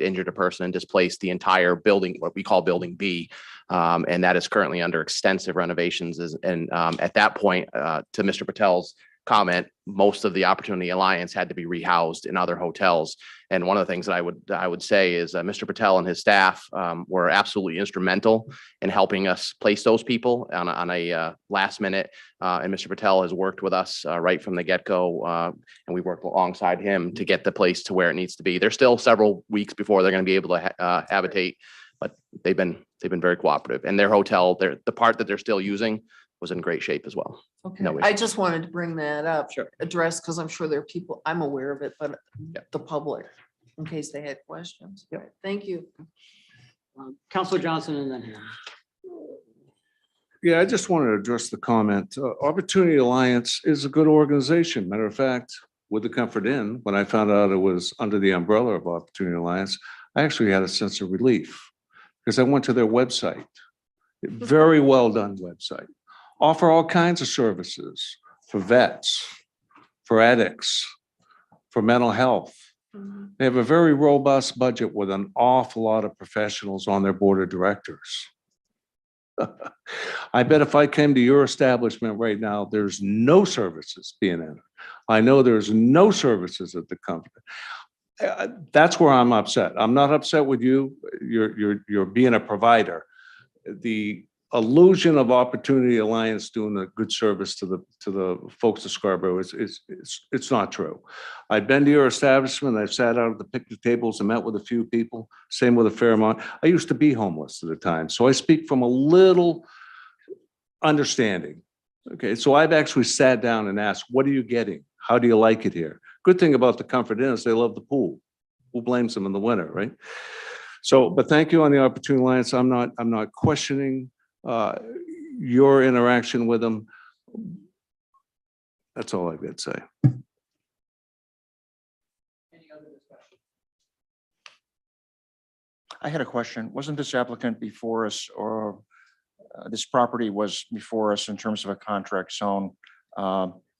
injured a person and displaced the entire building, what we call Building B. And that is currently under extensive renovations. And at that point, to Mr. Patel's comment, most of the Opportunity Alliance had to be rehoused in other hotels. And one of the things that I would say is Mr. Patel and his staff were absolutely instrumental in helping us place those people on a last minute. And Mr. Patel has worked with us right from the get-go, and we worked alongside him to get the place to where it needs to be. There's still several weeks before they're going to be able to habitate, but they've been very cooperative. And their hotel, the part that they're still using was in great shape as well. Okay, No I issue. just wanted to bring that up. Sure. Address, because I'm sure there are people, I'm aware of it, but the public, in case they had questions. Yep. All right, thank you. Counselor Johnson and then him. Yeah, I just wanted to address the comment. Opportunity Alliance is a good organization. Matter of fact, with the Comfort Inn, when I found out it was under the umbrella of Opportunity Alliance, I actually had a sense of relief because I went to their website. Very well done website. Offer all kinds of services for vets, for addicts, for mental health. They have a very robust budget with an awful lot of professionals on their board of directors. I bet if I came to your establishment right now, there's no services being entered. I know there's no services at the company. That's where I'm upset. I'm not upset with you. You're being a provider. The illusion of Opportunity Alliance doing a good service to the folks of Scarborough it's not true. I've been to your establishment. I've sat out at the picnic tables and met with a few people. Same with a Fairmont. I used to be homeless at the time, so I speak from a little understanding. Okay, so I've actually sat down and asked, "What are you getting? How do you like it here?" Good thing about the Comfort Inn is they love the pool. Who blames them in the winter, right? So, but thank you on the Opportunity Alliance. I'm not questioning your interaction with them. That's all I've got to say. I had a question. Wasn't this applicant before us, or this property was before us in terms of a contract zone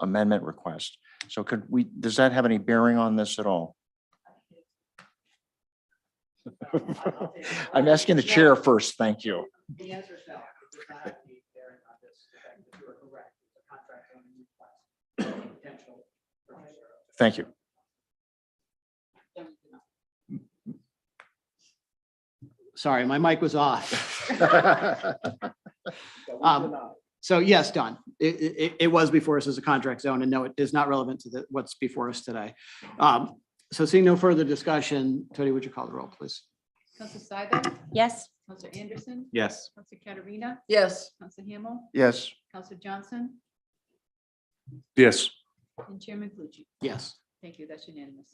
amendment request? So does that have any bearing on this at all? I'm asking the chair first. Thank you. The answer is no. It does not have any bearing on this. You are correct. It's a contract zoning request. Potential purchaser. Thank you. Sorry, my mic was off. So yes, Don, it was before us as a contract zone, and no, it is not relevant to what's before us today. So seeing no further discussion, Tony, would you call the roll, please? Counselor Seibert, Yes. Counselor Anderson, Yes. Counselor Katarina, Yes. Counselor Hamel, Yes. Counselor Johnson, Yes. And Chairman Clucci. Yes. Thank you. That's unanimous.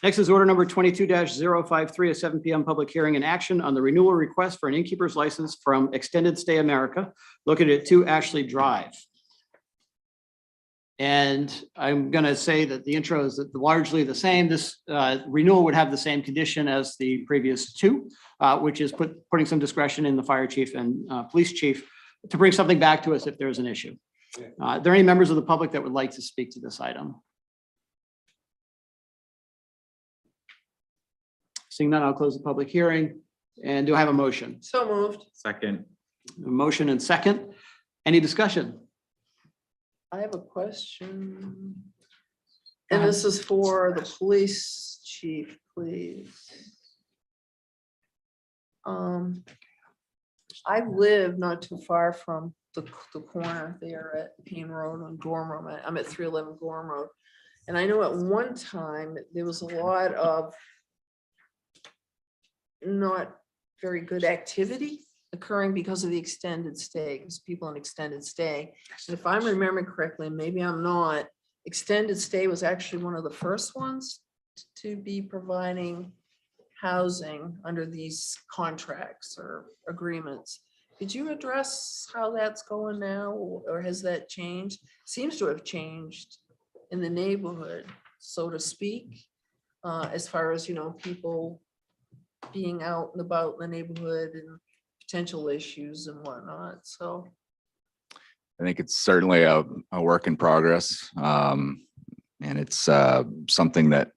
Next is order number 22-053, a 7 PM public hearing and action on the renewal request for an innkeeper's license from Extended Stay America located at 2 Ashley Drive. And I'm going to say that the intro is largely the same. This renewal would have the same condition as the previous two, which is putting some discretion in the fire chief and police chief to bring something back to us if there's an issue. Are there any members of the public that would like to speak to this item? Seeing none, I'll close the public hearing. And do I have a motion? So moved. Second. A motion and second. Any discussion? I have a question. And this is for the police chief, please. I live not too far from the corner there at Payne Road on Gorham Road. I'm at 311 Gorham Road. And I know at one time, there was a lot of not very good activity occurring because of the extended stay, because people in extended stay. And if I'm remembering correctly, and maybe I'm not, extended stay was actually one of the first ones to be providing housing under these contracts or agreements. Could you address how that's going now, or has that changed? Seems to have changed in the neighborhood, so to speak, as far as, people being out and about in the neighborhood and potential issues and whatnot. So I think it's certainly a work in progress. And it's something that,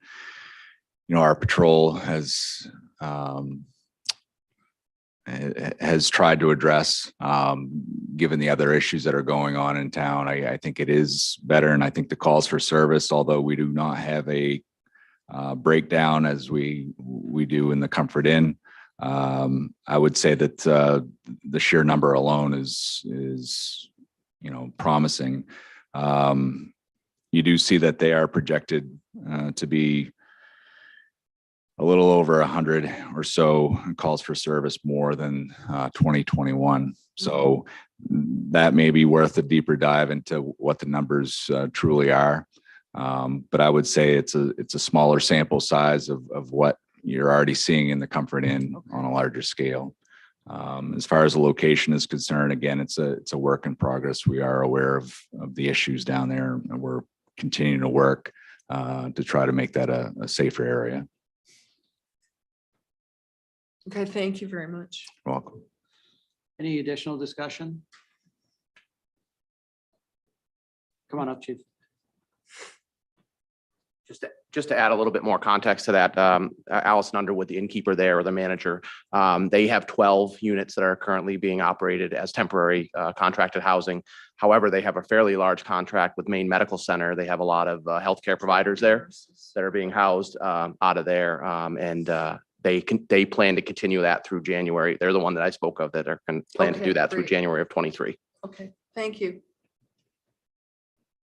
our patrol has tried to address, given the other issues that are going on in town. I think it is better. And I think the calls for service, although we do not have a breakdown as we do in the Comfort Inn, I would say that the sheer number alone is promising. You do see that they are projected to be a little over 100 or so calls for service more than 2021. So that may be worth a deeper dive into what the numbers truly are. But I would say it's a smaller sample size of what you're already seeing in the Comfort Inn on a larger scale. As far as the location is concerned, again, it's a work in progress. We are aware of the issues down there, and we're continuing to work to try to make that a safer area. okay, thank you very much. You're welcome. Any additional discussion? Come on up, chief. Just to add a little bit more context to that, Allison Underwood, the innkeeper there, or the manager, they have 12 units that are currently being operated as temporary contracted housing. However, they have a fairly large contract with Maine Medical Center. They have a lot of healthcare providers there that are being housed out of there. They plan to continue that through January. They're the one that I spoke of that are plan to Okay, do that through great. January of 23. Okay, thank you.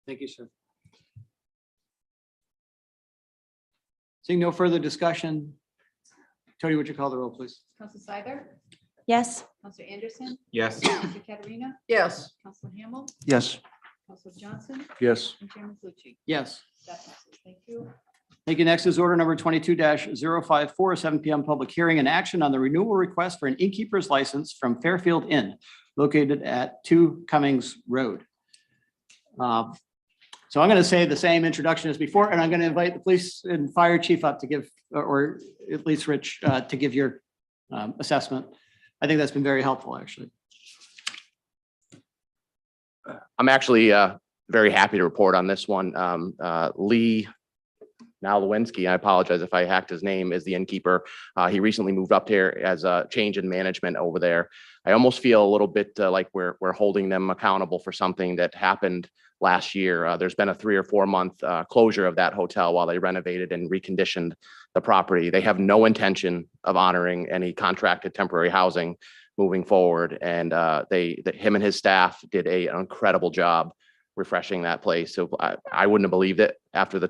Thank you, sir. Seeing no further discussion, Tony, would you call the roll, please? Counselor Seither, Yes. Counselor Anderson, Yes. Counselor Katarina, Yes. Counselor Hamel, Yes. Counselor Johnson, Yes. and Chairman Clucci. Yes. That passes. Thank you. Thank you. Next is order number 22-054, 7 PM public hearing and action on the renewal request for an innkeeper's license from Fairfield Inn located at 2 Cummings Road. So I'm going to say the same introduction as before, and I'm going to invite the police and fire chief up to give, or at least Rich, to give your assessment. I think that's been very helpful, actually. I'm actually very happy to report on this one. Lee now Lewinsky, I apologize if I hacked his name, is the innkeeper. He recently moved up here as a change in management over there. I almost feel a little bit like we're holding them accountable for something that happened last year. There's been a 3 or 4 month closure of that hotel while they renovated and reconditioned the property. They have no intention of honoring any contracted temporary housing moving forward. And him and his staff did an incredible job refreshing that place. So I wouldn't have believed it after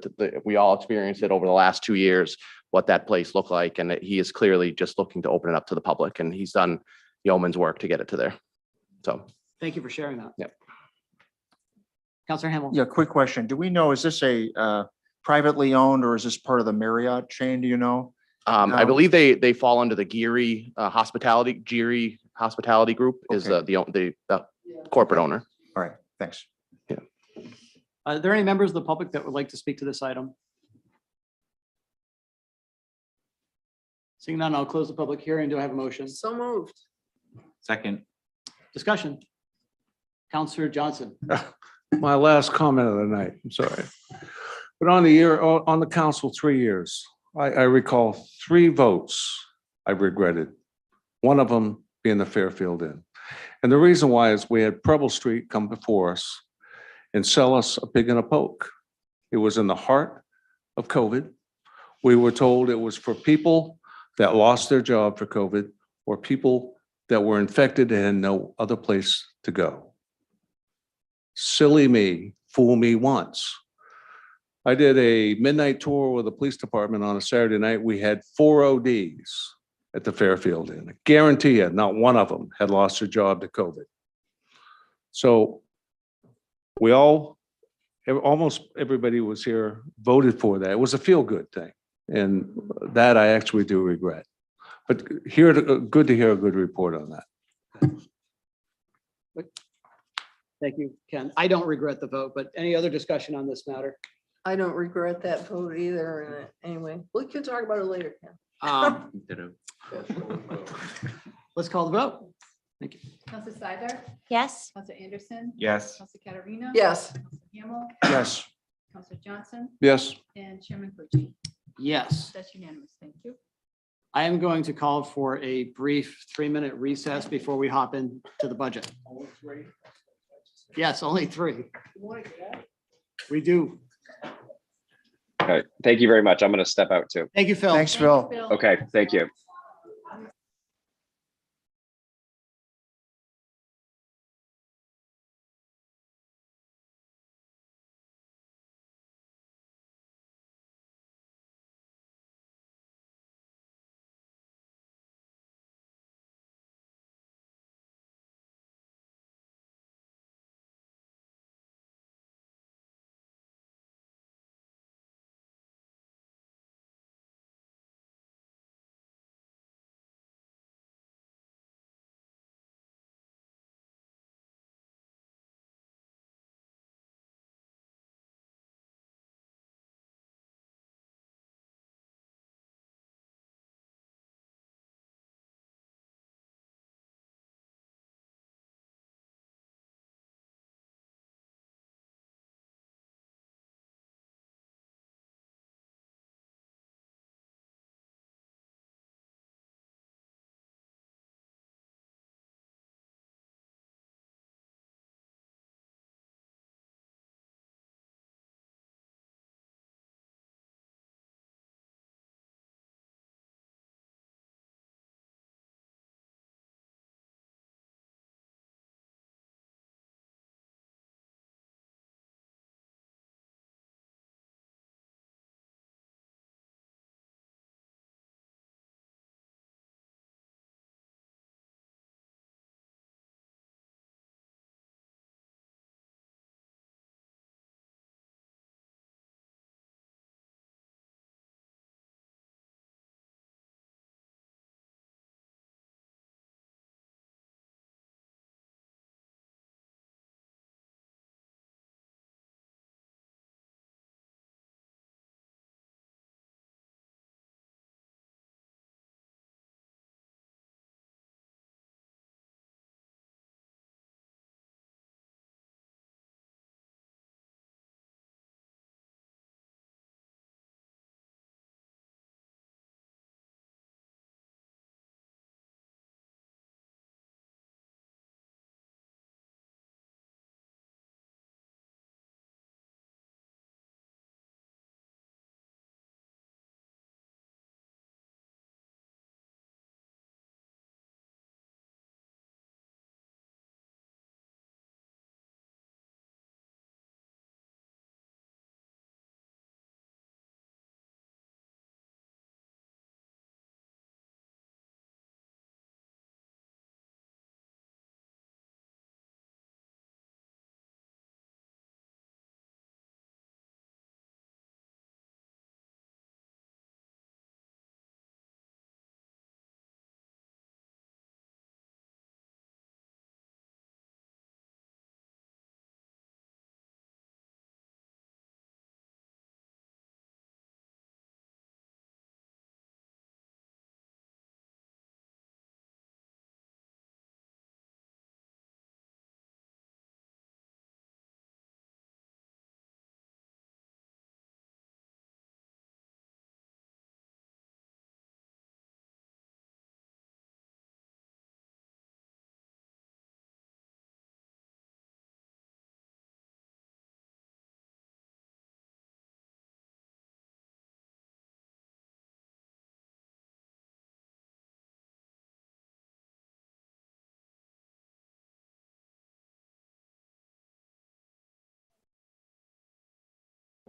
we all experienced it over the last 2 years, what that place looked like. And he is clearly just looking to open it up to the public, and he's done yeoman's work to get it to there. So Thank you for sharing that. Yep. Counselor Hamel. Yeah, quick question. Do we know, is this a privately owned or is this part of the Marriott chain? Do you know? I No. believe they fall under the Geary Hospitality Group is the corporate owner. All right, thanks. Are there any members of the public that would like to speak to this item? Seeing none, I'll close the public hearing. Do I have a motion? So moved. Second. Discussion. Counselor Johnson. My last comment of the night, I'm sorry. But on the council, 3 years, I recall 3 votes I regretted. One of them being the Fairfield Inn. And the reason why is we had Preble Street come before us and sell us a pig and a poke. It was in the heart of COVID. We were told it was for people that lost their job for COVID or people that were infected and had no other place to go. Silly me, fool me once. I did a midnight tour with the police department on a Saturday night. We had 4 ODs at the Fairfield Inn. I guarantee you, not one of them had lost their job to COVID. So we almost everybody was here, voted for that. It was a feel-good thing. And that I actually do regret. But good to hear a good report on that. Thank you, Ken. I don't regret the vote, but any other discussion on this matter? I don't regret that vote either. Anyway, we can talk about it later, Ken. Let's call the vote. Thank you. Counselor Seibert, Yes. Counselor Anderson. Yes. Counselor Katarina. Yes. Counselor Hamel, Yes. Counselor Johnson, Yes. and Chairman Pucci. Yes. That's unanimous. Thank you. I am going to call for a brief 3-minute recess before we hop into the budget. Yes, only 3. We do. Okay, thank you very much. I'm going to step out too. Thank you, Phil. Thanks, Phil. Okay, thank you.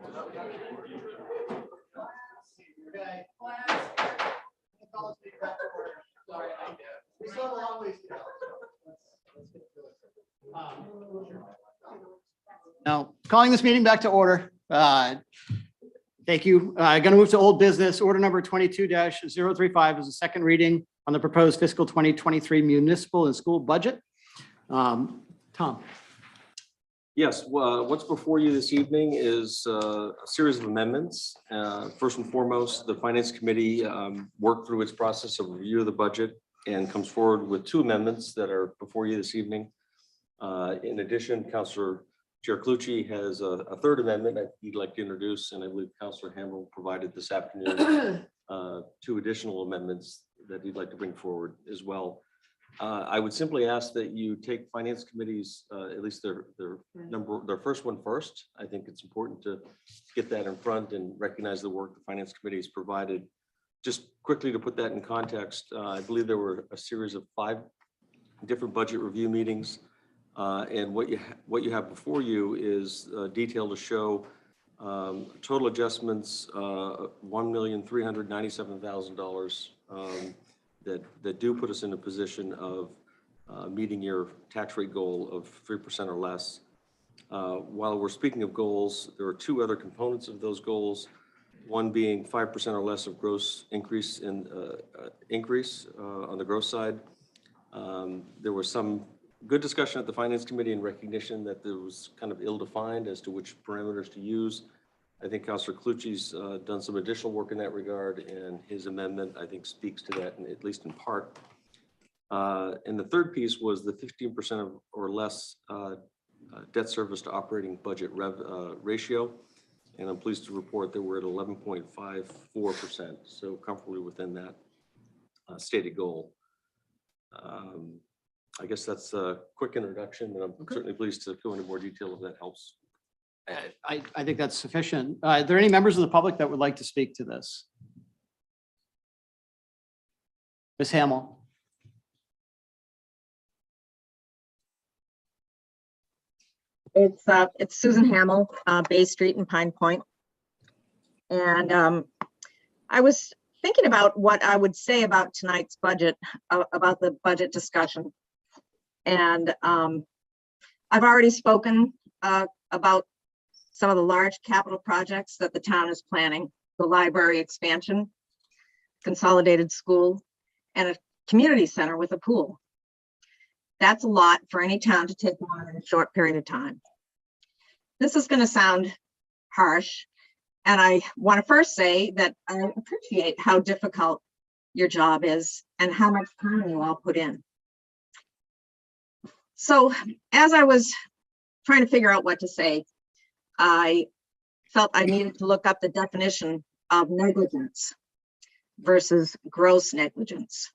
We still have a long ways to go. Now, calling this meeting back to order. Thank you. Going to move to old business. Order number 22-035 is a second reading on the proposed fiscal 2023 municipal and school budget. Tom. Yes, well, what's before you this evening is a series of amendments. First and foremost, the Finance Committee worked through its process of review of the budget and comes forward with 2 amendments that are before you this evening. In addition, Councilor Chair Clucci has a third amendment that he'd like to introduce, and I believe Councilor Hamel provided this afternoon 2 additional amendments that he'd like to bring forward as well. I would simply ask that you take Finance Committee's, at least their first one first. I think it's important to get that in front and recognize the work the Finance Committee has provided. Just quickly to put that in context, I believe there were a series of 5 different budget review meetings. And what you have before you is detail to show total adjustments, $1,397,000 that do put us in a position of meeting your tax rate goal of 3% or less. While we're speaking of goals, there are 2 other components of those goals. One being 5% or less of gross increase on the gross side. There was some good discussion at the Finance Committee in recognition that there was kind of ill-defined as to which parameters to use. I think Councilor Clucci's done some additional work in that regard, and his amendment, I think, speaks to that, at least in part. And the third piece was the 15% or less debt service to operating budget ratio. And I'm pleased to report that we're at 11.54%, so comfortably within that stated goal. I guess that's a quick introduction, and I'm certainly pleased to go into more detail if that helps. I think that's sufficient. Are there any members of the public that would like to speak to this? Ms. Hamel. It's Susan Hamel, Bay Street in Pine Point. And I was thinking about what I would say about tonight's budget, about the budget discussion. And I've already spoken about some of the large capital projects that the town is planning, the library expansion, consolidated school, and a community center with a pool. That's a lot for any town to take on in a short period of time. This is going to sound harsh, and I want to first say that I appreciate how difficult your job is and how much time you all put in. So as I was trying to figure out what to say, I felt I needed to look up the definition of negligence versus gross negligence.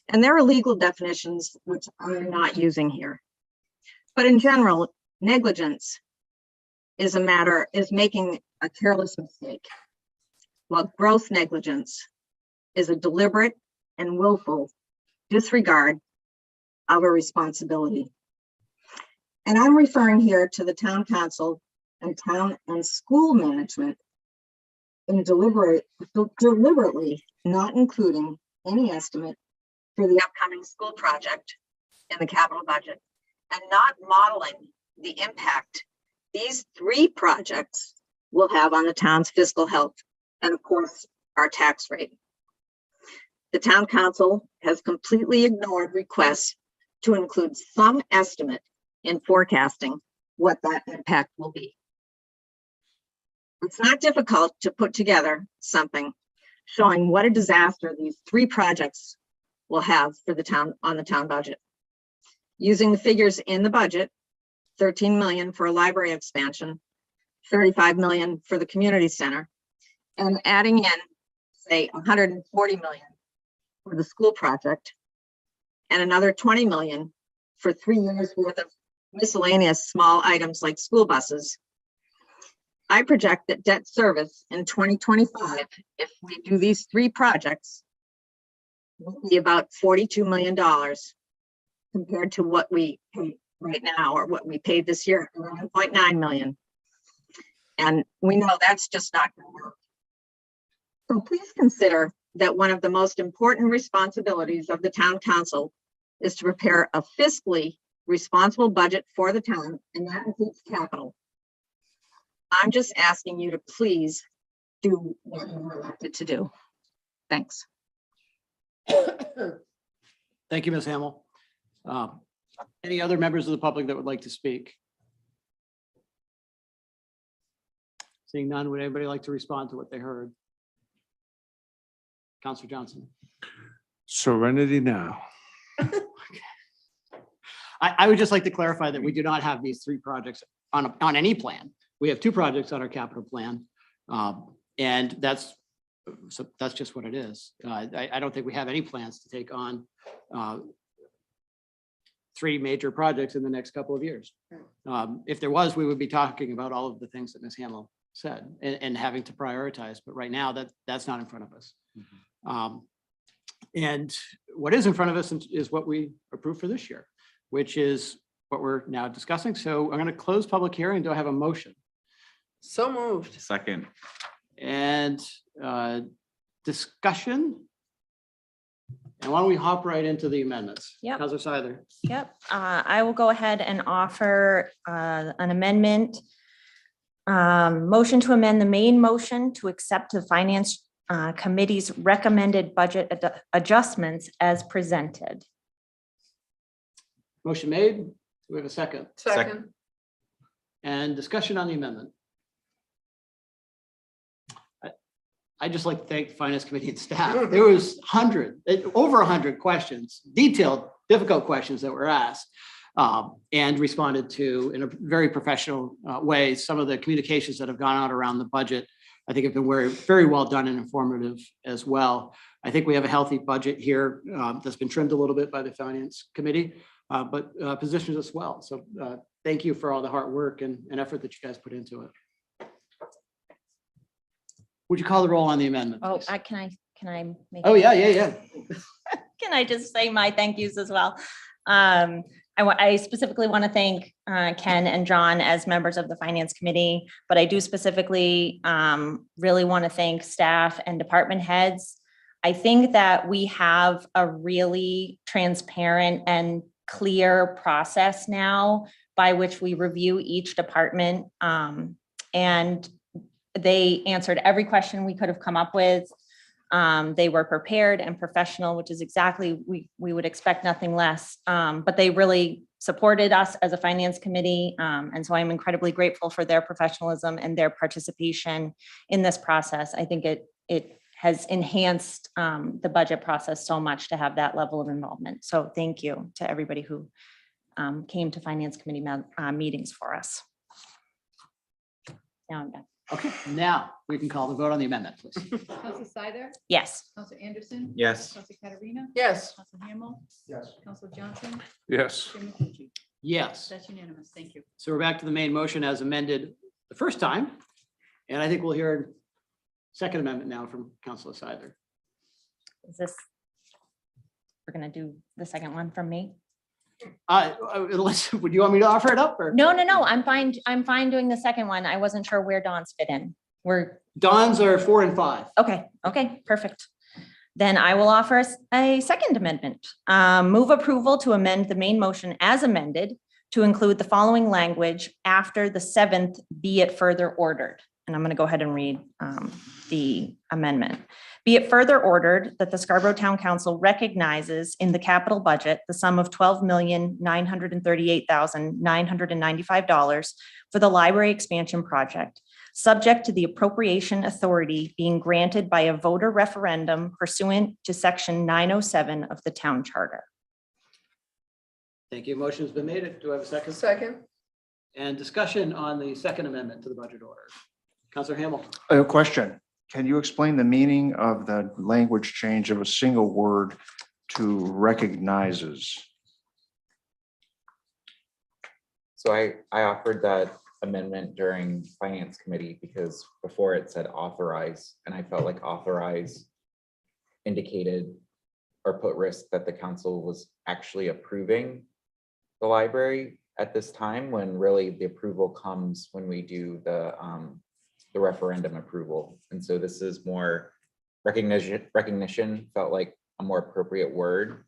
And there are legal definitions which I'm not using here. But in general, negligence is making a careless mistake, while gross negligence is a deliberate and willful disregard of a responsibility. And I'm referring here to the town council and town and school management in deliberately not including any estimate for the upcoming school project in the capital budget and not modeling the impact these 3 projects will have on the town's fiscal health and, of course, our tax rate. The town council has completely ignored requests to include some estimate in forecasting what that impact will be. It's not difficult to put together something showing what a disaster these 3 projects will have for the town on the town budget. Using the figures in the budget, 13 million for a library expansion, 35 million for the community center, and adding in, say, 140 million for the school project, and another 20 million for 3 years worth of miscellaneous small items like school buses. I project that debt service in 2025, if we do these 3 projects, will be about $42 million compared to what we pay right now, or what we paid this year, 11.9 million. And we know that's just not going to work. So please consider that one of the most important responsibilities of the town council is to prepare a fiscally responsible budget for the town, and that includes capital. I'm just asking you to please do what you're elected to do. Thanks. Thank you, Ms. Hamel. Any other members of the public that would like to speak? Seeing none, would anybody like to respond to what they heard? Counselor Johnson. Serenity now. I would just like to clarify that we do not have these three projects on any plan. We have two projects on our capital plan. And that's just what it is. I don't think we have any plans to take on three major projects in the next couple of years. If there was, we would be talking about all of the things that Ms. Hamel said and having to prioritize. But right now, that's not in front of us. And what is in front of us is what we approved for this year, which is what we're now discussing. So I'm going to close public hearing. Do I have a motion? So moved. Second. And discussion? And why don't we hop right into the amendments? Yep. Counselor Seiler. Yep, I will go ahead and offer an amendment. Motion to amend the main motion to accept the Finance Committee's recommended budget adjustments as presented. Motion made. Do we have a second? Second. And discussion on the amendment. I'd just like to thank the Finance Committee and staff. There was over 100 questions, detailed, difficult questions that were asked and responded to in a very professional way. Some of the communications that have gone out around the budget, I think have been very well done and informative as well. I think we have a healthy budget here that's been trimmed a little bit by the Finance Committee, but positions us well. So thank you for all the hard work and effort that you guys put into it. Would you call the roll on the amendment? Oh, please? can I make? Oh, yeah. Can I just say my thank yous as well? I specifically want to thank Ken and John as members of the Finance Committee, but I do specifically really want to thank staff and department heads. I think that we have a really transparent and clear process now by which we review each department. And they answered every question we could have come up with. They were prepared and professional, which is exactly, we would expect nothing less. But they really supported us as a Finance Committee. And so I'm incredibly grateful for their professionalism and their participation in this process. I think it has enhanced the budget process so much to have that level of involvement. So thank you to everybody who came to Finance Committee meetings for us. Now I'm done. Okay, now we can call the vote on the amendment, please. Counselor Seiler? Yes. Counselor Anderson? Yes. Counselor Katarina? Yes. Counselor Hamel? Yes. Counselor Johnson? Yes. Chair McCutcheon? Yes. That's unanimous. Thank you. So we're back to the main motion as amended the first time. And I think we'll hear a second amendment now from Counselor Seiler. Is this, we're gonna do the second one from me? Unless, would you want me to offer it up or? No, I'm fine. I'm fine doing the second one. I wasn't sure where Dawn's fit in. Dawn's are 4 and 5. Okay, perfect. Then I will offer a second amendment. Move approval to amend the main motion as amended to include the following language after the 7th, be it further ordered. And I'm going to go ahead and read the amendment. Be it further ordered that the Scarborough Town Council recognizes in the capital budget the sum of $12,938,995 for the library expansion project, subject to the appropriation authority being granted by a voter referendum pursuant to Section 907 of the Town Charter. Thank you. Motion's been made. Do I have a second? Second. And discussion on the second amendment to the budget order. Counselor Hamel. A question. Can you explain the meaning of the language change of a single word to recognizes? So I offered that amendment during Finance Committee because before it said authorize, and I felt like authorize indicated or put risk that the council was actually approving the library at this time, when really the approval comes when we do the referendum approval. And so this is more recognition felt like a more appropriate word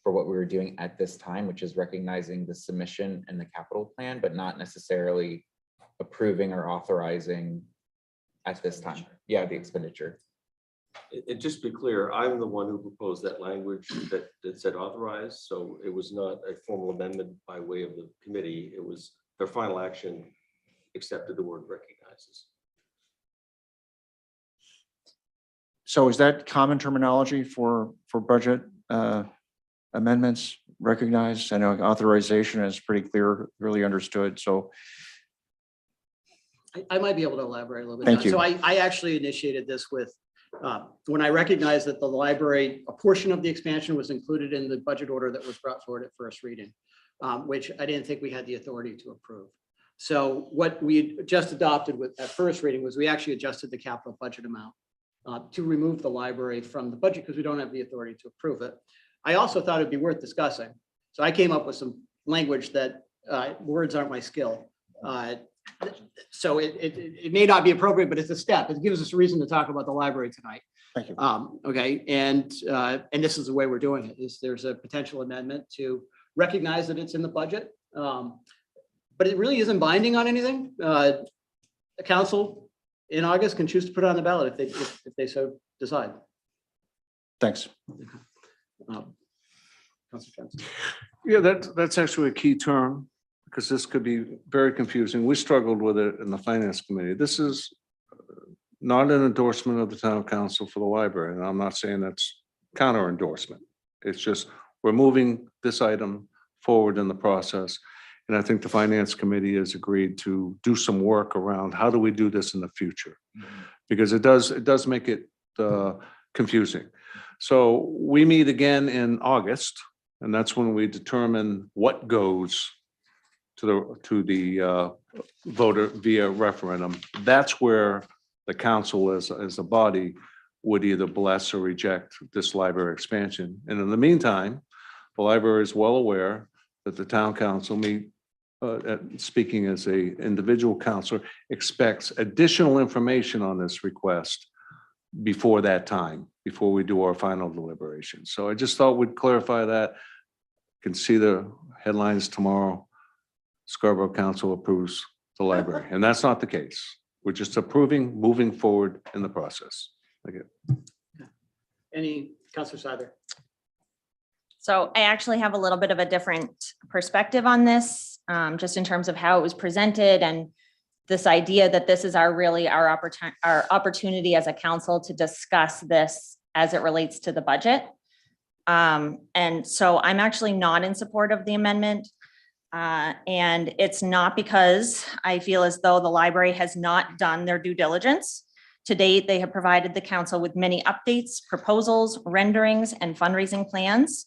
for what we were doing at this time, which is recognizing the submission and the capital plan, but not necessarily approving or authorizing at this time. Yeah, the expenditure. And just to be clear, I'm the one who proposed that language that said authorized, so it was not a formal amendment by way of the committee. It was their final action accepted the word recognizes. So is that common terminology for budget amendments recognized? I know authorization is pretty clear, really understood, so. I might be able to elaborate a little bit. Thank you. So I actually initiated this with, when I recognized that the library, a portion of the expansion was included in the budget order that was brought forward at first reading, which I didn't think we had the authority to approve. So what we just adopted with at first reading was we actually adjusted the capital budget amount to remove the library from the budget because we don't have the authority to approve it. I also thought it'd be worth discussing. So I came up with some language that words aren't my skill. So it may not be appropriate, but it's a step. It gives us a reason to talk about the library tonight. Thank you. Okay, and this is the way we're doing it. Is there's a potential amendment to recognize that it's in the budget, but it really isn't binding on anything. The council in August can choose to put it on the ballot if they so decide. Thanks. Councilor Johnson. Yeah, that's actually a key term, because this could be very confusing. We struggled with it in the finance committee. This is not an endorsement of the town council for the library, and I'm not saying that's counter endorsement. It's just, we're moving this item forward in the process. And I think the finance committee has agreed to do some work around how do we do this in the future? Because it does make it confusing. So we meet again in August, and that's when we determine what goes to the voter via referendum. That's where the council as a body would either bless or reject this library expansion. And in the meantime, the library is well aware that the town council, speaking as a individual counselor, expects additional information on this request before that time, before we do our final deliberation. So I just thought we'd clarify that. You can see the headlines tomorrow. Scarborough Council approves the library, and that's not the case. We're just approving, moving forward in the process. Okay. Any, Councilor Seither? So I actually have a little bit of a different perspective on this, just in terms of how it was presented and this idea that this is our opportunity as a council to discuss this as it relates to the budget. And so I'm actually not in support of the amendment. And it's not because I feel as though the library has not done their due diligence. To date, they have provided the council with many updates, proposals, renderings, and fundraising plans.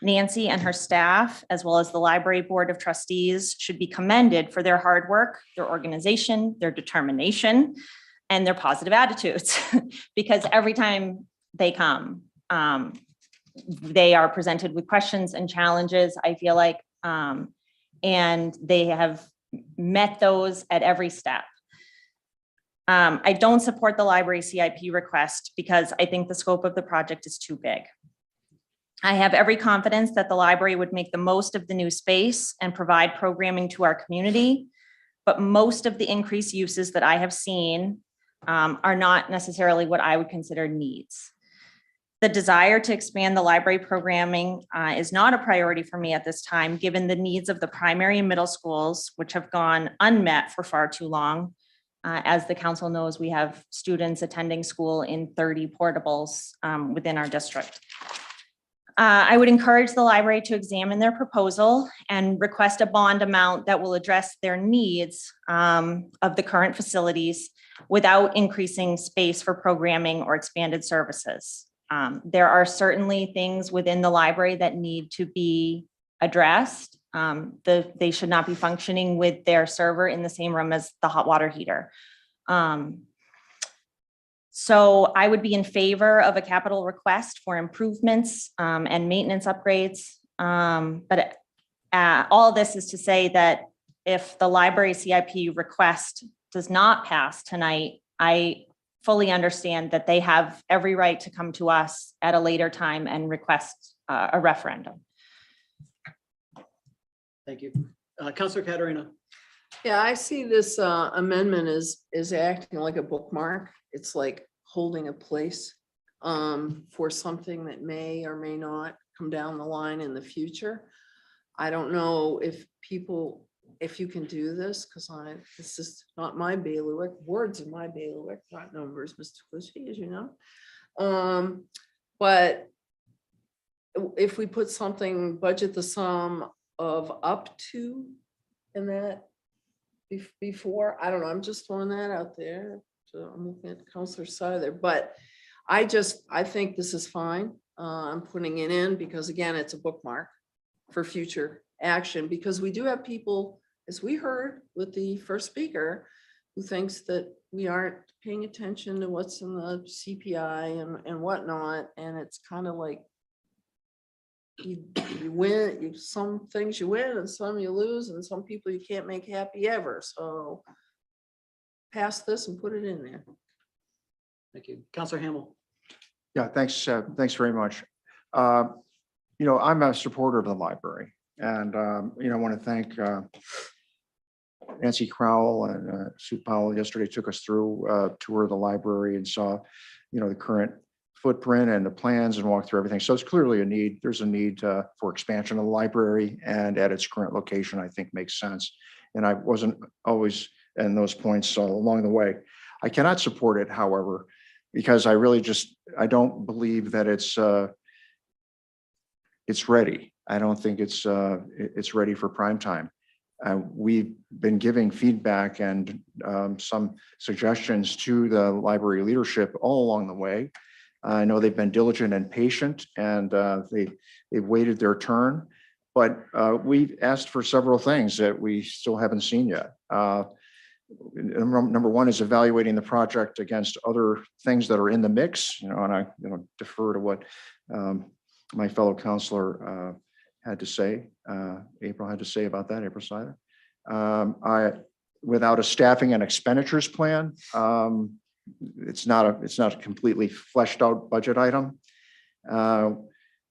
Nancy and her staff, as well as the library board of trustees, should be commended for their hard work, their organization, their determination, and their positive attitudes. Because every time they come, they are presented with questions and challenges, I feel like, and they have met those at every step. I don't support the library CIP request because I think the scope of the project is too big. I have every confidence that the library would make the most of the new space and provide programming to our community, but most of the increased uses that I have seen are not necessarily what I would consider needs. The desire to expand the library programming is not a priority for me at this time, given the needs of the primary and middle schools, which have gone unmet for far too long. As the council knows, we have students attending school in 30 portables within our district. I would encourage the library to examine their proposal and request a bond amount that will address their needs of the current facilities without increasing space for programming or expanded services. There are certainly things within the library that need to be addressed. They should not be functioning with their server in the same room as the hot water heater. So I would be in favor of a capital request for improvements and maintenance upgrades. But All this is to say that if the library CIP request does not pass tonight, I fully understand that they have every right to come to us at a later time and request a referendum. Thank you. Counselor Katarina. Yeah, I see this amendment is acting like a bookmark. It's like holding a place for something that may or may not come down the line in the future. I don't know if you can do this, because this is not my bailiwick. Words in my bailiwick, not numbers, Mr. Clishy, as you know. But if we put something, budget the sum of up to, and that before, I don't know, I'm just throwing that out there. So I'm looking at Counselor's side there, but I think this is fine. I'm putting it in because again, it's a bookmark for future action, because we do have people, as we heard with the first speaker, who thinks that we aren't paying attention to what's in the CPI and whatnot. And it's kind of like you win, some things you win and some you lose, and some people you can't make happy ever. So pass this and put it in there. Thank you. Counselor Hamel. Yeah, thanks. Thanks very much. I'm a supporter of the library, and I want to thank Nancy Crowell and Sue Powell yesterday took us through a tour of the library and saw, the current footprint and the plans and walked through everything. So it's clearly a need. There's a need for expansion of the library, and at its current location, I think makes sense. And I wasn't always in those points along the way. I cannot support it, however, because I don't believe that it's ready. I don't think it's ready for prime time. We've been giving feedback and some suggestions to the library leadership all along the way. I know they've been diligent and patient, and they've waited their turn, but we've asked for several things that we still haven't seen yet. Number one is evaluating the project against other things that are in the mix, and I defer to what my fellow counselor had to say, April had to say about that, April Sider. Without a staffing and expenditures plan, it's not a completely fleshed out budget item.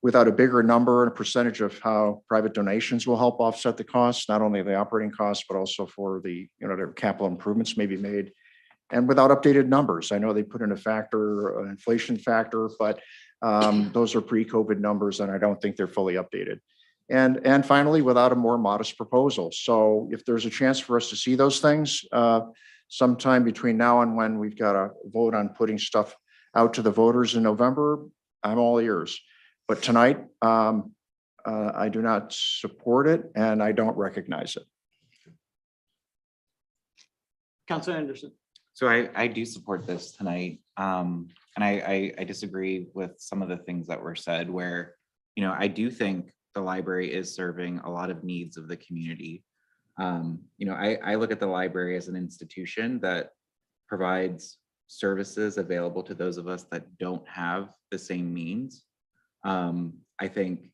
Without a bigger number and a percentage of how private donations will help offset the costs, not only the operating costs, but also for the, their capital improvements may be made. And without updated numbers, I know they put in a factor, an inflation factor, but those are pre-COVID numbers, and I don't think they're fully updated. And finally, without a more modest proposal. So if there's a chance for us to see those things sometime between now and when we've got to vote on putting stuff out to the voters in November, I'm all ears. But tonight, I do not support it, and I don't recognize it. Counselor Anderson. So I do support this tonight. And I disagree with some of the things that were said where, I do think the library is serving a lot of needs of the community. I look at the library as an institution that provides services available to those of us that don't have the same means. I think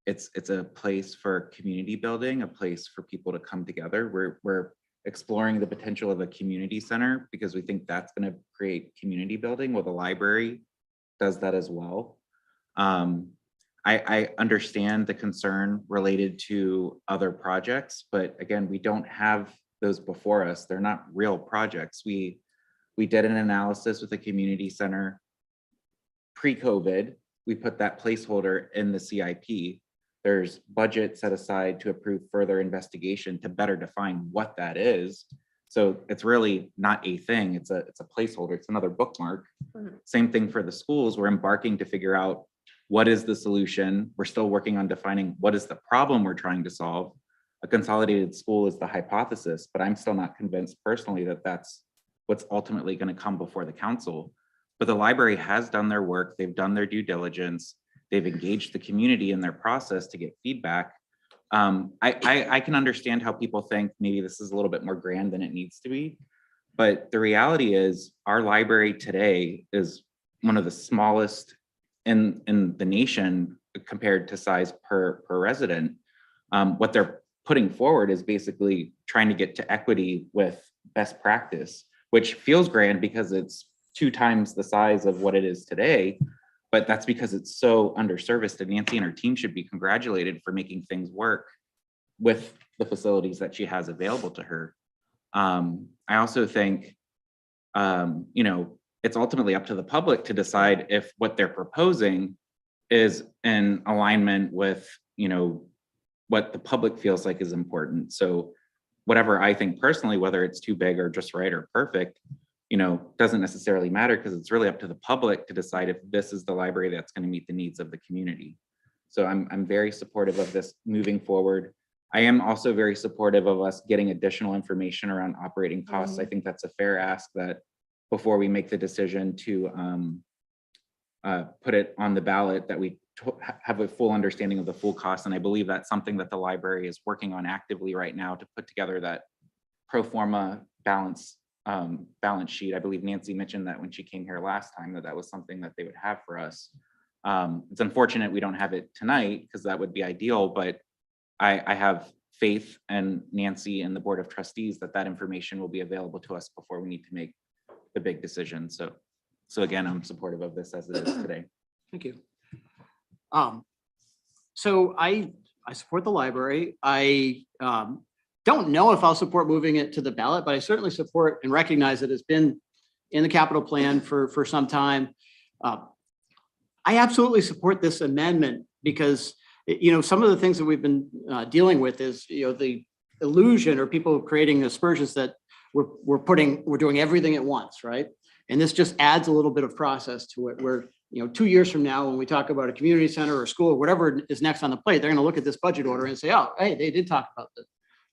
it's a place for community building, a place for people to come together. We're exploring the potential of a community center because we think that's going to create community building. Well, the library does that as well. I understand the concern related to other projects, but again, we don't have those before us. They're not real projects. We did an analysis with the community center pre-COVID. We put that placeholder in the CIP. There's budget set aside to approve further investigation to better define what that is. So it's really not a thing. It's a placeholder. It's another bookmark. Same thing for the schools. We're embarking to figure out what is the solution. We're still working on defining what is the problem we're trying to solve. A consolidated school is the hypothesis, but I'm still not convinced personally that that's what's ultimately going to come before the council. But the library has done their work. They've done their due diligence. They've engaged the community in their process to get feedback. I can understand how people think maybe this is a little bit more grand than it needs to be. But the reality is our library today is one of the smallest in the nation compared to size per resident. What they're putting forward is basically trying to get to equity with best practice, which feels grand because it's 2 times the size of what it is today. But that's because it's so underserviced, and Nancy and her team should be congratulated for making things work with the facilities that she has available to her. I also think, you know, it's ultimately up to the public to decide if what they're proposing is in alignment with, you know, what the public feels like is important. So whatever I think personally, whether it's too big or just right or perfect, you know, doesn't necessarily matter, because it's really up to the public to decide if this is the library that's going to meet the needs of the community. So I'm very supportive of this moving forward. I am also very supportive of us getting additional information around operating costs. I think that's a fair ask, that before we make the decision to put it on the ballot, that we have a full understanding of the full cost. And I believe that's something that the library is working on actively right now, to put together that pro forma balance sheet. I believe Nancy mentioned that when she came here last time, that was something that they would have for us. It's unfortunate we don't have it tonight, because that would be ideal, but I have faith in Nancy and the Board of Trustees that information will be available to us before we need to make the big decision. So again, I'm supportive of this as it is today. Thank you. So I support the library. I don't know if I'll support moving it to the ballot, but I certainly support and recognize that it's been in the capital plan for some time. I absolutely support this amendment because, you know, some of the things that we've been dealing with is, you know, the illusion or people creating aspersions that we're doing everything at once, right? And this just adds a little bit of process to it, where, you know, 2 years from now, when we talk about a community center or a school or whatever is next on the plate, they're going to look at this budget order and say, oh, hey, they did talk about the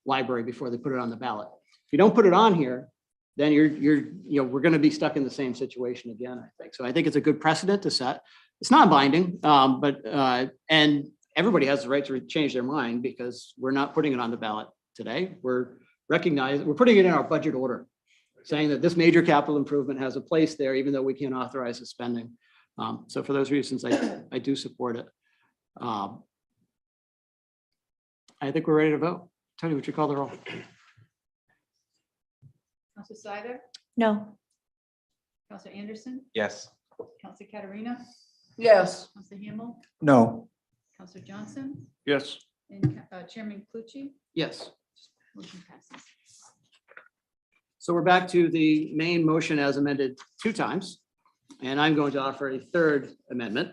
library before they put it on the ballot. If you don't put it on here, then you know, we're going to be stuck in the same situation again, I think. So I think it's a good precedent to set. It's not binding, and everybody has the right to change their mind, because we're not putting it on the ballot today. We're putting it in our budget order, saying that this major capital improvement has a place there, even though we can't authorize the spending. So for those reasons, I do support it. I think we're ready to vote. Tony, would you call the roll? Counselor Seider, No. Counselor Anderson, Yes. Counselor Katarina, Yes. Counselor Hamel, No. Counselor Johnson, Yes. and Chairman Clucci. Yes. Motion passes. So we're back to the main motion as amended 2 times. And I'm going to offer a 3rd amendment.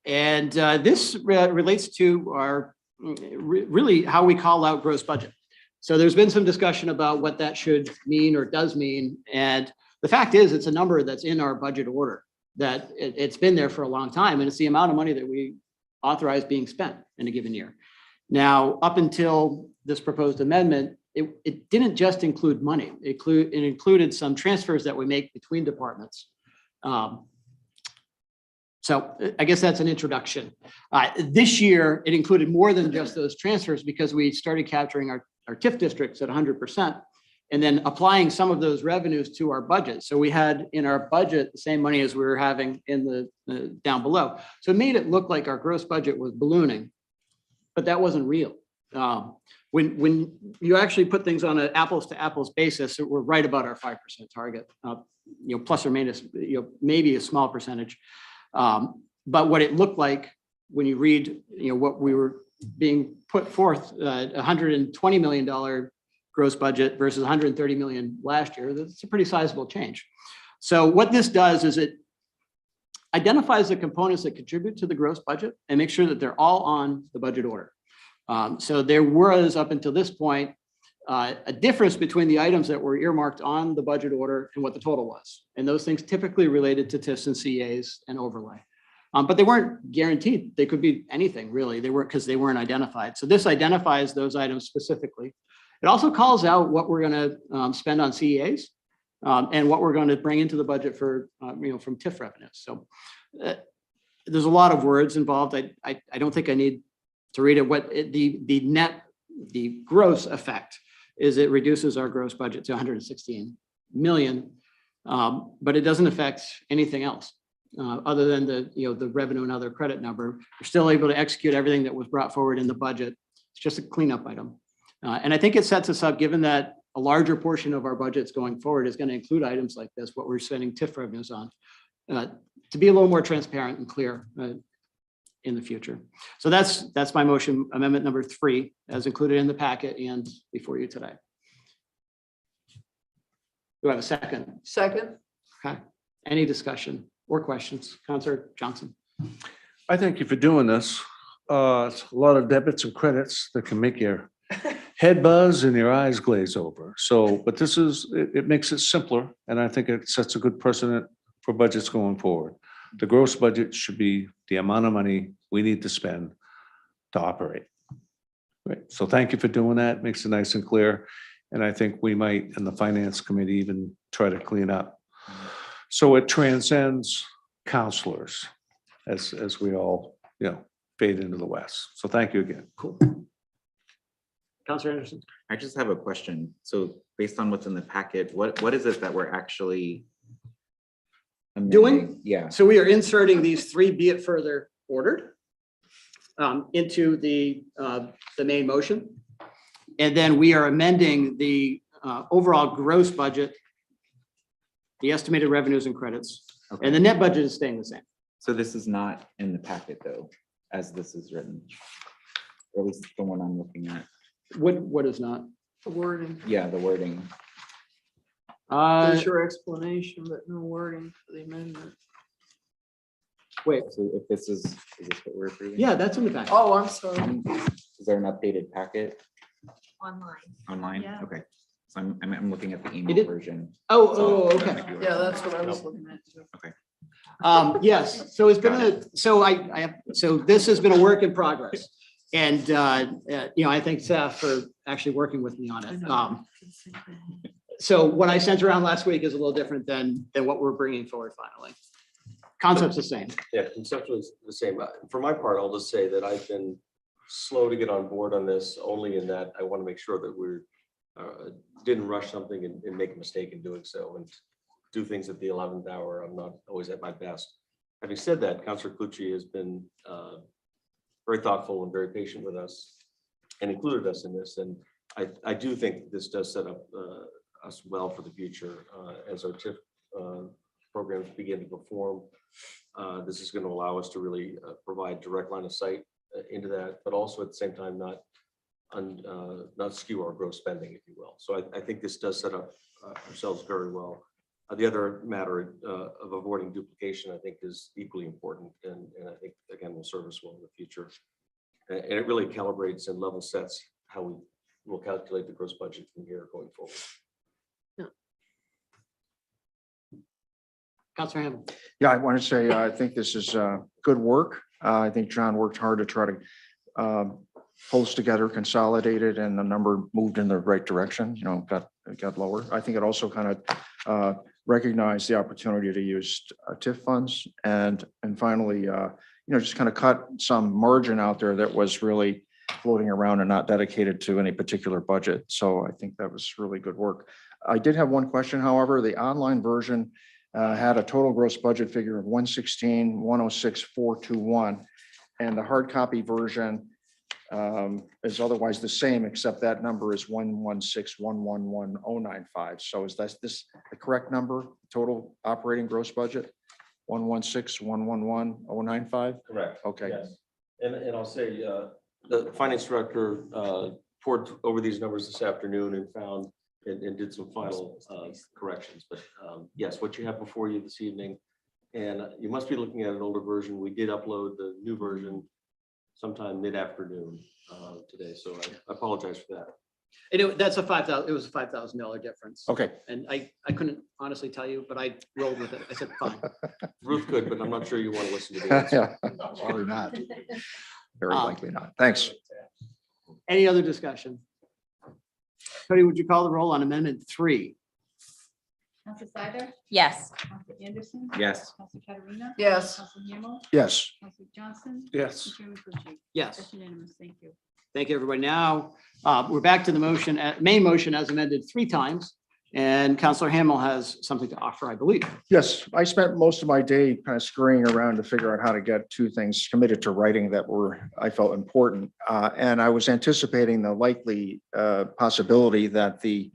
And this relates to our really how we call out gross budget. So there's been some discussion about what that should mean or does mean. And the fact is, it's a number that's in our budget order, that it's been there for a long time. And it's the amount of money that we authorize being spent in a given year. Now, up until this proposed amendment, it didn't just include money. It included some transfers that we make between departments. So I guess that's an introduction. This year, it included more than just those transfers, because we started capturing our TIF districts at 100% and then applying some of those revenues to our budget. So we had in our budget the same money as we were having in the down below. So it made it look like our gross budget was ballooning, but that wasn't real. When you actually put things on an apples to apples basis, we're right about our 5% target, you know, plus or minus, you know, maybe a small percentage. But what it looked like when you read, you know, what we were being put forth, $120 million gross budget versus 130 million last year, that's a pretty sizable change. So what this does is it identifies the components that contribute to the gross budget and make sure that they're all on the budget order. So there was, up until this point, a difference between the items that were earmarked on the budget order and what the total was. And those things typically related to TIFs and CAs and overlay. But they weren't guaranteed. They could be anything, really. They weren't, because they weren't identified. So this identifies those items specifically. It also calls out what we're going to spend on CEAs and what we're going to bring into the budget for, you know, from TIF revenues. So there's a lot of words involved. I don't think I need to read it. What the gross effect is, it reduces our gross budget to 116 million, but it doesn't affect anything else other than the revenue and other credit number. We're still able to execute everything that was brought forward in the budget. It's just a cleanup item. And I think it sets us up, given that a larger portion of our budgets going forward is going to include items like this, what we're spending TIF revenues on, to be a little more transparent and clear in the future. So that's my motion, amendment number 3, as included in the packet and before you today. Do I have a second? Second. Okay. Any discussion or questions? Counselor Johnson. I thank you for doing this. It's a lot of debits and credits that can make your head buzz and your eyes glaze over. So, but this is, it makes it simpler, and I think it sets a good precedent for budgets going forward. The gross budget should be the amount of money we need to spend to operate. Right. So thank you for doing that. Makes it nice and clear. And I think we might, in the finance committee, even try to clean up. So it transcends counselors as we all, fade into the west. So thank you again. Cool. Counselor Anderson. I just have a question. So based on what's in the packet, what is it that we're actually Doing? amending? Yeah. So we are inserting these 3 be it further ordered into the main motion. And then we are amending the overall gross budget, the estimated revenues and credits, Okay. and the net budget is staying the same. So this is not in the packet though, as this is written. Or at least the one I'm looking at. What is not? The wording. Yeah, the wording. There's your explanation, but no wording for the amendment. Wait. So if this is this what we're approving? Yeah, that's in the packet. Oh, I'm sorry. Is there an updated packet Online. online? Yeah. Okay. So I'm looking at the It email is- version. Oh, okay. Yeah, that's what I was looking at too. Okay. Yes, so it's been so this has been a work in progress. And, I thank staff for actually working with me on it. So what I sent around last week is a little different than what we're bringing forward finally. Concept's the same. Yeah, conceptually it's the same. For my part, I'll just say that I've been slow to get on board on this, only in that I want to make sure that we're didn't rush something and make a mistake in doing so and do things at the 11th hour. I'm not always at my best. Having said that, Councilor Clucci has been very thoughtful and very patient with us and included us in this. And I do think this does set up us well for the future as our TIF programs begin to perform. This is going to allow us to really provide direct line of sight into that, but also at the same time not skew our gross spending, if you will. So I think this does set up ourselves very well. The other matter of avoiding duplication, I think, is equally important, and I think again will serve us well in the future. And it really calibrates and level sets how we will calculate the gross budget from here going forward. Councilor Hammond. Yeah, I want to say, I think this is good work. I think John worked hard to try to pull us together, consolidated, and the number moved in the right direction, got lower. I think it also kind of recognized the opportunity to use TIF funds and finally, just kind of cut some margin out there that was really floating around and not dedicated to any particular budget. So I think that was really good work. I did have one question, however. The online version had a total gross budget figure of 116,106,421, and the hard copy version is otherwise the same, except that number is 116,111,095. So is this the correct number? Total operating gross budget 116,111,095? Correct. Okay. Yes. And I'll say the finance director poured over these numbers this afternoon and found and did some final corrections. But yes, what you have before you this evening, and you must be looking at an older version. We did upload the new version sometime mid-afternoon today, so I apologize for that. That's it was a $5,000 difference. Okay. And I couldn't honestly tell you, but I rolled with it. I said, fine. Ruth could, but I'm not sure you want to listen to the answer. Probably not. Very likely not. Thanks. Any other discussion? Cody, would you call the roll on amendment 3? Counselor Seider? Yes. Counselor Anderson? Yes. Counselor Katarina? Yes. Counselor Hamel? Yes. Counselor Johnson? Yes. And Chairman Clucci? Yes. That's unanimous. Thank you. Thank you, everybody. Now, we're back to the motion, main motion as amended 3 times. And Counselor Hamel has something to offer, I believe. Yes, I spent most of my day kind of scurrying around to figure out how to get two things committed to writing that I felt important. And I was anticipating the likely possibility that the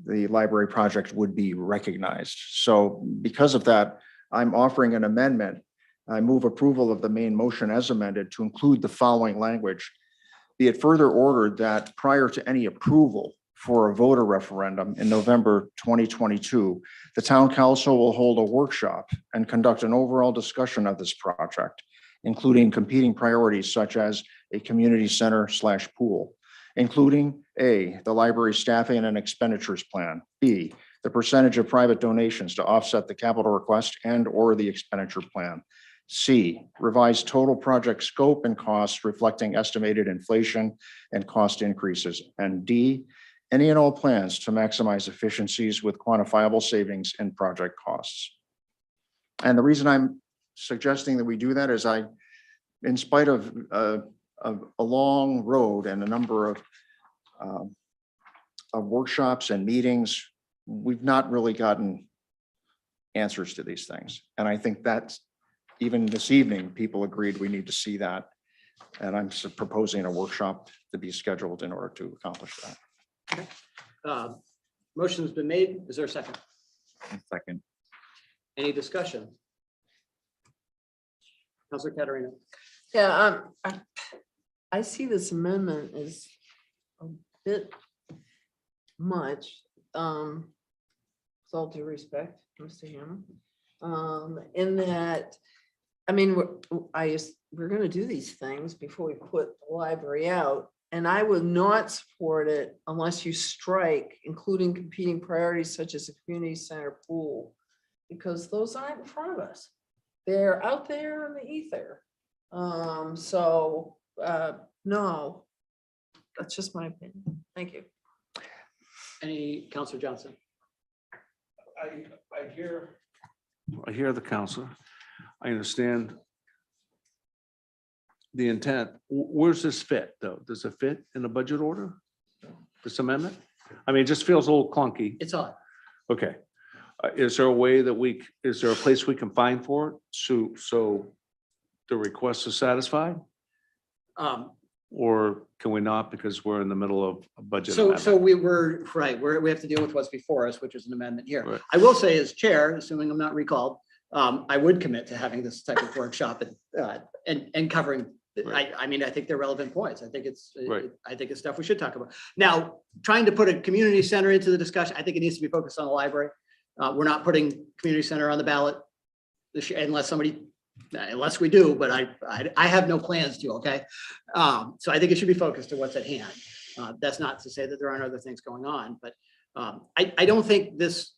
library project would be recognized. So because of that, I'm offering an amendment. I move approval of the main motion as amended to include the following language. Be it further ordered that prior to any approval for a voter referendum in November 2022, the town council will hold a workshop and conduct an overall discussion of this project, including competing priorities such as a community center / pool, including A, the library staffing and expenditures plan, B, the percentage of private donations to offset the capital request and or the expenditure plan, C, revised total project scope and costs reflecting estimated inflation and cost increases, and D, any and all plans to maximize efficiencies with quantifiable savings in project costs. And the reason I'm suggesting that we do that is in spite of a long road and a number of workshops and meetings, we've not really gotten answers to these things. And I think that's, even this evening, people agreed we need to see that. And I'm proposing a workshop to be scheduled in order to accomplish that. Motion's been made. Is there a second? Second. Any discussion? Councilor Caterina. Yeah, I see this amendment as a bit much, with all due respect, Mr. Hammond, in that, I mean, we're gonna do these things before we put the library out. And I would not support it unless you strike, including competing priorities such as a community center pool, because those aren't in front of us. They're out there in the ether. No, that's just my opinion. Thank you. Any, Councilor Johnson? I hear the counselor. I understand the intent. Where's this fit, though? Does it fit in the budget order? This amendment? I mean, it just feels a little clunky. It's on. Okay. Is there a way that is there a place we can find for it? So the request is satisfied? Or can we not because we're in the middle of a budget amendment? So we have to deal with what's before us, which is an amendment here. Right. I will say as chair, assuming I'm not recalled, I would commit to having this type of workshop and covering. Right. I mean, I think they're relevant points. I think it's Right. I think it's stuff we should talk about. Now, trying to put a community center into the discussion, I think it needs to be focused on the library. We're not putting community center on the ballot this year unless we do, but I have no plans to, okay? So I think it should be focused to what's at hand. That's not to say that there aren't other things going on, but I don't think this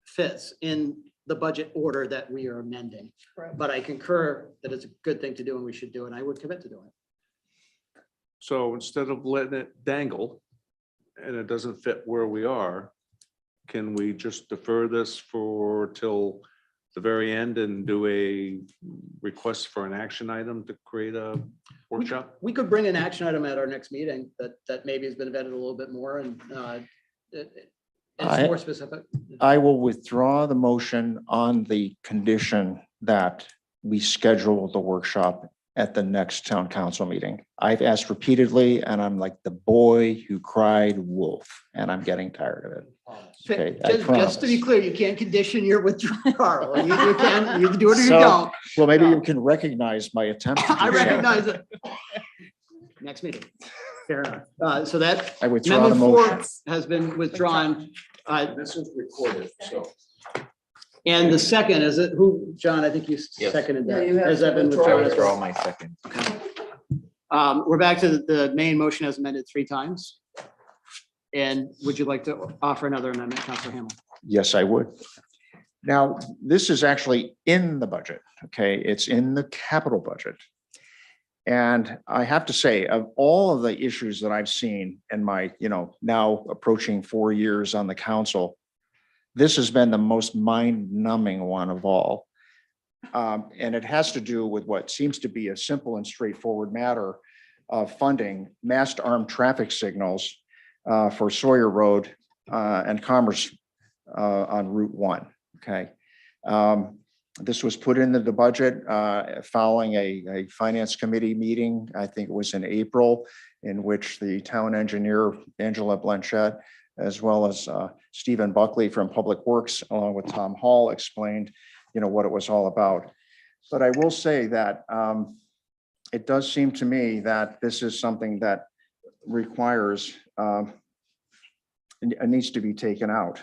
fits in the budget order that we are amending. Right. But I concur that it's a good thing to do and we should do it. And I would commit to doing it. So instead of letting it dangle and it doesn't fit where we are, can we just defer this till the very end and do a request for an action item to create a workshop? We could bring an action item at our next meeting that maybe has been vetted a little bit more and it's more specific. I will withdraw the motion on the condition that we schedule the workshop at the next town council meeting. I've asked repeatedly and I'm like the boy who cried wolf and I'm getting tired of it. Okay, I Just to be promise. clear, you can't condition your withdrawal. You can do it or you So, don't. well, maybe you can recognize my attempt. to I do so. recognize it. Next meeting. Fair enough. So that I withdraw the amendment 4 motion. has been withdrawn. This is recorded, so. And the second, is it who, John, I think you Yes. seconded Yeah, that. you have Has to that been withdraw withdrawn? it. as well? Withdraw my second. We're back to the main motion as amended 3 times. And would you like to offer another amendment, Councilor Hamel? Yes, I would. Now, this is actually in the budget, okay? It's in the capital budget. And I have to say, of all of the issues that I've seen in my, now approaching 4 years on the council, this has been the most mind-numbing one of all. And it has to do with what seems to be a simple and straightforward matter of funding masked armed traffic signals for Sawyer Road and Commerce on Route 1. Okay. This was put into the budget following a finance committee meeting. I think it was in April, in which the town engineer, Angela Blanchette, as well as Stephen Buckley from Public Works, along with Tom Hall, explained, what it was all about. But I will say that it does seem to me that this is something that requires, it needs to be taken out.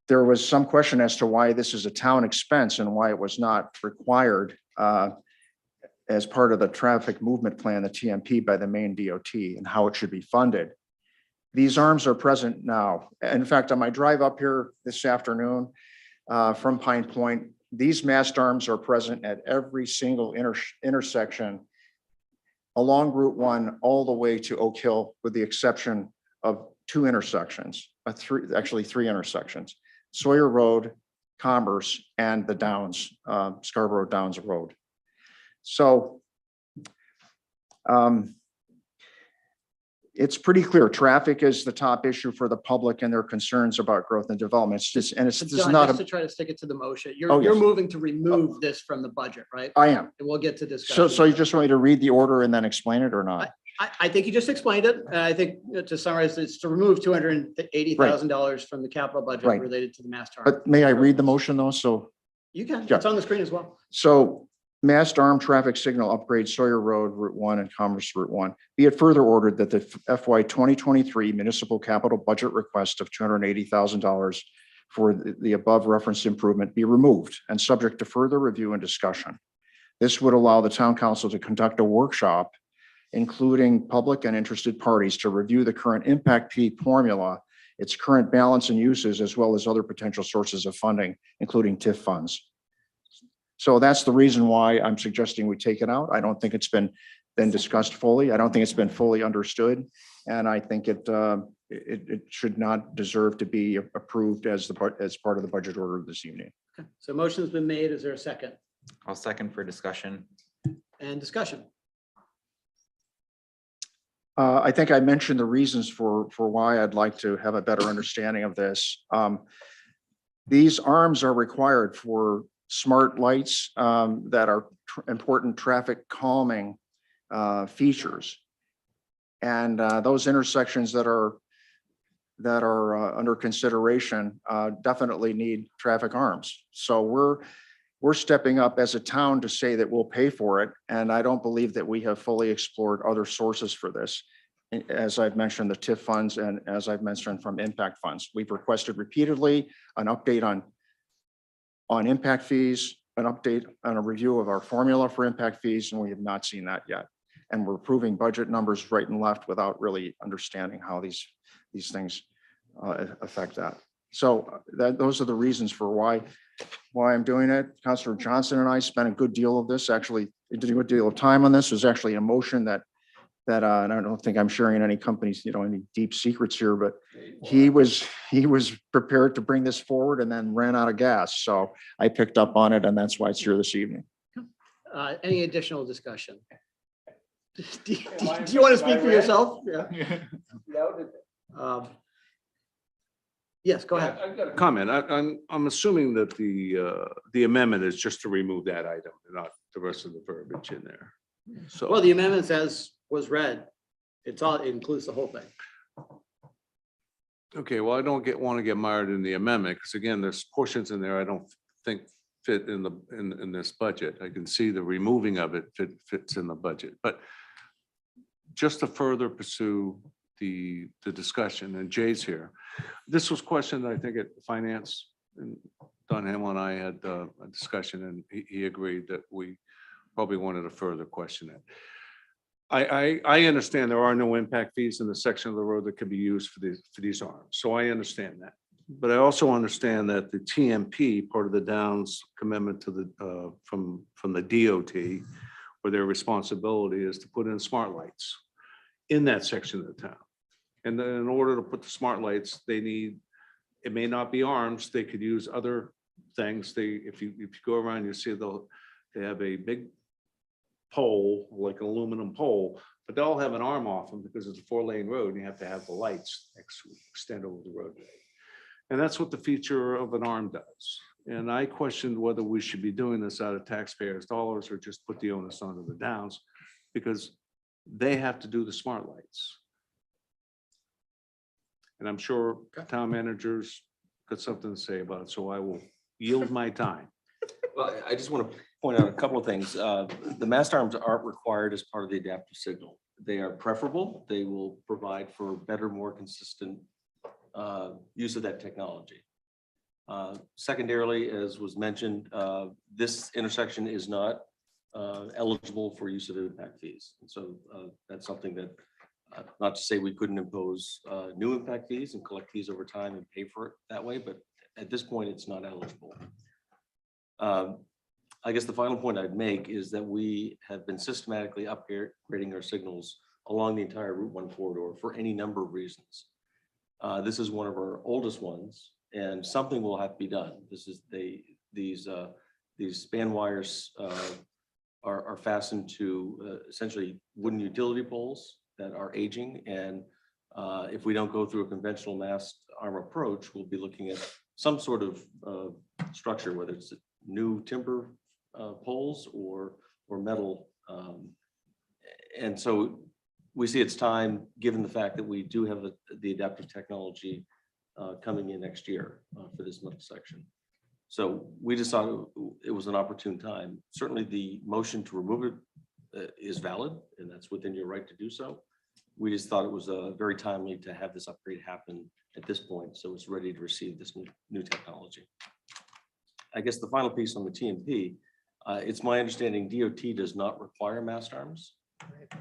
There was some question as to why this is a town expense and why it was not required as part of the traffic movement plan, the TMP, by the Maine DOT, and how it should be funded. These arms are present now. In fact, on my drive up here this afternoon from Pine Point, these mast arms are present at every single intersection along Route 1 all the way to Oak Hill, with the exception of two intersections, actually three intersections: Sawyer Road, Commerce, and the Downs, Scarborough Downs Road. So it's pretty clear. Traffic is the top issue for the public and their concerns about growth and development. It's just, and it's just John, not just a, to try to stick it to the motion, Oh, you're yes. moving to remove this from the budget, right? I am. And we'll get to discussion. So you just want me to read the order and then explain it or not? I think you just explained it. And I think to summarize, it's to remove $280,000 from the capital budget Right. related to the mast arm. But may I read the motion though? So, You can, Yeah. it's on the screen as well. so mast arm traffic signal upgrade Sawyer Road, Route 1 and Commerce Route 1. Be it further ordered that the FY 2023 municipal capital budget request of $280,000 for the above referenced improvement be removed and subject to further review and discussion. This would allow the town council to conduct a workshop, including public and interested parties, to review the current impact fee formula, its current balance and uses, as well as other potential sources of funding, including TIF funds. So that's the reason why I'm suggesting we take it out. I don't think it's been discussed fully. I don't think it's been fully understood. And I think it should not deserve to be approved as part of the budget order this evening. Okay. So motion's been made. Is there a second? I'll second for discussion. And discussion? I think I mentioned the reasons for why I'd like to have a better understanding of this. These arms are required for smart lights that are important traffic calming features. And those intersections that are under consideration definitely need traffic arms. So we're stepping up as a town to say that we'll pay for it. And I don't believe that we have fully explored other sources for this. As I've mentioned, the TIF funds, and as I've mentioned, from impact funds. We've requested repeatedly an update on impact fees, an update on a review of our formula for impact fees, and we have not seen that yet. And we're approving budget numbers right and left without really understanding how these things affect that. So those are the reasons for why I'm doing it. Councilor Johnson and I spent a good deal of this, actually, a good deal of time on this. There's actually a motion that and I don't think I'm sharing any companies, any deep secrets here, but he was prepared to bring this forward and then ran out of gas. So I picked up on it, and that's why it's here this evening. Any additional discussion? Do you want to speak for yourself? Yeah. Yes, go ahead. I've got a comment. I'm assuming that the amendment is just to remove that item, and not the rest of the verbiage in there. So. Well, the amendments as was read, it includes the whole thing. Okay, well, I don't want to get mired in the amendment, because again, there's portions in there I don't think fit in this budget. I can see the removing of it fits in the budget, but just to further pursue the discussion, and Jay's here. This was questioned, I think, at finance, and Don Hamel and I had a discussion, and he agreed that we probably wanted to further question it. I understand there are no impact fees in the section of the road that can be used for these arms. So I understand that. But I also understand that the TMP, part of the Downs commitment to the from the DOT, where their responsibility is to put in smart lights in that section of the town. And then in order to put the smart lights, they need, it may not be arms, they could use other things. If you go around, you see they have a big pole, like an aluminum pole, but they all have an arm off them because it's a 4-lane road and you have to have the lights extend over the roadway. And that's what the feature of an arm does. And I questioned whether we should be doing this out of taxpayers' dollars or just put the onus onto the Downs, because they have to do the smart lights. And I'm sure town managers got something to say about it, so I will yield my time. Well, I just want to point out a couple of things. The mast arms aren't required as part of the adaptive signal. They are preferable. They will provide for better, more consistent use of that technology. Secondarily, as was mentioned, this intersection is not eligible for use of impact fees. And so that's something that, not to say we couldn't impose new impact fees and collect fees over time and pay for it that way, but at this point, it's not eligible. I guess the final point I'd make is that we have been systematically upgrading our signals along the entire Route 1 corridor for any number of reasons. This is one of our oldest ones, and something will have to be done. This is these span wires are fastened to essentially wooden utility poles that are aging, and if we don't go through a conventional mast arm approach, we'll be looking at some sort of structure, whether it's new timber poles or metal. And so we see it's time, given the fact that we do have the adaptive technology coming in next year for this middle section. So we just thought it was an opportune time. Certainly the motion to remove it is valid, and that's within your right to do so. We just thought it was very timely to have this upgrade happen at this point, so it's ready to receive this new technology. I guess the final piece on the TMP, it's my understanding DOT does not require mast arms.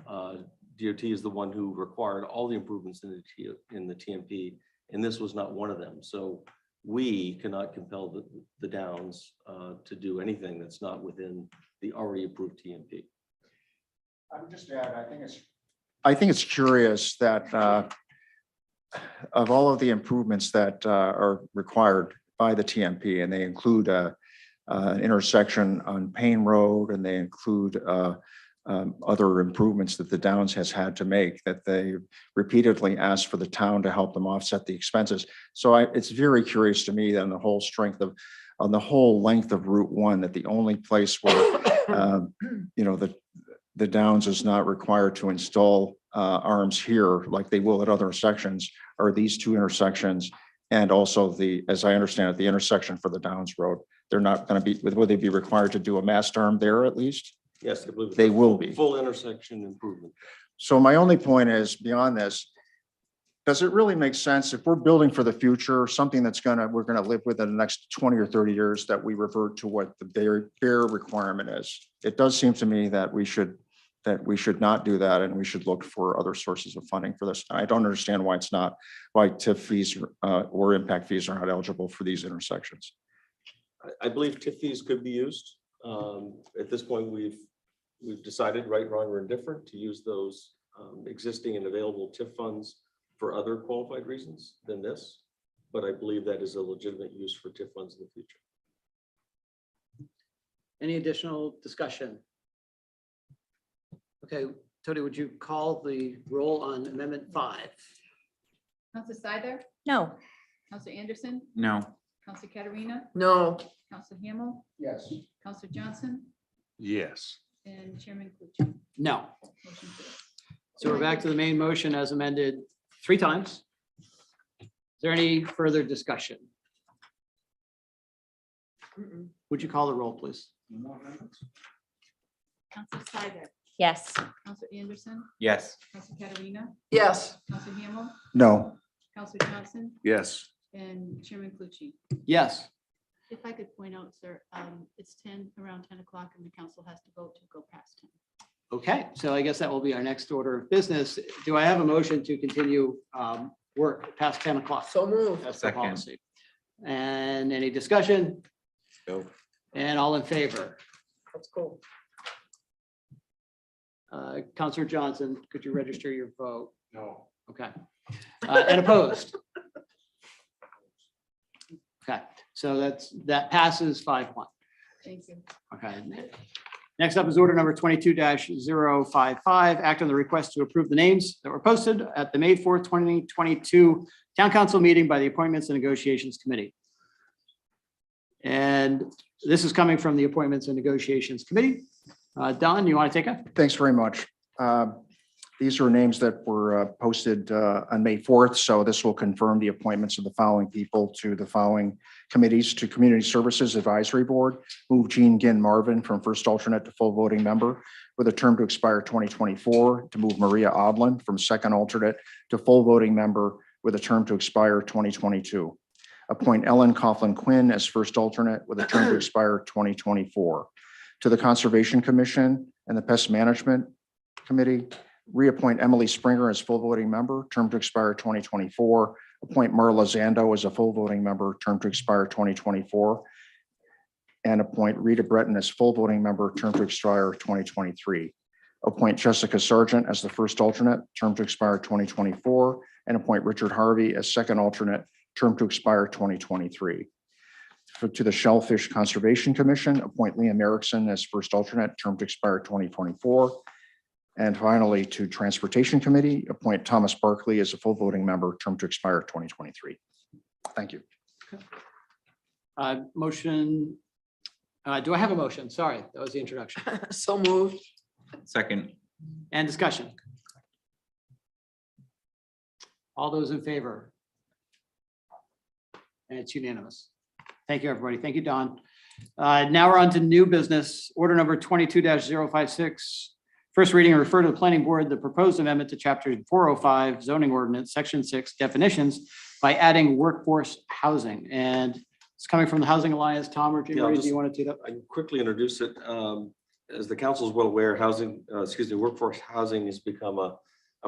DOT is the one who required all the improvements in the TMP, and this was not one of them. So we cannot compel the Downs to do anything that's not within the already approved TMP. I would just add, I think it's curious that of all of the improvements that are required by the TMP, and they include an intersection on Payne Road, and they include other improvements that the Downs has had to make, that they repeatedly asked for the town to help them offset the expenses. So it's very curious to me that on the whole on the whole length of Route 1, that the only place where the Downs is not required to install arms here like they will at other sections are these two intersections. And also as I understand it, the intersection for the Downs Road, they're not going to be, will they be required to do a mast arm there at least? Yes, I believe They will be. Full intersection improvement. So my only point is, beyond this, does it really make sense if we're building for the future, something that's we're gonna live with in the next 20 or 30 years, that we revert to what the bare requirement is? It does seem to me that we should not do that, and we should look for other sources of funding for this. I don't understand why TIF fees or impact fees are not eligible for these intersections. I believe TIF fees could be used. At this point, we've decided, right, wrong, or indifferent, to use those existing and available TIF funds for other qualified reasons than this. But I believe that is a legitimate use for TIF funds in the future. Any additional discussion? Okay, Tony, would you call the roll on Amendment 5? Counselor Seither, No. Counselor Anderson, No. Counselor Katerina, No. Counselor Hamel, Yes. Counselor Johnson, Yes. and Chairman Clucci. No. Motion carries. So we're back to the main motion as amended 3 times. Is there any further discussion? Would you call the roll, please? Counselor Seither, Yes. Counselor Anderson, Yes. Counselor Katerina, Yes. Counselor Hamel, No. Counselor Johnson, Yes. and Chairman Clucci. Yes. If I could point out, sir, it's around 10 o'clock, and the council has to vote to go past 10. Okay, so I guess that will be our next order of business. Do I have a motion to continue work past 10 o'clock? So moved. That's the Second. policy. And any discussion? Go. And all in favor? That's cool. Counselor Johnson, could you register your vote? No. Okay. And opposed? Okay, so that passes 5-1. Thank you. Okay. Next up is order number 22-055. Act on the request to approve the names that were posted at the May 4th, 2022 Town Council meeting by the Appointments and Negotiations Committee. And this is coming from the Appointments and Negotiations Committee. Don, you want to take it? Thanks very much. These are names that were posted on May 4th, so this will confirm the appointments of the following people to the following committees: to Community Services Advisory Board, move Jean Ginn Marvin from first alternate to full voting member with a term to expire 2024, to move Maria Odlin from second alternate to full voting member with a term to expire 2022. Appoint Ellen Coughlin Quinn as first alternate with a term to expire 2024. To the Conservation Commission and the Pest Management Committee, reappoint Emily Springer as full voting member, term to expire 2024. Appoint Marla Zando as a full voting member, term to expire 2024. And appoint Rita Breton as full voting member, term to expire 2023. Appoint Jessica Sargent as the first alternate, term to expire 2024. And appoint Richard Harvey as second alternate, term to expire 2023. To the Shellfish Conservation Commission, appoint Liam Erickson as first alternate, term to expire 2024. And finally, to Transportation Committee, appoint Thomas Barkley as a full voting member, term to expire 2023. Thank you. Motion. Do I have a motion? Sorry, that was the introduction. So moved. Second. And discussion. All those in favor? And it's unanimous. Thank you, everybody. Thank you, Don. Now we're on to new business, order number 22-056. First reading and refer to the planning board, the proposed amendment to chapter 405 zoning ordinance, section 6 definitions by adding workforce housing. And it's coming from the Housing Alliance. Tom or Jim, Yeah, do you want to do that? I can quickly introduce it. As the council is well aware, workforce housing has become a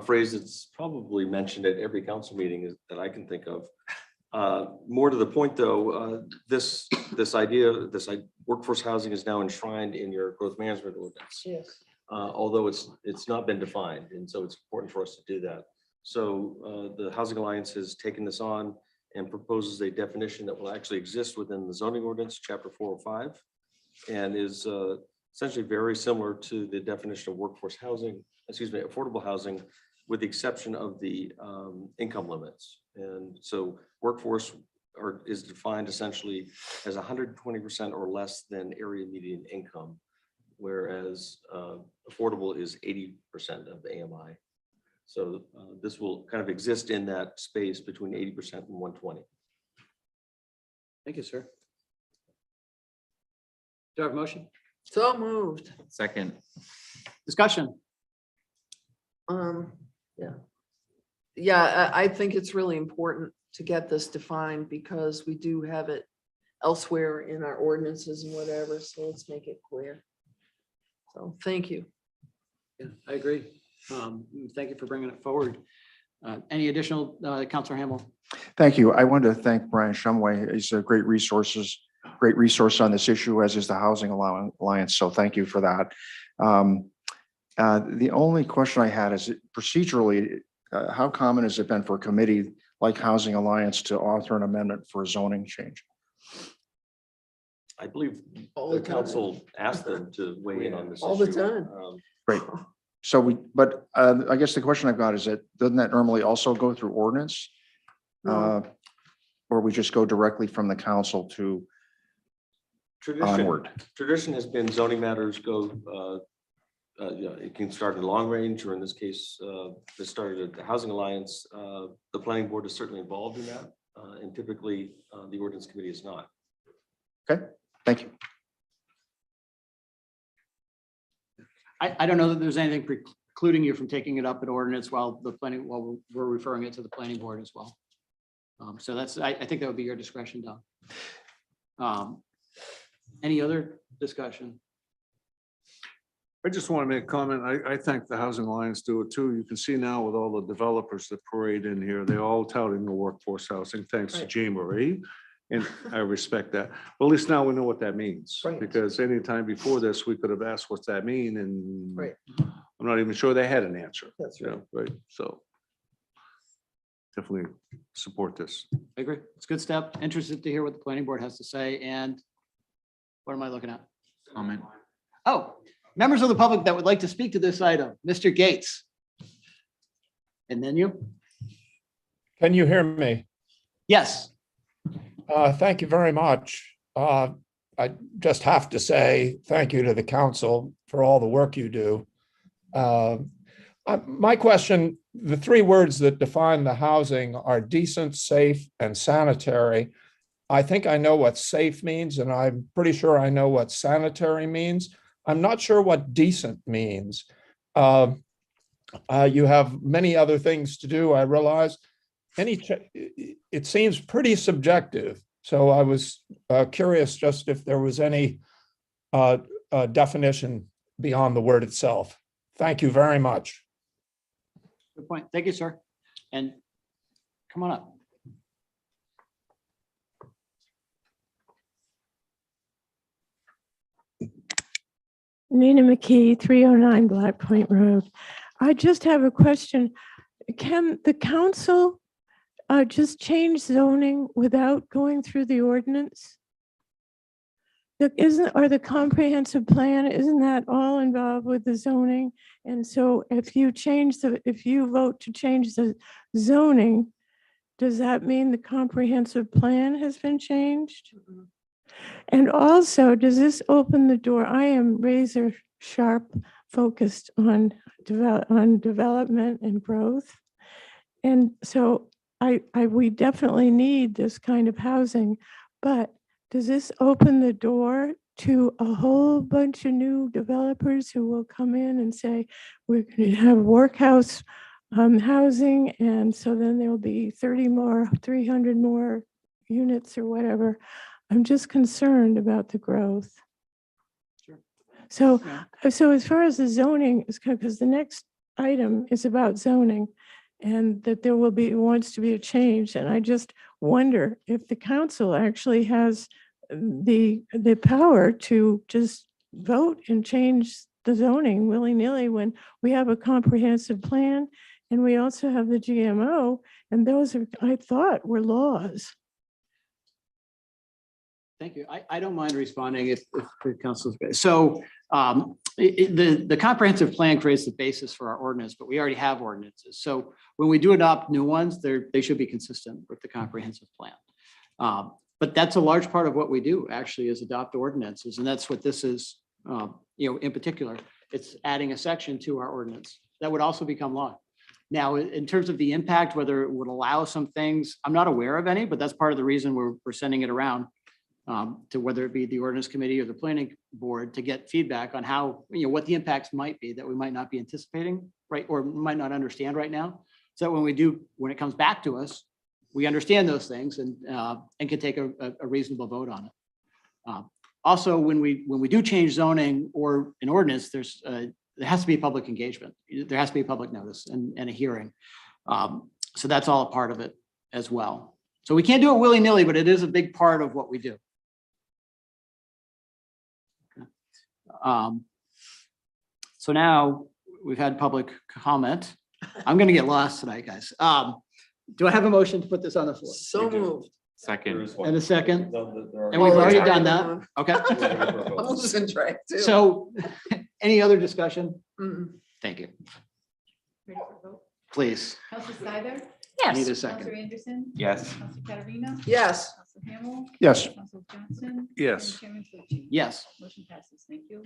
phrase that's probably mentioned at every council meeting that I can think of. More to the point, though, this workforce housing is now enshrined in your growth management ordinance. Yes. Although it's not been defined, and so it's important for us to do that. So the Housing Alliance has taken this on and proposes a definition that will actually exist within the zoning ordinance, chapter 405, and is essentially very similar to the definition of workforce housing, affordable housing, with the exception of the income limits. And so workforce is defined essentially as 120% or less than area median income, whereas affordable is 80% of the AMI. So this will kind of exist in that space between 80% and 120. Thank you, sir. Do I have a motion? So moved. Second. Discussion. Yeah. Yeah, I think it's really important to get this defined because we do have it elsewhere in our ordinances and whatever, so let's make it clear. So thank you. Yeah, I agree. Thank you for bringing it forward. Any additional, Councilor Hamel? Thank you. I wanted to thank Brian Shumway. He's a great resource on this issue, as is the Housing Alliance. So thank you for that. The only question I had is procedurally, how common has it been for a committee like Housing Alliance to author an amendment for a zoning change? I believe the council asked them to weigh in on this All the issue. time. Great. So I guess the question I've got is doesn't that normally also go through ordinance? No. Or we just go directly from the council to onward? Tradition has been zoning matters go, it can start in long range, or in this case, this started at the Housing Alliance. The planning board is certainly involved in that, and typically the ordinance committee is not. Okay, thank you. I don't know that there's anything precluding you from taking it up at ordinance while we're referring it to the planning board as well. So I think that would be your discretion, Don. Any other discussion? I just want to make a comment. I think the Housing Alliance do it too. You can see now with all the developers that parade in here, they're all touting the workforce housing, thanks to Jean Marie. And I respect that. Well, at least now we know what that means. Right. Because anytime before this, we could have asked what's that mean, and Right. I'm not even sure they had an answer. That's you know, right? So definitely support this. I agree. It's a good step. Interested to hear what the planning board has to say. And what am I looking at? Comment. Oh, Members of the public that would like to speak to this item, Mr. Gates. And then you? Can you hear me? Yes. Thank you very much. I just have to say thank you to the council for all the work you do. My question, the three words that define the housing are decent, safe, and sanitary. I think I know what safe means, and I'm pretty sure I know what sanitary means. I'm not sure what decent means. You have many other things to do, I realize. It seems pretty subjective. So I was curious just if there was any definition beyond the word itself. Thank you very much. Good point. Thank you, sir. And come on up. Nina McKee, 309 Black Point Road. I just have a question. Can the council just change zoning without going through the ordinance? Or the comprehensive plan, isn't that all involved with the zoning? And so if you vote to change the zoning, does that mean the comprehensive plan has been changed? And also, does this open the door? I am razor sharp focused on development and growth. And so we definitely need this kind of housing, but does this open the door to a whole bunch of new developers who will come in and say, we're going to have workhouse housing, and so then there'll be 300 more units or whatever? I'm just concerned about the growth. Sure. So as far as the zoning is, because the next item is about zoning, and that there wants to be a change. And I just wonder if the council actually has the power to just vote and change the zoning willy-nilly when we have a comprehensive plan and we also have the GMO, and those are, I thought, were laws. Thank you. I don't mind responding if the council's. So the comprehensive plan creates the basis for our ordinance, but we already have ordinances. So when we do adopt new ones, they should be consistent with the comprehensive plan. But that's a large part of what we do actually is adopt ordinances. And that's what this is, in particular. It's adding a section to our ordinance that would also become law. Now, in terms of the impact, whether it would allow some things, I'm not aware of any, but that's part of the reason we're sending it around. To whether it be the ordinance committee or the planning board to get feedback on how, what the impacts might be that we might not be anticipating, right? Or might not understand right now. So when it comes back to us, we understand those things and can take a reasonable vote on it. Also, when we do change zoning or an ordinance, there has to be public engagement. There has to be public notice and a hearing. So that's all a part of it as well. So we can't do it willy-nilly, but it is a big part of what we do. So now we've had public comment. I'm going to get lost tonight, guys. Do I have a motion to put this on the floor? So moved. Second. And a second? Oh, And we've already it's done already that. done. Okay. I'm losing track too. So any other discussion? Mm-mm. Thank you. Ready for a vote? Please. Counselor Snyder? I need a Counselor second. Anderson? Yes. Counselor Katarina? Yes. Counselor Hamel? Yes. Counselor Johnson? Yes. And Chairman Tucci? Yes. Motion passes. Thank you.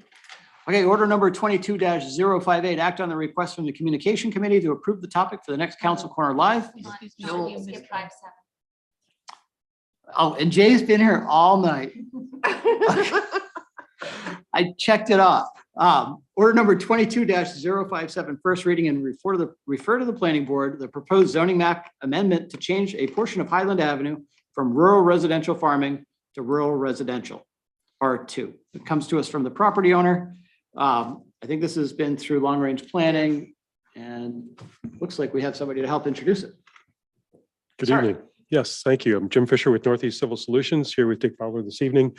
Okay, order number 22-058, act on the request from the Communication Committee to approve the topic for the next Council Corner Live. Excuse me, No. you missed 5-7. Oh, and Jay's been here all night. I checked it off. Order number 22-057, first reading and refer to the planning board, the proposed zoning map amendment to change a portion of Highland Avenue from rural residential farming to rural residential, R2. It comes to us from the property owner. I think this has been through long-range planning and looks like we have somebody to help introduce it. Good Sorry. evening. Yes, thank you. I'm Jim Fisher with Northeast Civil Solutions here with Dick Fowler this evening.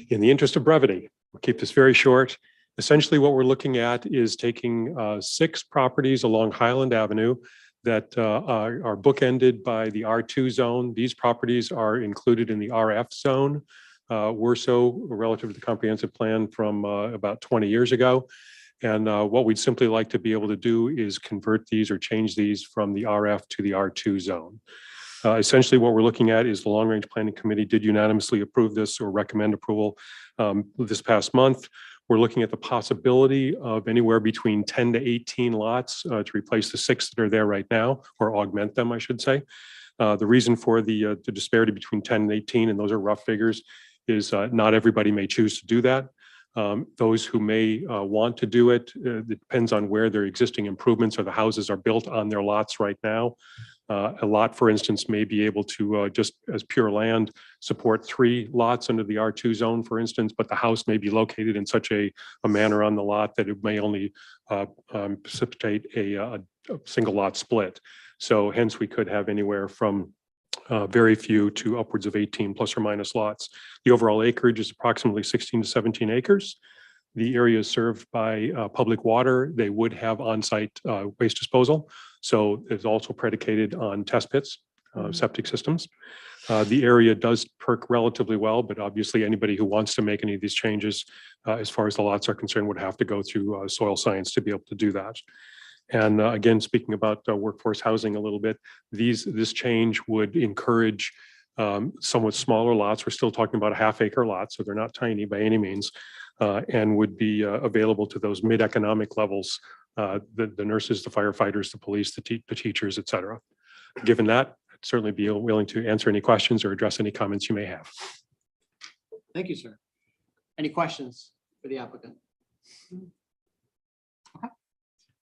In the interest of brevity, we'll keep this very short. Essentially, what we're looking at is taking 6 properties along Highland Avenue that are bookended by the R2 zone. These properties are included in the RF zone. Were so relative to the comprehensive plan from about 20 years ago. And what we'd simply like to be able to do is convert these or change these from the RF to the R2 zone. Essentially, what we're looking at is the Long Range Planning Committee did unanimously approve this or recommend approval this past month. We're looking at the possibility of anywhere between 10 to 18 lots to replace the 6 that are there right now, or augment them, I should say. The reason for the disparity between 10 and 18, and those are rough figures, is not everybody may choose to do that. Those who may want to do it, it depends on where their existing improvements or the houses are built on their lots right now. A lot, for instance, may be able to just as pure land support 3 lots under the R2 zone, for instance, but the house may be located in such a manner on the lot that it may only precipitate a single lot split. So hence we could have anywhere from very few to upwards of 18 plus or minus lots. The overall acreage is approximately 16 to 17 acres. The area is served by public water. They would have on-site waste disposal. So it's also predicated on test pits, septic systems. The area does perk relatively well, but obviously anybody who wants to make any of these changes, as far as the lots are concerned, would have to go through soil science to be able to do that. And again, speaking about workforce housing a little bit, this change would encourage somewhat smaller lots. We're still talking about a half-acre lot, so they're not tiny by any means, and would be available to those mid-economic levels, the nurses, the firefighters, the police, the teachers, et cetera. Given that, I'd certainly be willing to answer any questions or address any comments you may have. Thank you, sir. Any questions for the applicant? Okay.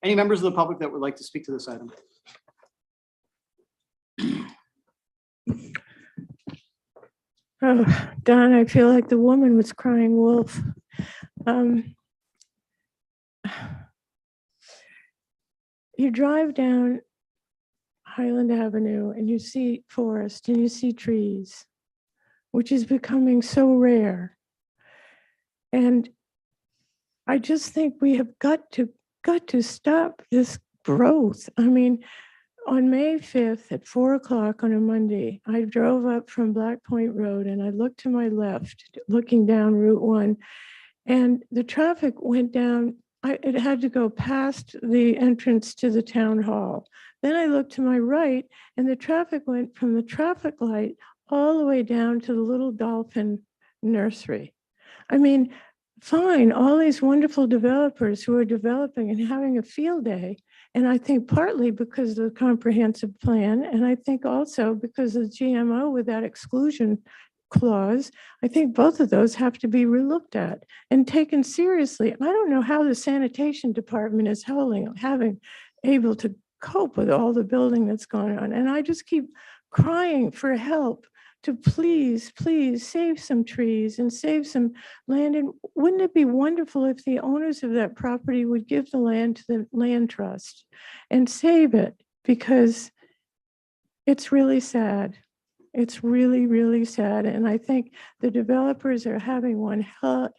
Any members of the public that would like to speak to this item? Oh, Don, I feel like the woman was crying wolf. You drive down Highland Avenue and you see forest and you see trees, which is becoming so rare. And I just think we have got to stop this growth. I mean, on May 5th at 4 o'clock on a Monday, I drove up from Black Point Road and I looked to my left, looking down Route 1, and the traffic went down. It had to go past the entrance to the town hall. Then I looked to my right and the traffic went from the traffic light all the way down to the Little Dolphin Nursery. I mean, fine, all these wonderful developers who are developing and having a field day. And I think partly because of the comprehensive plan, and I think also because of GMO with that exclusion clause, I think both of those have to be relooked at and taken seriously. I don't know how the sanitation department is able to cope with all the building that's going on. And I just keep crying for help to please save some trees and save some land. And wouldn't it be wonderful if the owners of that property would give the land to the land trust and save it? Because it's really sad. It's really, really sad. And I think the developers are having one hell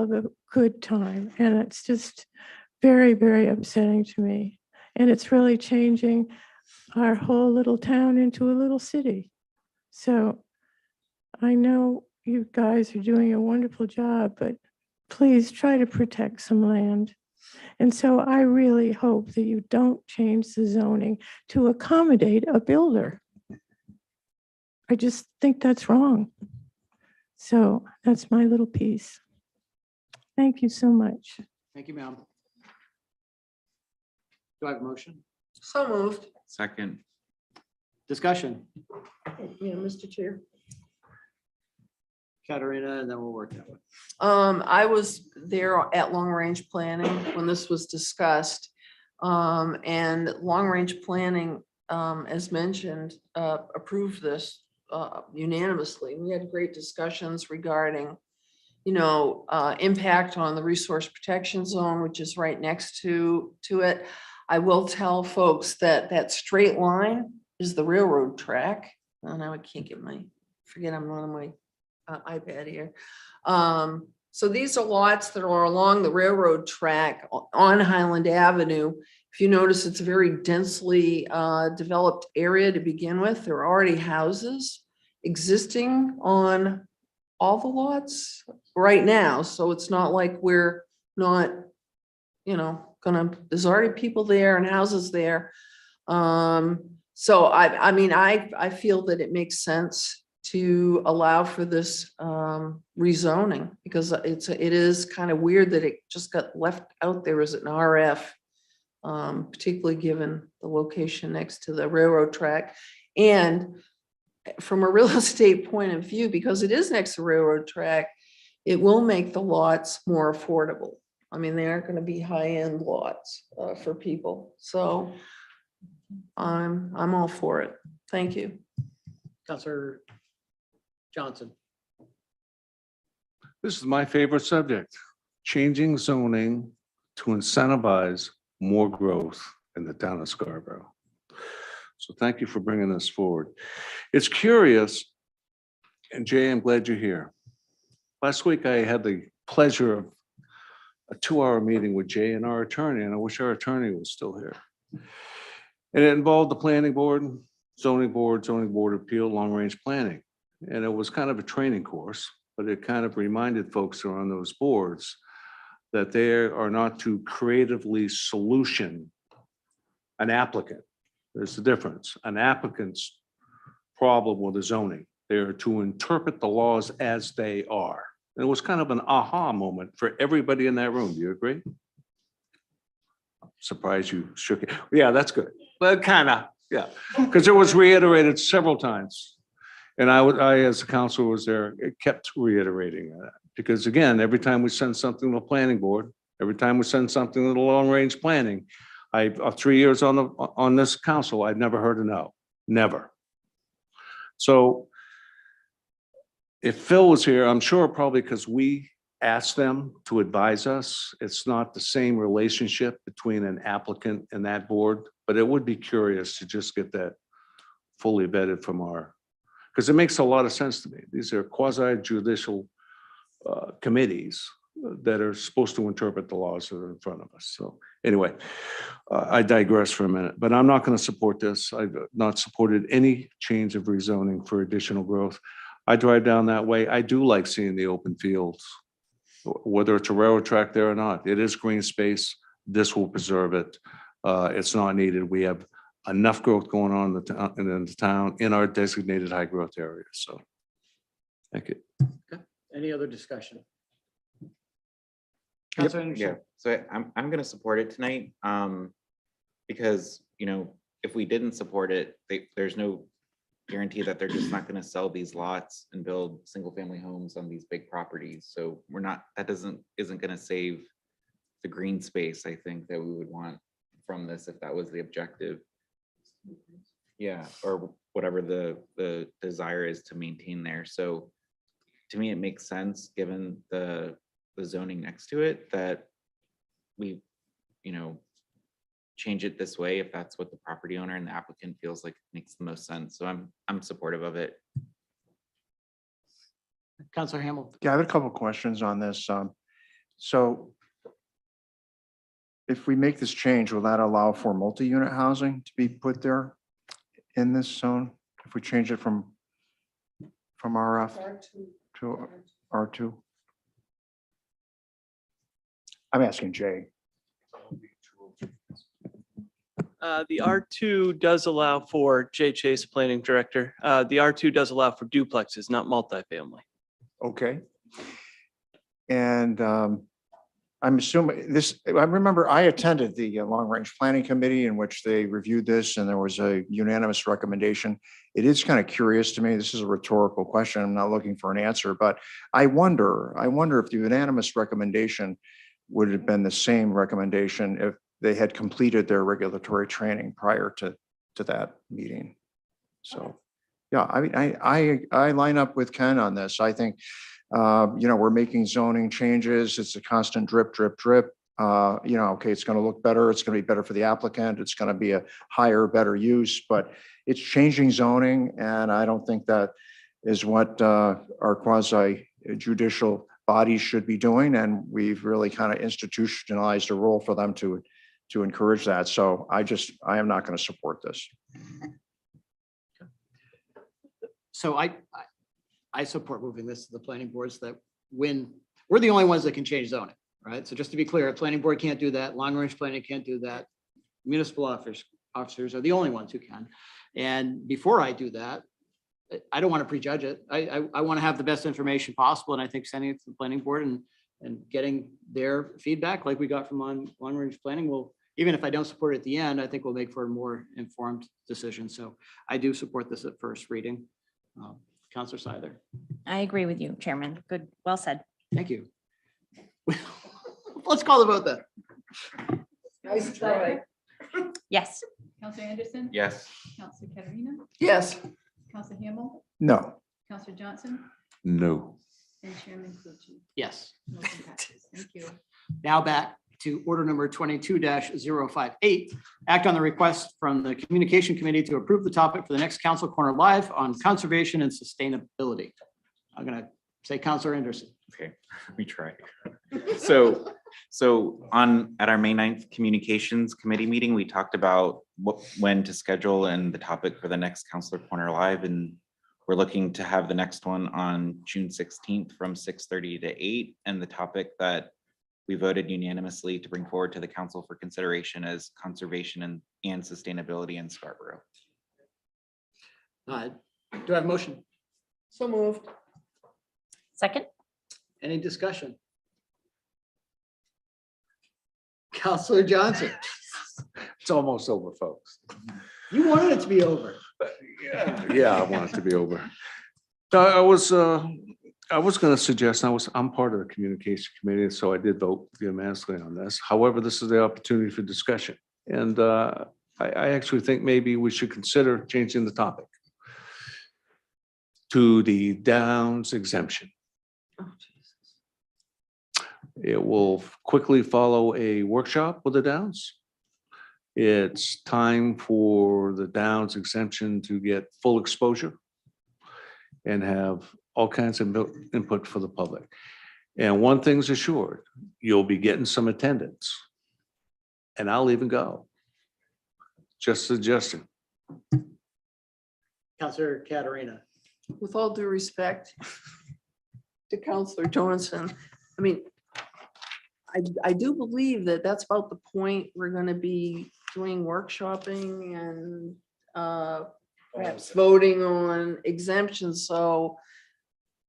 of a good time. And it's just very, very upsetting to me. And it's really changing our whole little town into a little city. So I know you guys are doing a wonderful job, but please try to protect some land. And so I really hope that you don't change the zoning to accommodate a builder. I just think that's wrong. So that's my little piece. Thank you so much. Thank you, ma'am. Do I have a motion? So moved. Second. Discussion? Yeah, Mr. Chair. Katarina, and then we'll work that way. I was there at Long Range Planning when this was discussed. And Long Range Planning, as mentioned, approved this unanimously. We had great discussions regarding, impact on the resource protection zone, which is right next to it. I will tell folks that that straight line is the railroad track. Oh, now I can't get forget I'm on my iPad here. So these are lots that are along the railroad track on Highland Avenue. If you notice, it's a very densely developed area to begin with. There are already houses existing on all the lots right now. So it's not like we're not there's already people there and houses there. So I mean, I feel that it makes sense to allow for this rezoning, because it is kind of weird that it just got left out there as an RF, particularly given the location next to the railroad track. And from a real estate point of view, because it is next to the railroad track, it will make the lots more affordable. I mean, they aren't going to be high-end lots for people. So I'm all for it. Thank you. Counselor Johnson. This is my favorite subject, changing zoning to incentivize more growth in the town of Scarborough. So thank you for bringing this forward. It's curious, and Jay, I'm glad you're here. Last week, I had the pleasure of a 2-hour meeting with Jay and our attorney, and I wish our attorney was still here. And it involved the planning board, zoning board of appeal, long-range planning. And it was kind of a training course, but it kind of reminded folks who are on those boards that they are not to creatively solution an applicant. There's a difference. An applicant's problem with the zoning. They are to interpret the laws as they are. And it was kind of an aha moment for everybody in that room. Do you agree? Surprised you shook it. Yeah, that's good. But kind of, yeah, because it was reiterated several times. And I, as a counselor was there, it kept reiterating that. Because again, every time we send something to the planning board, every time we send something to the long-range planning, I've 3 years on this council, I've never heard a no, never. So if Phil was here, I'm sure probably because we asked them to advise us, it's not the same relationship between an applicant and that board, but it would be curious to just get that fully vetted from our, because it makes a lot of sense to me. These are quasi judicial committees that are supposed to interpret the laws that are in front of us. So anyway, I digress for a minute, but I'm not going to support this. I've not supported any change of rezoning for additional growth. I drive down that way. I do like seeing the open fields, whether it's a railroad track there or not. It is green space. This will preserve it. It's not needed. We have enough growth going on in the town in our designated high growth areas. So thank you. Okay. Any other discussion? Yeah, so I'm gonna support it tonight, because, if we didn't support it, there's no guarantee that they're just not gonna sell these lots and build single-family homes on these big properties. So that isn't gonna save the green space, I think, that we would want from this if that was the objective. Yeah, or whatever the desire is to maintain there. So to me, it makes sense, given the zoning next to it, that we, change it this way if that's what the property owner and the applicant feels like makes the most sense. So I'm supportive of it. Councilor Hamilton. Yeah, I have a couple of questions on this. So if we make this change, will that allow for multi-unit housing to be put there in this zone? If we change it from RF to R2? I'm asking Jay. The R2 does allow for, Jay Chase, Planning Director, the R2 does allow for duplexes, not multifamily. Okay. And I'm assuming this, I remember I attended the long-range planning committee in which they reviewed this and there was a unanimous recommendation. It is kind of curious to me. This is a rhetorical question. I'm not looking for an answer, but I wonder if the unanimous recommendation would have been the same recommendation if they had completed their regulatory training prior to that meeting. So, yeah, I mean, I line up with Ken on this. I think, we're making zoning changes. It's a constant drip, drip, drip. Okay, it's going to look better. It's going to be better for the applicant. It's going to be a higher, better use, but it's changing zoning. And I don't think that is what our quasi judicial bodies should be doing. And we've really kind of institutionalized a role for them to encourage that. So I am not going to support this. So I support moving this to the planning boards that when we're the only ones that can change zoning, right? So just to be clear, planning board can't do that, long range planning can't do that. Municipal officers are the only ones who can. And before I do that, I don't want to prejudge it. I want to have the best information possible, and I think sending it to the planning board and getting their feedback like we got from long range planning will, even if I don't support it at the end, I think will make for a more informed decision. So I do support this at first reading. Counselor Seiler. I agree with you, Chairman. Good, well said. Thank you. Let's call the vote then. Nice try. Yes. Counselor Anderson? Yes. Counselor Katarina? Yes. Counselor Hamel? No. Counselor Johnson? No. And Chairman Clucci? Yes. Motion passes. Thank you. Now back to order number 22-058. Act on the request from the Communication Committee to approve the topic for the next Council Corner Live on conservation and sustainability. I'm going to say Counselor Anderson. Okay, we try. So at our May 9th Communications Committee meeting, we talked about when to schedule and the topic for the next Counselor Corner Live, and we're looking to have the next one on June 16th from 6:30 to 8. And the topic that we voted unanimously to bring forward to the council for consideration is conservation and sustainability in Scarborough. Do I have a motion? So moved. Second. Any discussion? Counselor Johnson. It's almost over, folks. You wanted it to be over. Yeah, I want it to be over. I was going to suggest, I'm part of the communication committee, so I did vote unanimously on this. However, this is the opportunity for discussion. And I actually think maybe we should consider changing the topic to the Downs exemption. It will quickly follow a workshop with the Downs. It's time for the Downs exemption to get full exposure and have all kinds of input for the public. And one thing's assured, you'll be getting some attendance. And I'll even go. Just suggesting. Counselor Katarina. With all due respect to Counselor Johnson, I mean, I do believe that that's about the point we're going to be doing workshopping and perhaps voting on exemptions. So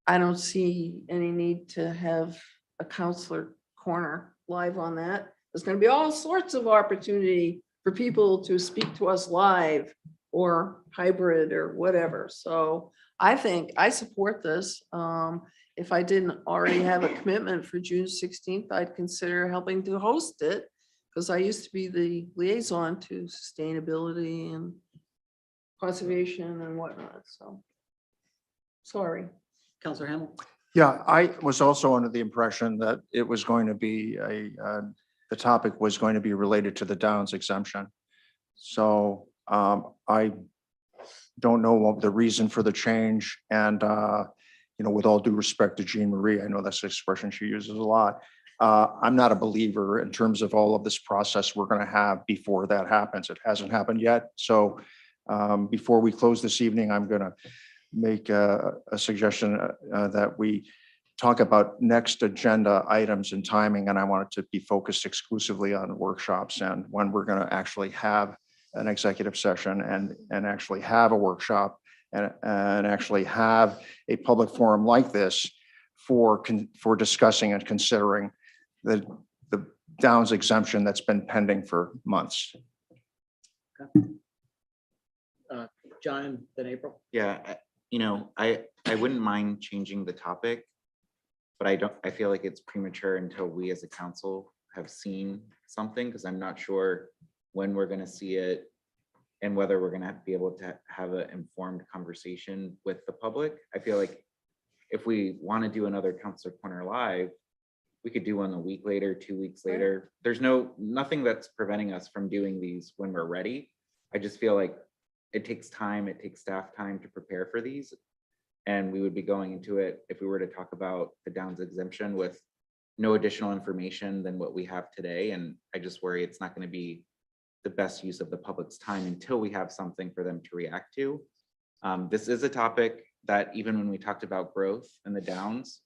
I don't see any need to have a Counselor Corner Live on that. There's going to be all sorts of opportunity for people to speak to us live or hybrid or whatever. So I think I support this. If I didn't already have a commitment for June 16th, I'd consider helping to host it because I used to be the liaison to sustainability and conservation and whatnot. So sorry. Counselor Hamel. Yeah, I was also under the impression that it was going to be the topic was going to be related to the Downs exemption. So I don't know what the reason for the change. And, with all due respect to Jean Marie, I know that's an expression she uses a lot. I'm not a believer in terms of all of this process we're going to have before that happens. It hasn't happened yet. So before we close this evening, I'm going to make a suggestion that we talk about next agenda items and timing. And I want it to be focused exclusively on workshops and when we're going to actually have an executive session and actually have a workshop and actually have a public forum like this for discussing and considering the Downs exemption that's been pending for months. John and then April. Yeah, I wouldn't mind changing the topic, but I feel like it's premature until we as a council have seen something, because I'm not sure when we're going to see it and whether we're going to be able to have an informed conversation with the public. I feel like if we want to do another Counselor Corner Live, we could do one a week later, 2 weeks later. There's nothing that's preventing us from doing these when we're ready. I just feel like it takes time, it takes staff time to prepare for these. And we would be going into it if we were to talk about the Downs exemption with no additional information than what we have today. And I just worry it's not going to be the best use of the public's time until we have something for them to react to. This is a topic that even when we talked about growth in the Downs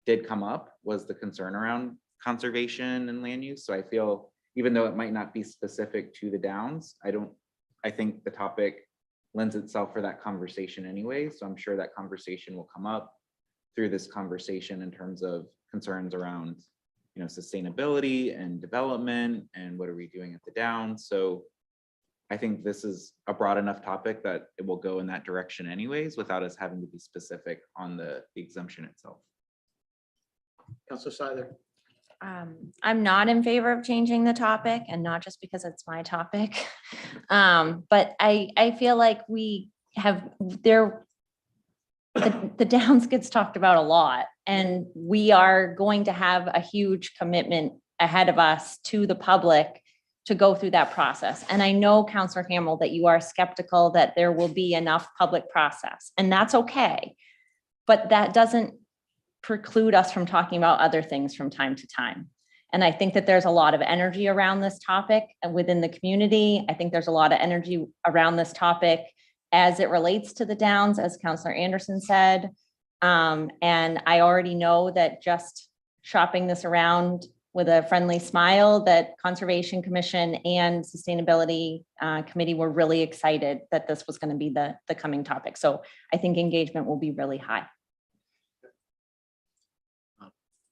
did come up, was the concern around conservation and land use. So I feel even though it might not be specific to the Downs, I think the topic lends itself for that conversation anyway. So I'm sure that conversation will come up through this conversation in terms of concerns around, you know, sustainability and development and what are we doing at the Downs. So I think this is a broad enough topic that it will go in that direction anyways, without us having to be specific on the exemption itself. Councilor Seiler. I'm not in favor of changing the topic, and not just because it's my topic. But I feel like we have the Downs gets talked about a lot, and we are going to have a huge commitment ahead of us to the public to go through that process. And I know, Councillor Hamel, that you are skeptical that there will be enough public process, and that's okay. But that doesn't preclude us from talking about other things from time to time. And I think that there's a lot of energy around this topic and within the community. I think there's a lot of energy around this topic as it relates to the Downs, as Councillor Anderson said. And I already know that just shopping this around with a friendly smile, that Conservation Commission and Sustainability Committee were really excited that this was going to be the coming topic. So I think engagement will be really high.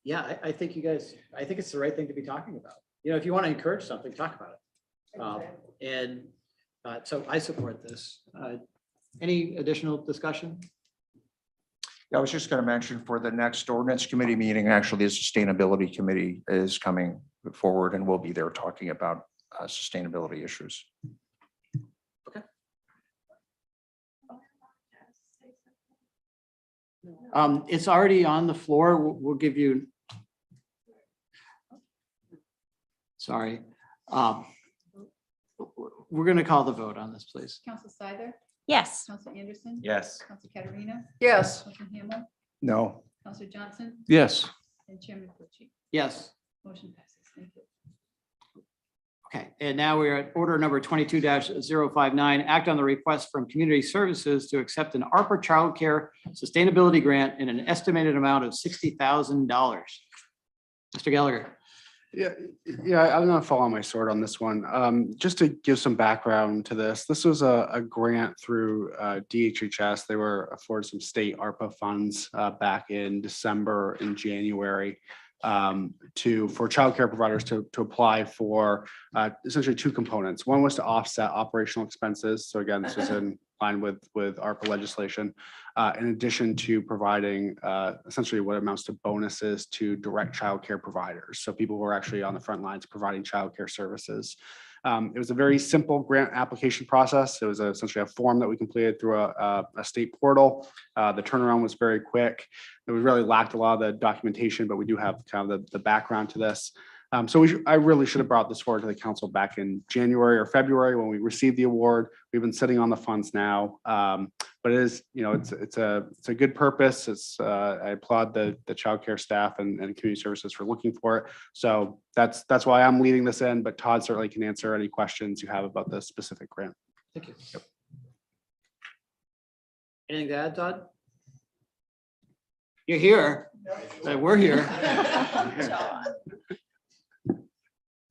Yeah, I think you guys, I think it's the right thing to be talking about. You know, if you want to encourage something, talk about it. So I support this. Any additional discussion? I was just going to mention for the next ordinance committee meeting, actually, the sustainability committee is coming forward and we'll be there talking about sustainability issues. It's already on the floor. We'll give you. Sorry. We're going to call the vote on this, please. Council Seiler, Yes. Council Anderson. Yes. Council Katarina. Yes. Council Hamel, No. Council Johnson, Yes. and Chairman Pucci. Yes. Motion passes. Thank you. Okay, and now we're at order number 22-059, act on the request from Community Services to accept an ARPA childcare sustainability grant in an estimated amount of $60,000. Mr. Gallagher. Yeah, I'm gonna fall on my sword on this one. Just to give some background to this, this was a grant through DHHS. They were afforded some state ARPA funds back in December and January for childcare providers to apply for essentially two components. One was to offset operational expenses. So again, this was in line with ARPA legislation, in addition to providing essentially what amounts to bonuses to direct childcare providers. So people who are actually on the front lines providing childcare services. It was a very simple grant application process. It was essentially a form that we completed through a state portal. The turnaround was very quick. It was really lacked a lot of the documentation, but we do have kind of the background to this. So I really should have brought this forward to the council back in January or February when we received the award. We've been sitting on the funds now, but it is, you know, it's a good purpose. I applaud the childcare staff and community services for looking for it. So that's why I'm leading this in, but Todd certainly can answer any questions you have about the specific grant. Thank you. Anything to add, Todd? You're here. We're here.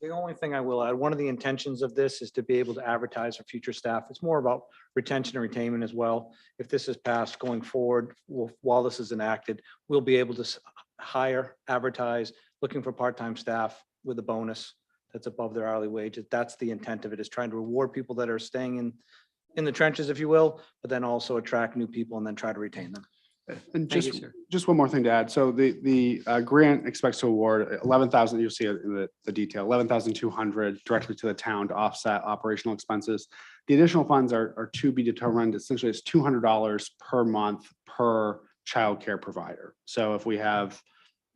The only thing I will add, one of the intentions of this is to be able to advertise for future staff. It's more about retention and retainment as well. If this is passed going forward, while this is enacted, we'll be able to hire, advertise, looking for part-time staff with a bonus that's above their hourly wage. That's the intent of it, is trying to reward people that are staying in the trenches, if you will, but then also attract new people and then try to retain them. And Thank you, sir. just one more thing to add. So the grant expects to award 11,000, you'll see it in the detail, 11,200 directly to the town to offset operational expenses. The additional funds are to be determined. Essentially, it's $200 per month per childcare provider. So if we have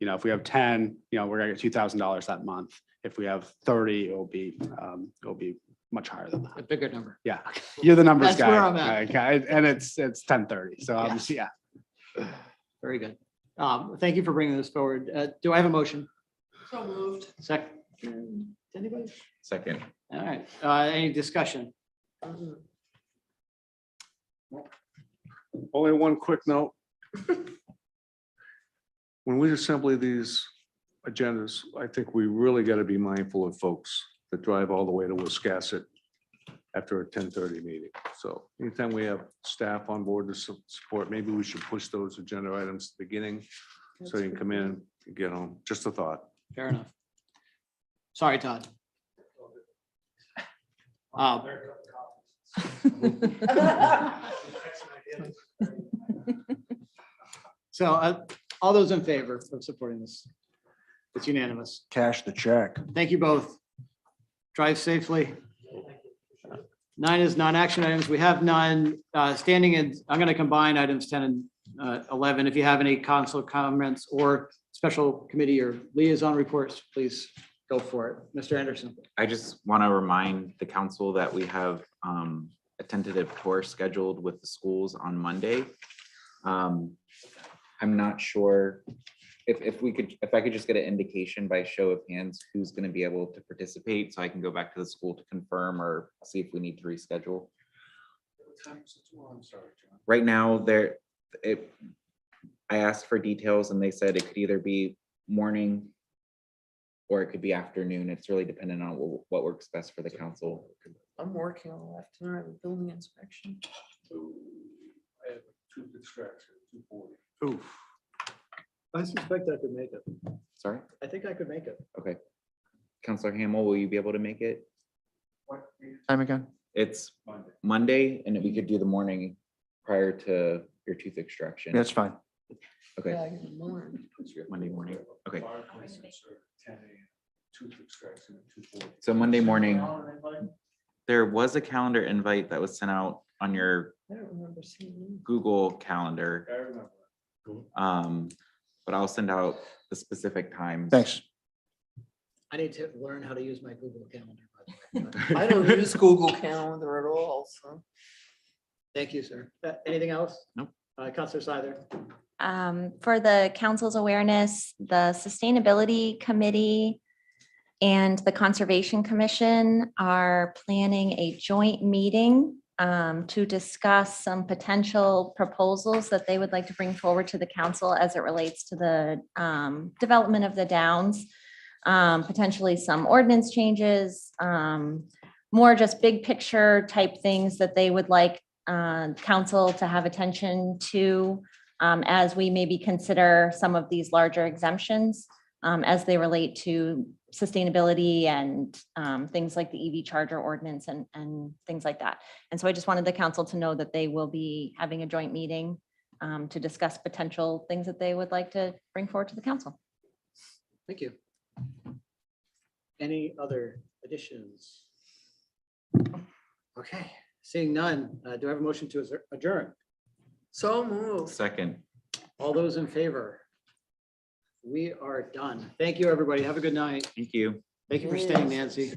10, we're gonna get $2,000 that month. If we have 30, it'll be much higher than that. A bigger number. Yeah, you're the numbers That's guy. where I'm at. Okay, and it's 10:30. So obviously, yeah. Very good. Thank you for bringing this forward. Do I have a motion? So moved. Second. Anybody? Second. All right. Any discussion? Only one quick note. When we assemble these agendas, I think we really got to be mindful of folks that drive all the way to Wiscasset after a 10:30 meeting. So anytime we have staff on board to support, maybe we should push those agenda items at the beginning so you can come in and get home. Just a thought. Fair enough. Sorry, Todd. So all those in favor of supporting this? It's unanimous. Cash the check. Thank you both. Drive safely. 9 is non-action items. We have none. Standing in, I'm going to combine items 10 and 11. If you have any council comments or special committee or liaison reports, please go for it. Mr. Anderson. I just want to remind the council that we have a tentative tour scheduled with the schools on Monday. I'm not sure if I could just get an indication by show of hands, who's going to be able to participate, so I can go back to the school to confirm or see if we need to reschedule. Right now, I asked for details and they said it could either be morning or it could be afternoon. It's really dependent on what works best for the council. I'm working on left tonight with building inspection. I have a tooth extraction, 240. Oof. I suspect I could make it. Sorry? I think I could make it. Okay. Counselor Hamel, will you be able to make it? Time again? It's Monday, and we could do the morning prior to your tooth extraction. That's fine. Okay. Yeah, I get them learned. Monday morning. Okay. 10 a.m. Tooth extraction at 240. So Monday morning, there was a calendar invite that was sent out on your I don't remember seeing them. Google Calendar. I remember. But I'll send out the specific times. Thanks. I need to learn how to use my Google Calendar, by the way. I don't use Google Calendar at all, so. Thank you, sir. Anything else? Nope. Counselor Seither. For the council's awareness, the Sustainability Committee and the Conservation Commission are planning a joint meeting to discuss some potential proposals that they would like to bring forward to the council as it relates to the development of the downs. Potentially some ordinance changes, more just big picture type things that they would like council to have attention to as we maybe consider some of these larger exemptions as they relate to sustainability and things like the EV charger ordinance and things like that. And so I just wanted the council to know that they will be having a joint meeting to discuss potential things that they would like to bring forward to the council. Thank you. Any other additions? Okay, seeing none, do I have a motion to adjourn? So moved. Second. All those in favor? We are done. Thank you, everybody. Have a good night. Thank you. Thank you for staying, Nancy.